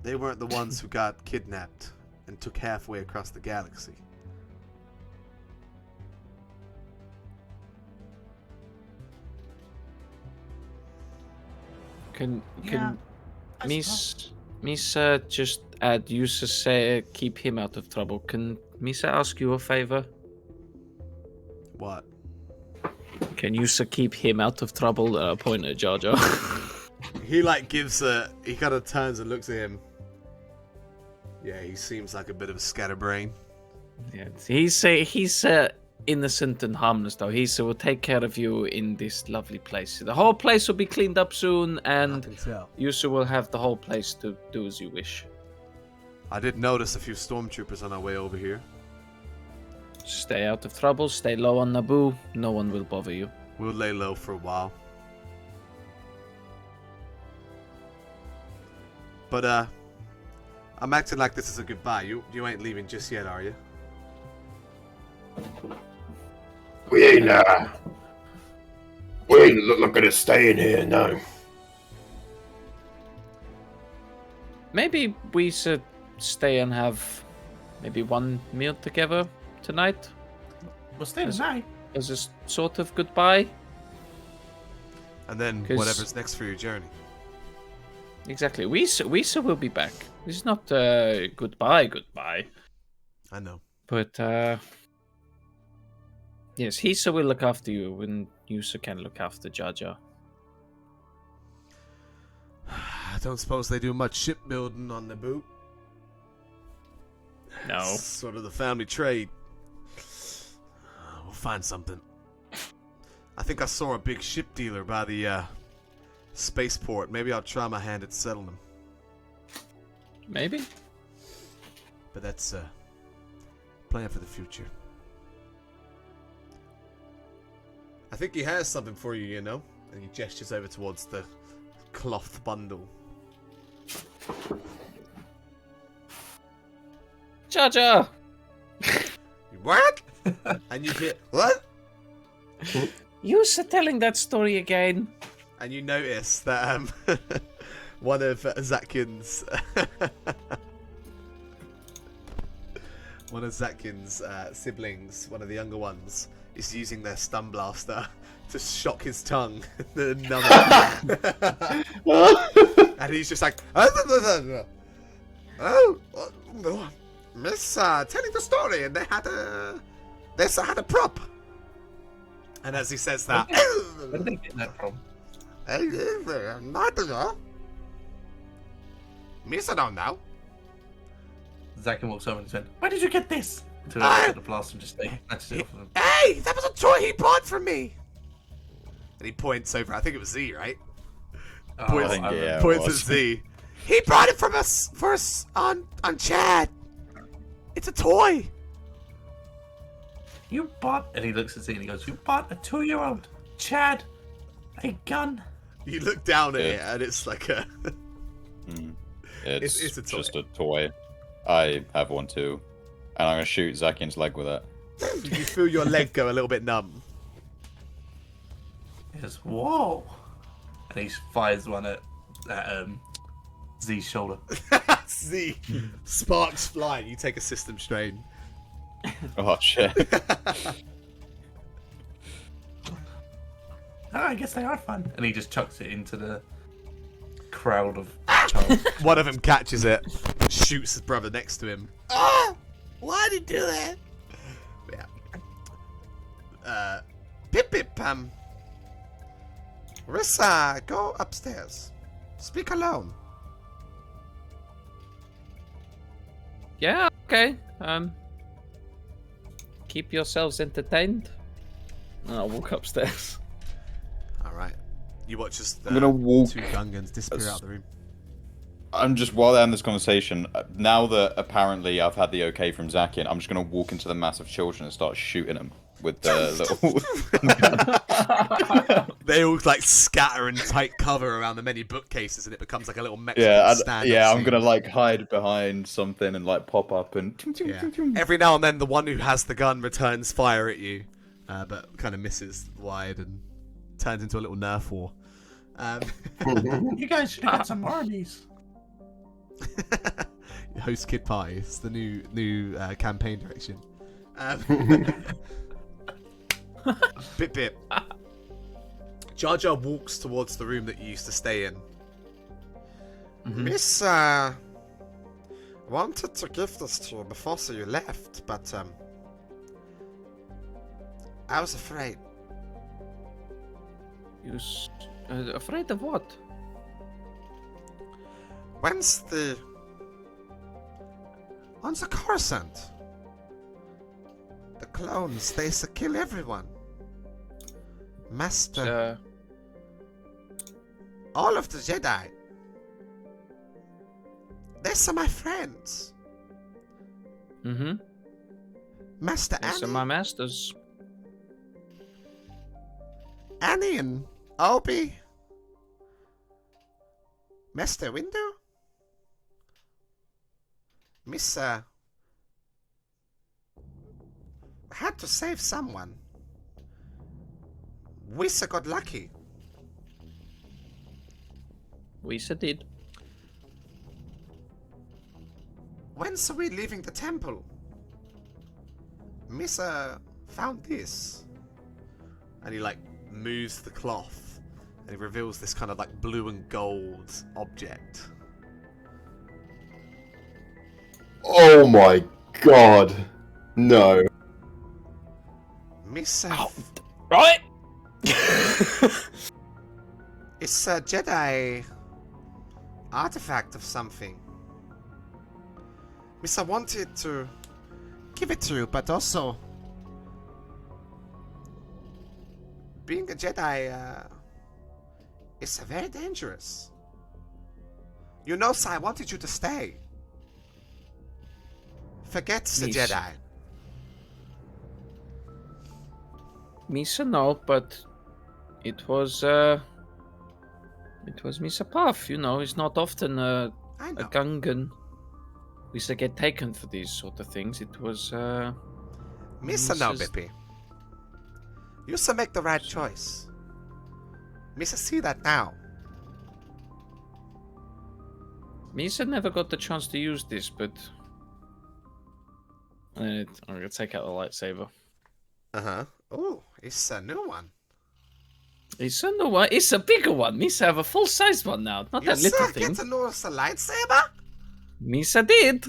They weren't the ones who got kidnapped and took halfway across the galaxy. Can I Misa just add Yusa say keep him out of trouble? Can Misa ask you a favor? What? Can Yusa keep him out of trouble? Point at Jar Jar. He he kind of turns and looks at him. Yeah, he seems like a bit of a scatterbrain. Yeah, he's innocent and harmless though. He will take care of you in this lovely place. The whole place will be cleaned up soon, I and can tell. Yusa will have the whole place to do as you wish. I did notice a few stormtroopers on our way over here. Stay out of trouble. Stay low on Naboo. No one will bother you. We'll lay low for a while. But I'm acting like this is a goodbye. You ain't leaving just yet, are you? We ain't looking to stay in here, no. Maybe we should stay and have maybe one meal together tonight We'll stay tonight. as a sort of goodbye. And then 'Cause- whatever's next for your journey. Exactly. We will be back. This is not goodbye. I know. But yes, Hisa will look after you, and Yusa can look after Jar Jar. I don't suppose they do much shipbuilding on Naboo. No. It's sort of the family trade. We'll find something. I think I saw a big ship dealer by the spaceport. Maybe I'll try my hand at settling them. Maybe. But that's plan for the future. I think he has something for you, you know? And he gestures over towards the cloth bundle. Jar Jar! What? And you hear, what? Yusa telling that story again. And you notice that one of Zakian's siblings, one of the younger ones, is using their stun blaster to shock his tongue. And he's just like, oh, Miss telling the story, and they had a prop. And as he says that, Where did they get that from? I don't know. Miss, I don't know. Zakin walks over and said, Where did you get this? to the blast and just snatches it off of him. Hey, that was a toy he bought for me. And he points over. I think it was Z, right? Points, think, yeah, it points at was. Z. He brought it from us for us on Chad. It's a toy. You bought, And he looks at Z and he goes, you bought a 2-year-old Chad a gun. You look down at Yeah. it, and it's like a. It's, It's a toy. just a toy. I have one too. And I'm going to shoot Zakian's leg with it. You feel your leg go a little bit numb. he goes, whoa. And he fires one at Z's shoulder. Z, sparks fly. You take a system strain. Oh, shit. Oh, I guess they are fun. And he just chucks it into the crowd of child. One of them catches it, shoots his brother next to him. Ah! Why'd he do that? Yeah. Pip Pip, Rissa, go upstairs. Speak alone. Yeah, okay. Keep yourselves entertained. And I'll walk upstairs. All right. You watch as the I'm gonna walk. two Gungans disappear out of the room. I'm just while they're having this conversation. Now that apparently I've had the okay from Zakian, I'm just gonna walk into the mass of children and start shooting them with the little. They all like scatter in tight cover around the many bookcases, and it becomes like a little Mexican stand. I'm gonna like hide behind something and like pop up and. Every now and then, the one who has the gun returns fire at you, but kind of misses wide and turns into a little Nerf war. You guys should have got some more of these. Host kid party. It's the new campaign direction. Bit. Jar Jar walks towards the room that you used to stay in. Miss, wanted to give this to you before so you left, but I was afraid. You afraid of what? When's on the Coruscant, the clones, they kill everyone. Master, all of the Jedi, they're my friends. Master These are Annie, my masters. Annie and Obi, Master Windu, Miss, had to save someone. Wissa got lucky. Wissa did. When's we leaving the temple? Missa found this. And he like moves the cloth, and he reveals this kind of like blue and gold object. Oh my god. No. Missa. Right? It's a Jedi artifact of something. Missa wanted to give it to you, but also being a Jedi is very dangerous. You know, sir, I wanted you to stay. Forget the Yes. Jedi. Misa no, but it was Misa Puff, you know, it's not often I a know. Gungan we should get taken for these sort of things. It was Missa no, Missa's- Bippy. You should make the right choice. Missa see that now. Misa never got the chance to use this, but I'm gonna take out the lightsaber. Uh-huh. Oh, it's a new one. It's a new one. It's a bigger one. Misa have a full-sized one now, not You that little sir thing. get to know a lightsaber? Misa did.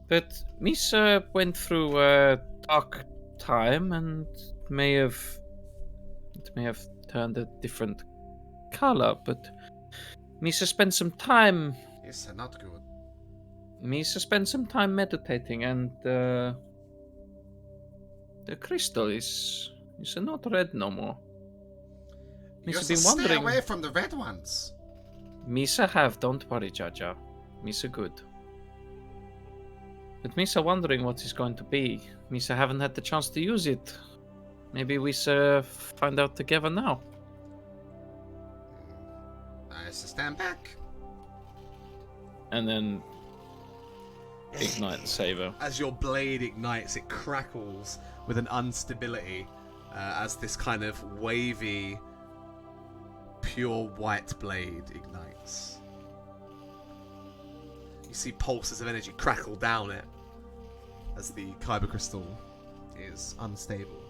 But Misa went through a dark time and it may have turned a different color, but Misa spent some time It's not good. Misa spent some time meditating, and the crystal is not red no more. You Misa should been stay wondering. away from the red ones. Misa have, don't worry, Jaja. Misa good. But Misa wondering what it's going to be. Misa haven't had the chance to use it. Maybe we find out together now. I stand back. And then ignite the saber. As your blade ignites, it crackles with an instability as this kind of wavy, pure white blade ignites. You see pulses of energy crackle down it as the kyber crystal is unstable.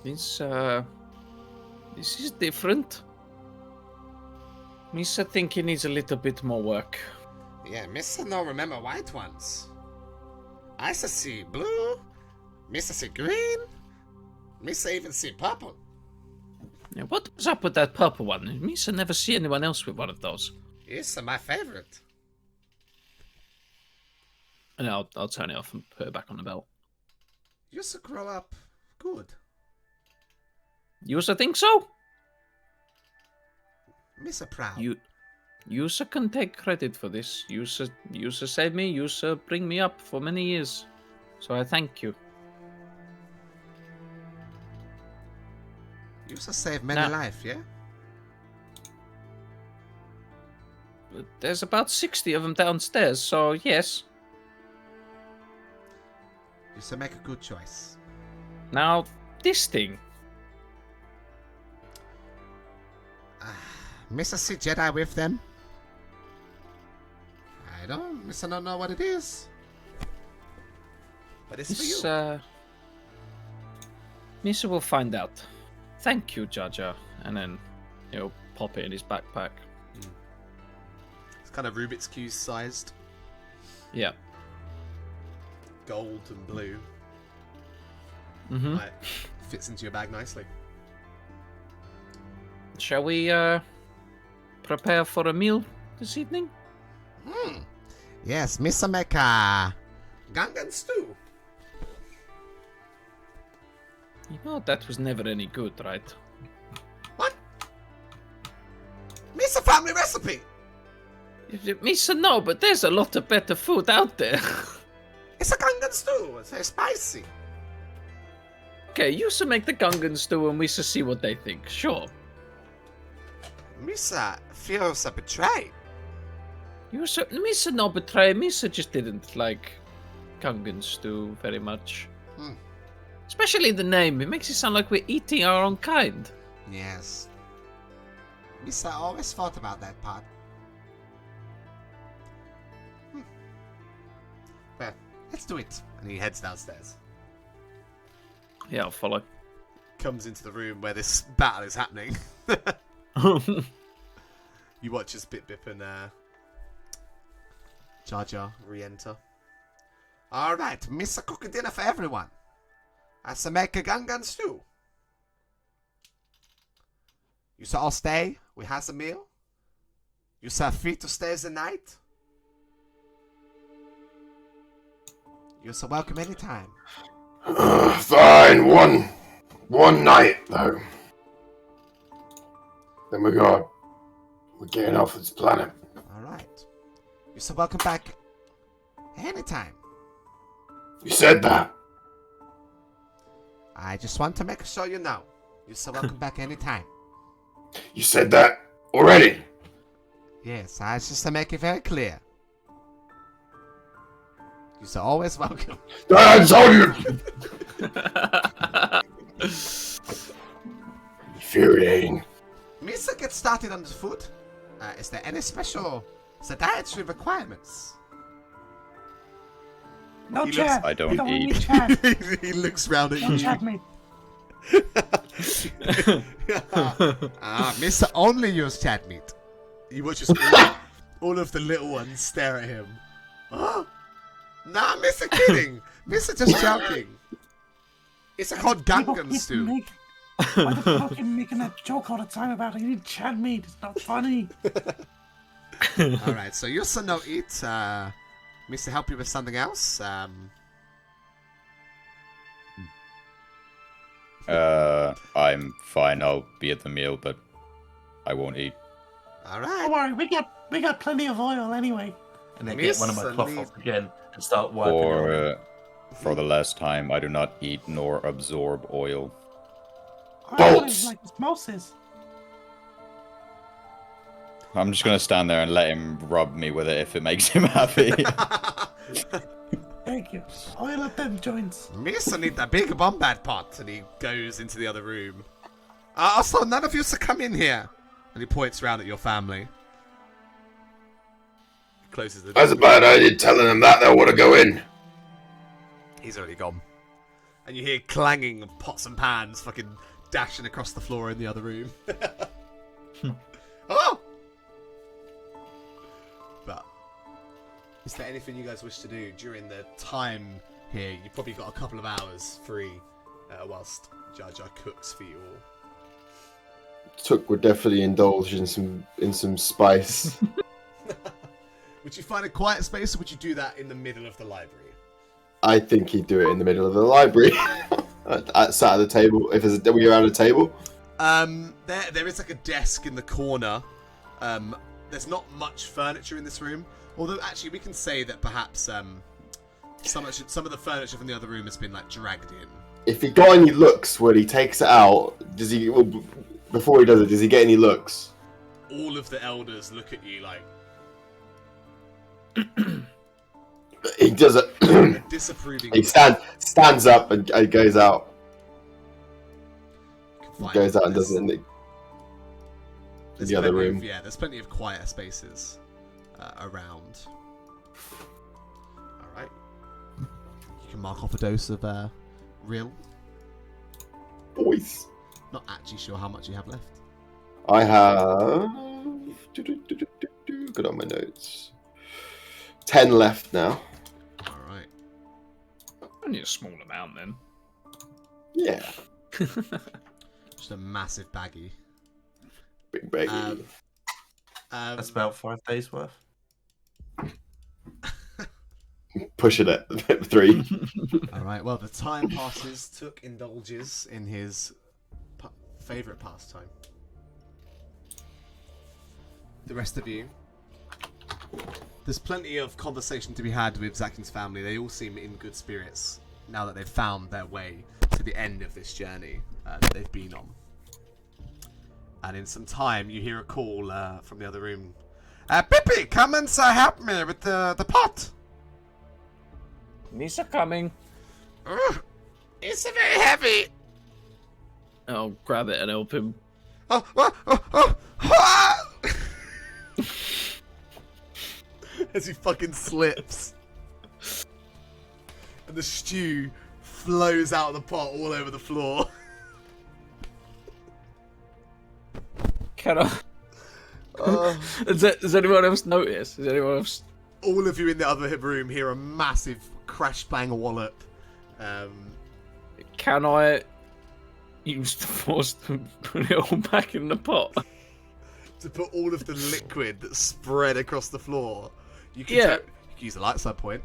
This is different. Misa think he needs a little bit more work. Yeah, Missa no remember white ones. I see blue. Missa see green. Missa even see purple. Yeah, what was up with that purple one? Misa never see anyone else with one of those. It's my favorite. And I'll turn it off and put it back on the belt. You used to grow up good. You also think so? Mr. Proud. You can take credit for this. You saved me. You bring me up for many years. So I thank you. You used to save many lives, yeah? There's about 60 of them downstairs, so yes. You used to make a good choice. Now, this thing. Mr. See Jedi with them? Mr. don't know what it is. But it's for you. Misa will find out. Thank you, Jar Jar. And then he'll pop it in his backpack. It's kind of Rubik's Cube sized. Yeah. Gold and blue. Mm-hmm. Like, fits into your bag nicely. Shall we prepare for a meal this evening? Yes, Mr. Mecha. Gangan stew. You know that was never any good, right? What? Mr. Family recipe. Misa, no, but there's a lot of better food out there. It's a Gangan stew. It's very spicy. Okay, you should make the Gungan stew and we should see what they think. Sure. Misa feels betrayed. Misa no betray. Misa just didn't like Gungan stew very much. Especially the name. It makes it sound like we're eating our own kind. Yes. Misa always thought about that part. Well, let's do it. And he heads downstairs. Yeah, I'll follow. Comes into the room where this battle is happening. You watch as Bip Bip and Jar Jar re-enter. Alright, Mr. Cooking dinner for everyone. I shall make a Gangan stew. You shall all stay. We have a meal. You shall free to stay the night. You shall welcome anytime. Fine, one night though. Then we're getting off this planet. Alright. You shall welcome back anytime. You said that. I just want to make sure you know. You shall welcome back anytime. You said that already. Yes, I just to make it very clear. You shall always welcome. I told you. Infuriating. Misa, get started on the food. Is there any special dietary requirements? No He Chad. I don't We want eat. any Chad. He looks round at No you. Chad meat. Misa only use chat meat. You watch all of the little ones stare at him. Oh, nah, Misa kidding. Misa just joking. It's called Gangan stew. Why the fuck are you making that joke all the time about eating Chad meat? It's not funny. Alright, so you also no eat. Misa help you with something else? I'm fine. I'll be at the meal, but I won't eat. Alright. Don't worry, we got plenty of oil anyway. And then get one of my Miss cloth Lee- off again and start wiping it on. For the last time, I do not eat nor absorb oil. I thought it Bolts. was like osmosis. I'm just gonna stand there and let him rub me with it if it makes him happy. Thank you. Oil up them joints. Misa need a big bombard pot, and he goes into the other room. Also, none of you should come in here. And he points round at your family. Closes the door. That's a bad idea telling them that they want to go in. He's already gone. And you hear clanging of pots and pans fucking dashing across the floor in the other room. Oh! But, is there anything you guys wish to do during the time here? You've probably got a couple of hours free whilst Jar Jar cooks for you all. Took would definitely indulge in some spice. Would you find a quiet space, or would you do that in the middle of the library? I think he'd do it in the middle of the library, sat at the table. If there's are we around a table? There is like a desk in the corner. There's not much furniture in this room, although actually we can say that perhaps some of the furniture from the other room has been like dragged in. If he got any looks when he takes it out, does he? Well, before he does it, does he get any looks? All of the elders look at you like He does it. disapproving. He stands up and goes out. Goes out and does it in the other room. There's plenty of quieter spaces around. All right. You can mark off a dose of real. Boys. Not actually sure how much you have left. I have. Good on my notes. 10 left now. All right. Only a small amount then. Yeah. Just a massive baggie. Big baggy. That's about 5 days worth. Pushing it. 3. All right. Well, the time passes. Took indulges in his favorite pastime. The rest of you. There's plenty of conversation to be had with Zakin's family. They all seem in good spirits now that they've found their way to the end of this journey that they've been on. And in some time, you hear a call from the other room. Pippi, come and help me with the pot. Nisa coming. It's very heavy. I'll grab it and help him. As he fucking slips. And the stew flows out of the pot all over the floor. Can I... Does anyone else notice? Does anyone else... All of you in the other room hear a massive crash bang wallop. Can I use the force to put it all back in the pot? To put all of the liquid that's spread across the floor. You can, you can use the light side point.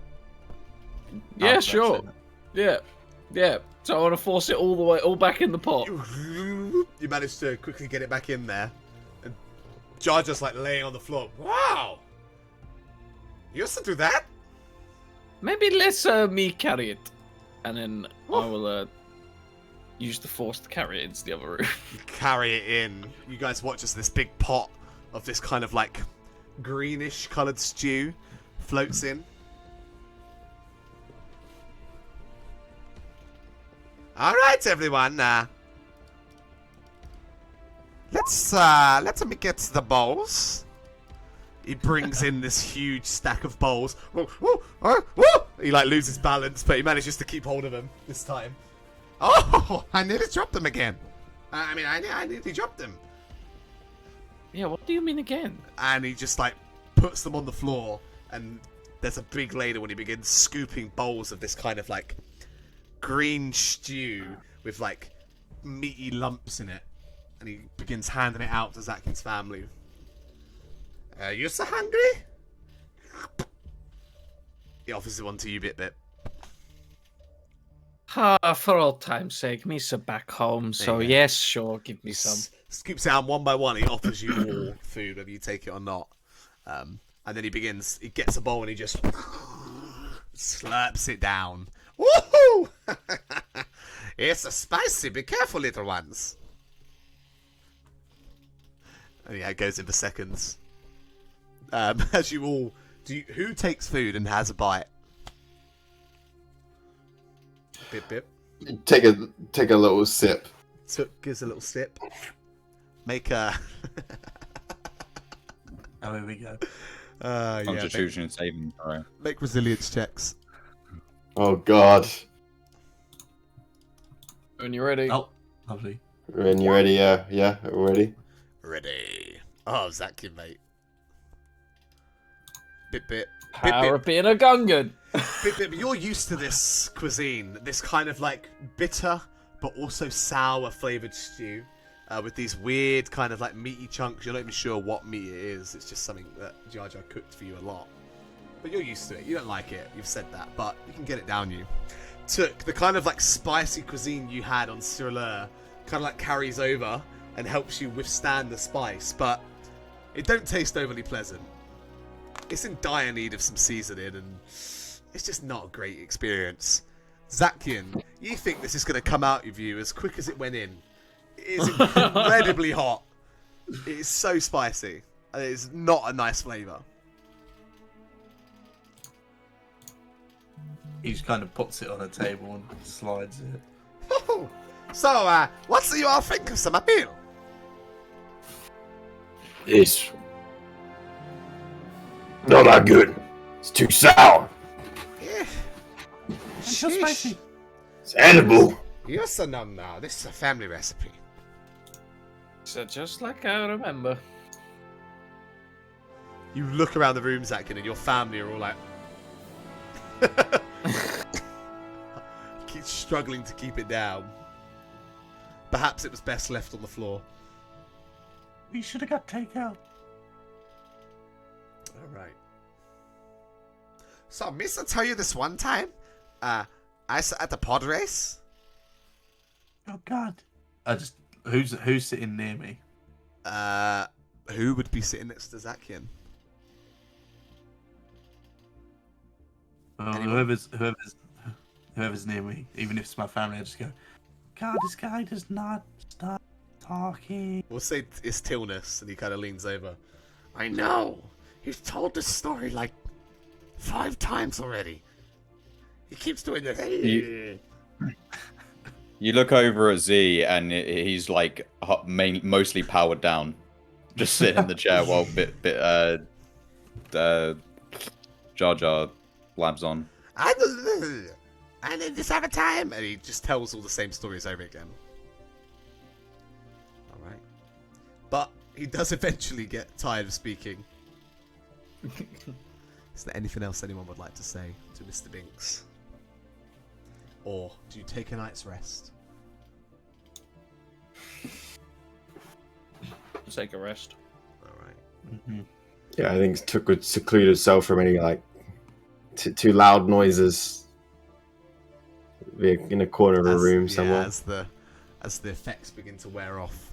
Yeah, sure. Yeah. So I want to force it all back in the pot. You managed to quickly get it back in there. And Jar just like laying on the floor. Wow! You used to do that? Maybe let's me carry it. And then I will use the force to carry it into the other room. You carry it in. You guys watch as this big pot of this kind of like greenish coloured stew floats in. Alright everyone, let's me get the bowls. He brings in this huge stack of bowls. He like loses balance, but he manages to keep hold of them this time. Oh, I nearly dropped them again. I nearly dropped them. Yeah, what do you mean again? And he just like puts them on the floor, and there's a big ladle when he begins scooping bowls of this kind of like green stew with like meaty lumps in it, and he begins handing it out to Zakin's family. You so hungry? He offers one to you, Bit. For old time's sake, Misa back home, so yes, sure, give me some. Scoops it out one by one, he offers you all food, whether you take it or not. And then he gets a bowl and he just slurps it down. Woohoo! It's a spicy, be careful, little ones. And yeah, it goes in for seconds. As you all... who takes food and has a bite? Bip. Take a little sip. Gives a little sip. Make a... Oh, here we go. Constitution and saving throw. Make resilience checks. Oh god. When you're ready. Oh, lovely. When you ready? Yeah, ready. Ready. Oh, Zakin, mate. Bip. Power of being a Gungan. Bip, you're used to this cuisine, this kind of like bitter but also sour flavoured stew with these weird kind of like meaty chunks. You're not even sure what meat it is. It's just something that Jar Jar cooked for you a lot. but you're used to it. You don't like it. You've said that, but you can get it down you. Took the kind of like spicy cuisine you had on Surleur, kind of like carries over and helps you withstand the spice, but it don't taste overly pleasant. It's in dire need of some seasoning, and it's just not a great experience. Zakian, you think this is going to come out of you as quick as it went in. It is incredibly hot. It is so spicy. And it is not a nice flavour. He just kind of puts it on a table and slides it. So, what do you all think of some appeal? It's not that good. It's too sour. Yeah. It's so spicy. It's edible. Yes, no, this is a family recipe. So just like I remember. You look around the room, Zakian, and your family are all like... keep struggling to keep it down. Perhaps it was best left on the floor. We should have got takeout. Alright. So, miss, I tell you this one time, I sat at the pod race. Oh God. Who's sitting near me? Who would be sitting next to Zakian? Well, whoever's near me, even if it's my family, I just go, God, this guy does not stop talking. We'll say it's Tilnus, and he kind of leans over. I know. He's told this story like 5 times already. He keeps doing this. You look over at Z, and he's like mostly powered down, just sitting in the chair while Jar Jar blabs on. And then this other time, And he just tells all the same stories over again. Alright. But he does eventually get tired of speaking. Is there anything else anyone would like to say to Mr. Binks? Or do you take a night's rest? Take a rest. Alright. mm-hmm. Yeah, I think Took would seclude herself from any like too loud noises. Be in a corner of a room somewhere. As the effects begin to wear off.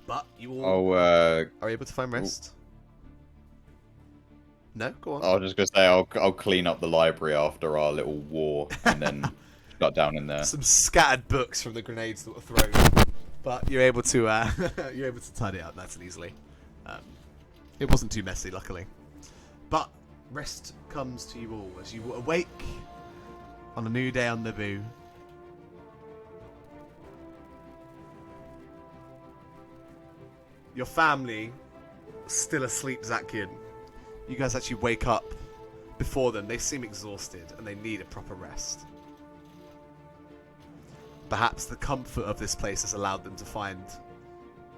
But you all are able to find rest. No, go on. I was just gonna say I'll clean up the library after our little war, and then got down in there. Some scattered books from the grenades that were thrown, but you're able to tidy it up nice and easily. It wasn't too messy, luckily. But rest comes to you all as you awake on a new day on Naboo. Your family still asleep, Zakian. You guys actually wake up before them. They seem exhausted and they need a proper rest. Perhaps the comfort of this place has allowed them to find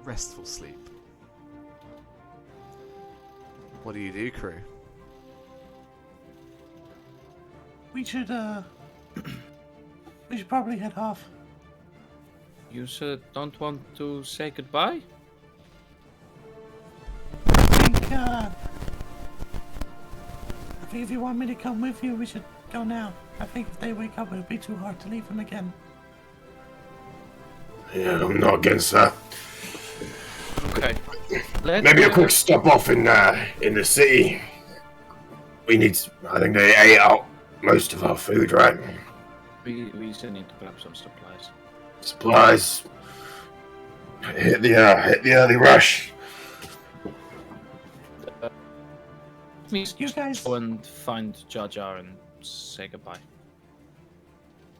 restful sleep. What do you do, crew? We should probably head off. You don't want to say goodbye? I think if you want me to come with you, we should go now. I think if they wake up, it'll be too hard to leave them again. Yeah, I'm not against that. Okay. Maybe a quick stop off in the city. I think they ate out most of our food, right? We still need to grab some supplies. Supplies. Hit the early rush. You guys- go and find Jar Jar and say goodbye.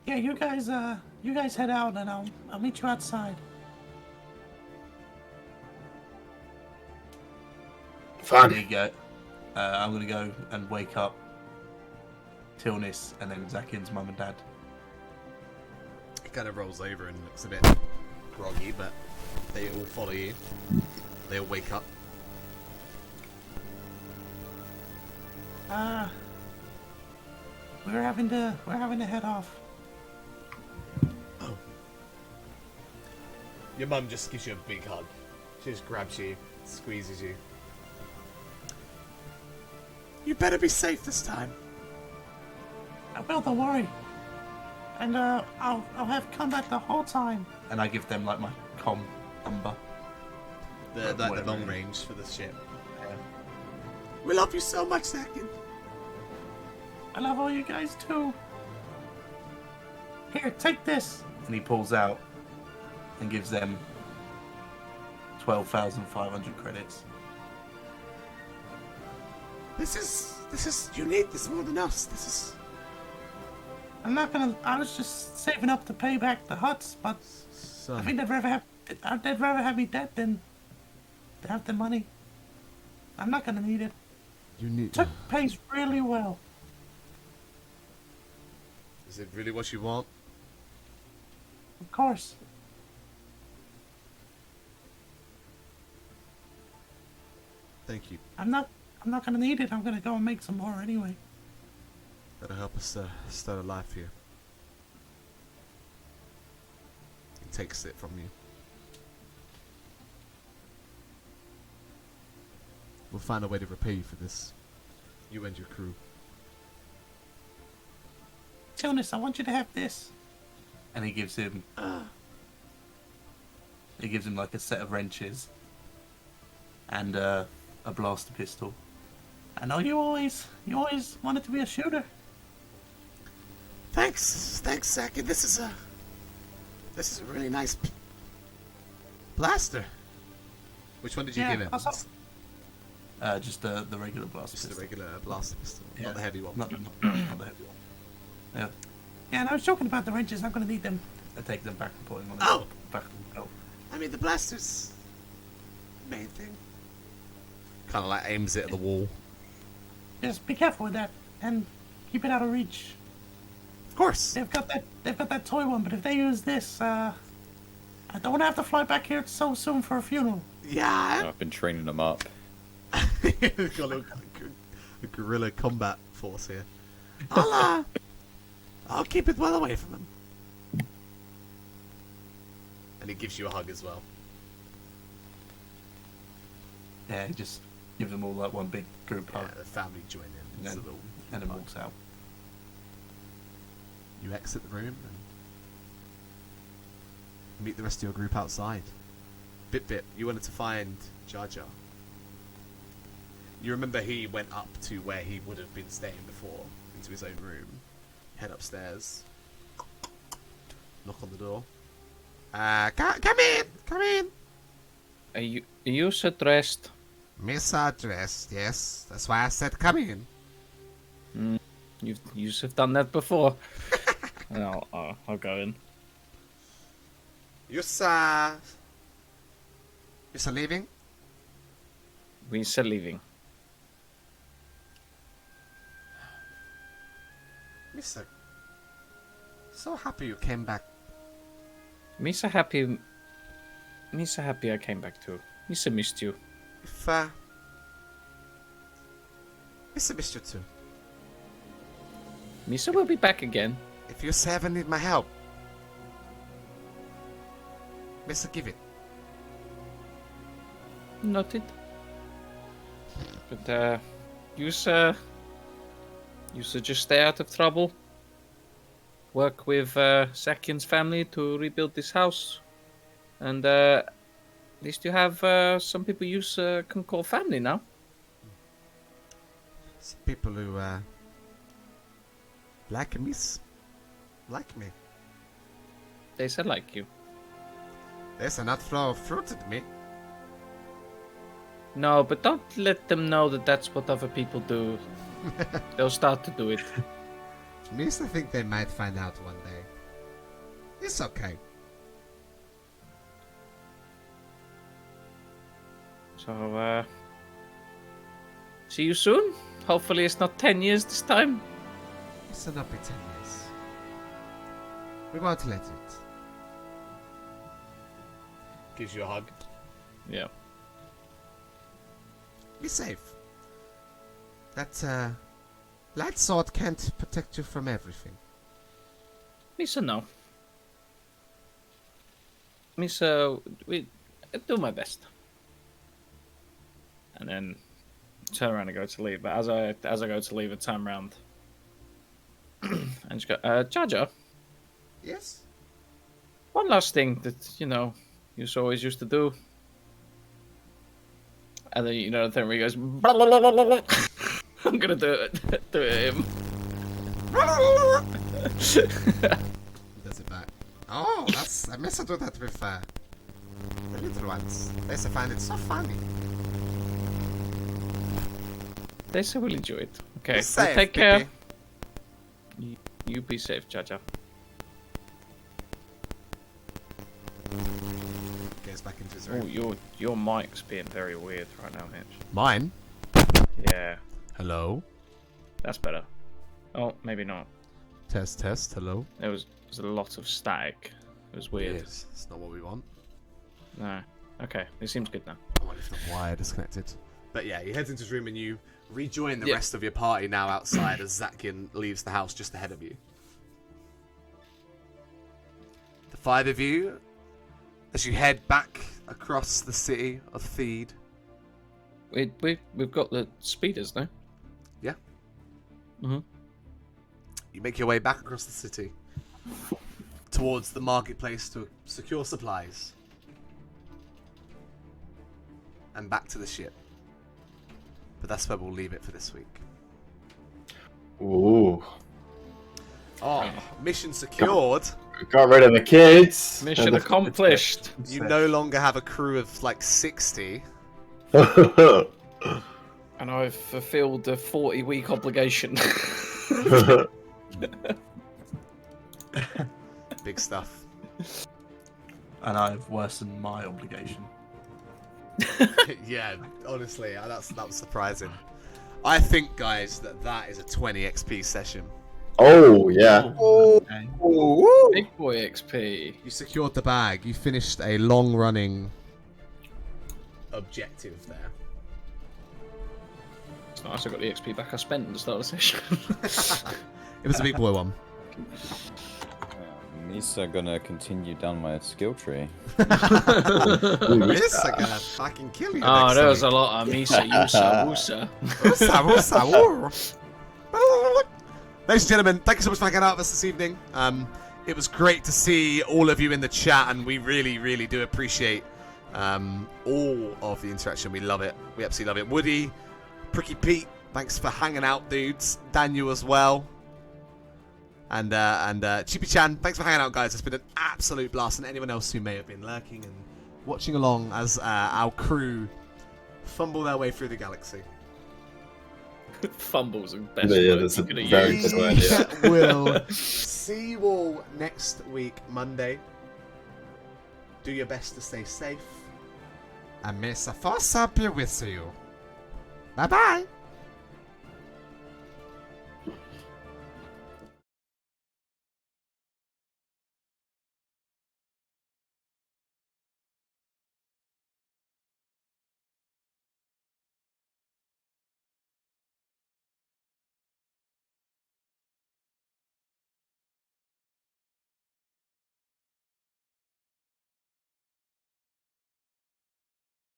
Yeah, you guys head out, and I'll meet you outside. Fine. There you go. I'm gonna go and wake up Tilnis and then Zakian's mum and dad. He kind of rolls over and looks a bit groggy, but they all follow you. They all wake up. We're having to head off. Oh. Your mum just gives you a big hug. She just grabs you, squeezes you. You better be safe this time. I will, don't worry. And I'll have combat the whole time. And I give them like my com number. The Whatever long it is. range for the ship. We love you so much, Zakin. I love all you guys too. Here, take this. And he pulls out and gives them 12,500 credits. This is, you need this more than us. This is, I was just saving up to pay back the huts, but I Son, think they'd rather have me dead than to have the money. I'm not gonna need it. you need. Tuck pays really well. Is it really what you want? Of course. Thank you. I'm not gonna need it. I'm gonna go and make some more anyway. That'll help us start a life here. He takes it from you. We'll find a way to repay you for this. You and your crew. Tunis, I want you to have this. And he gives him like a set of wrenches and a blaster pistol. I know you always wanted to be a shooter. thanks, Zakin. This is a really nice blaster. Which one did you Yeah, give him? also- Just the regular blaster Just the pistol. regular blaster pistol, Yeah. not the heavy one. Not the heavy one. Yeah. Yeah, and I was joking about the wrenches. I'm gonna need them. I take them back and put them on Oh. the back of the belt. I mean, the blaster's the main thing. Kind of like aims it at the wall. Just be careful with that and keep it out of reach. Of course. They've got that toy one, but if they use this, I don't want to have to fly back here so soon for a funeral. Yeah. I've been training them up. Got a guerrilla combat force here. I'll keep it well away from them. And he gives you a hug as well. Yeah, he just gives them all like one big group Yeah, hug the family join in. and It's a then, little and then hug. walks out. You exit the room and meet the rest of your group outside. Bit, you wanted to find Jar Jar. You remember he went up to where he would have been staying before, into his own room. Head upstairs. Knock on the door. Come in. Are you dressed? Misaddressed, yes. That's why I said come in. You have done that before. And I'll go in. You're leaving? We are leaving. Mister, so happy you came back. Me so happy I came back too. Me so missed you. If, Mister missed you too. Me so will be back again. If you ever need my help, Mister, give it. Noted. But you sir just stay out of trouble. Work with Zakian's family to rebuild this house, and at least you have some people you can call family now. Some people who like me. They said like you. There's not throw fruit at me. No, but don't let them know that that's what other people do. They'll start to do it. Mister, think they might find out one day. It's okay. So, see you soon. Hopefully it's not 10 years this time. It's not be 10 years. We won't let it. Gives you a hug. Yeah. Be safe. That light sword can't protect you from everything. Misa, no. I do my best. And then turn around and go to leave. But as I go to leave, I turn around and just go, Jaja, Yes? one last thing that you always used to do. And then the thing where he goes, blah, blah, blah, blah, blah. I'm gonna do it at him. Does it back. Oh, I miss to do that with the little ones. They find it so funny. They say we'll enjoy it. Okay, Be well, safe, take care. Pippi. You be safe, Jaja. Goes back into his Oh, room. your mic's being very weird right now, Mitch. Mine? Yeah, Hello? that's better. Oh, maybe not. Test, hello? There was a lot of static. It was weird. Yes, it's not what we want. No. Okay, it seems good now. I wonder if the wire disconnected. But yeah, he heads into his room and you rejoin the rest of your party now outside as Zatkin leaves the house just ahead of you. The five of you, as you head back across the city of Theed. We've got the speeders, no? Yeah. Mm-hmm. You make your way back across the city towards the marketplace to secure supplies. And back to the ship. But that's where we'll leave it for this week. Ooh. Oh, mission secured. Got rid of the kids. Mission accomplished. You no longer have a crew of like 60. And I've fulfilled a 40-week obligation. Big stuff. And I've worsened my obligation. Yeah, honestly, that was surprising. I think, guys, that is a 20 XP session. Oh, yeah. Okay. Big boy XP. You secured the bag. You finished a long-running objective there. It's nice I got the XP back I spent at the start of the session. It was a big boy one. Misa gonna continue down my skill tree. This I'm gonna fucking kill you. Oh, next there was time. a lot of Misa, Yusa, Wusa. Ladies and gentlemen, thank you so much for hanging out with us this evening. It was great to see all of you in the chat, and we really, really do appreciate all of the interaction. We love it. We absolutely love it. Woody, Pricky Pete, thanks for hanging out, dudes. Daniel as well. And Chippy Chan, thanks for hanging out, guys. It's been an absolute blast. And anyone else who may have been lurking and watching along as our crew fumble their way through the galaxy. Fumbles and best Yeah, word that's you a could have very used. good idea. We'll see you all next week, Monday. Do your best to stay safe. And may the force be with you. Bye bye.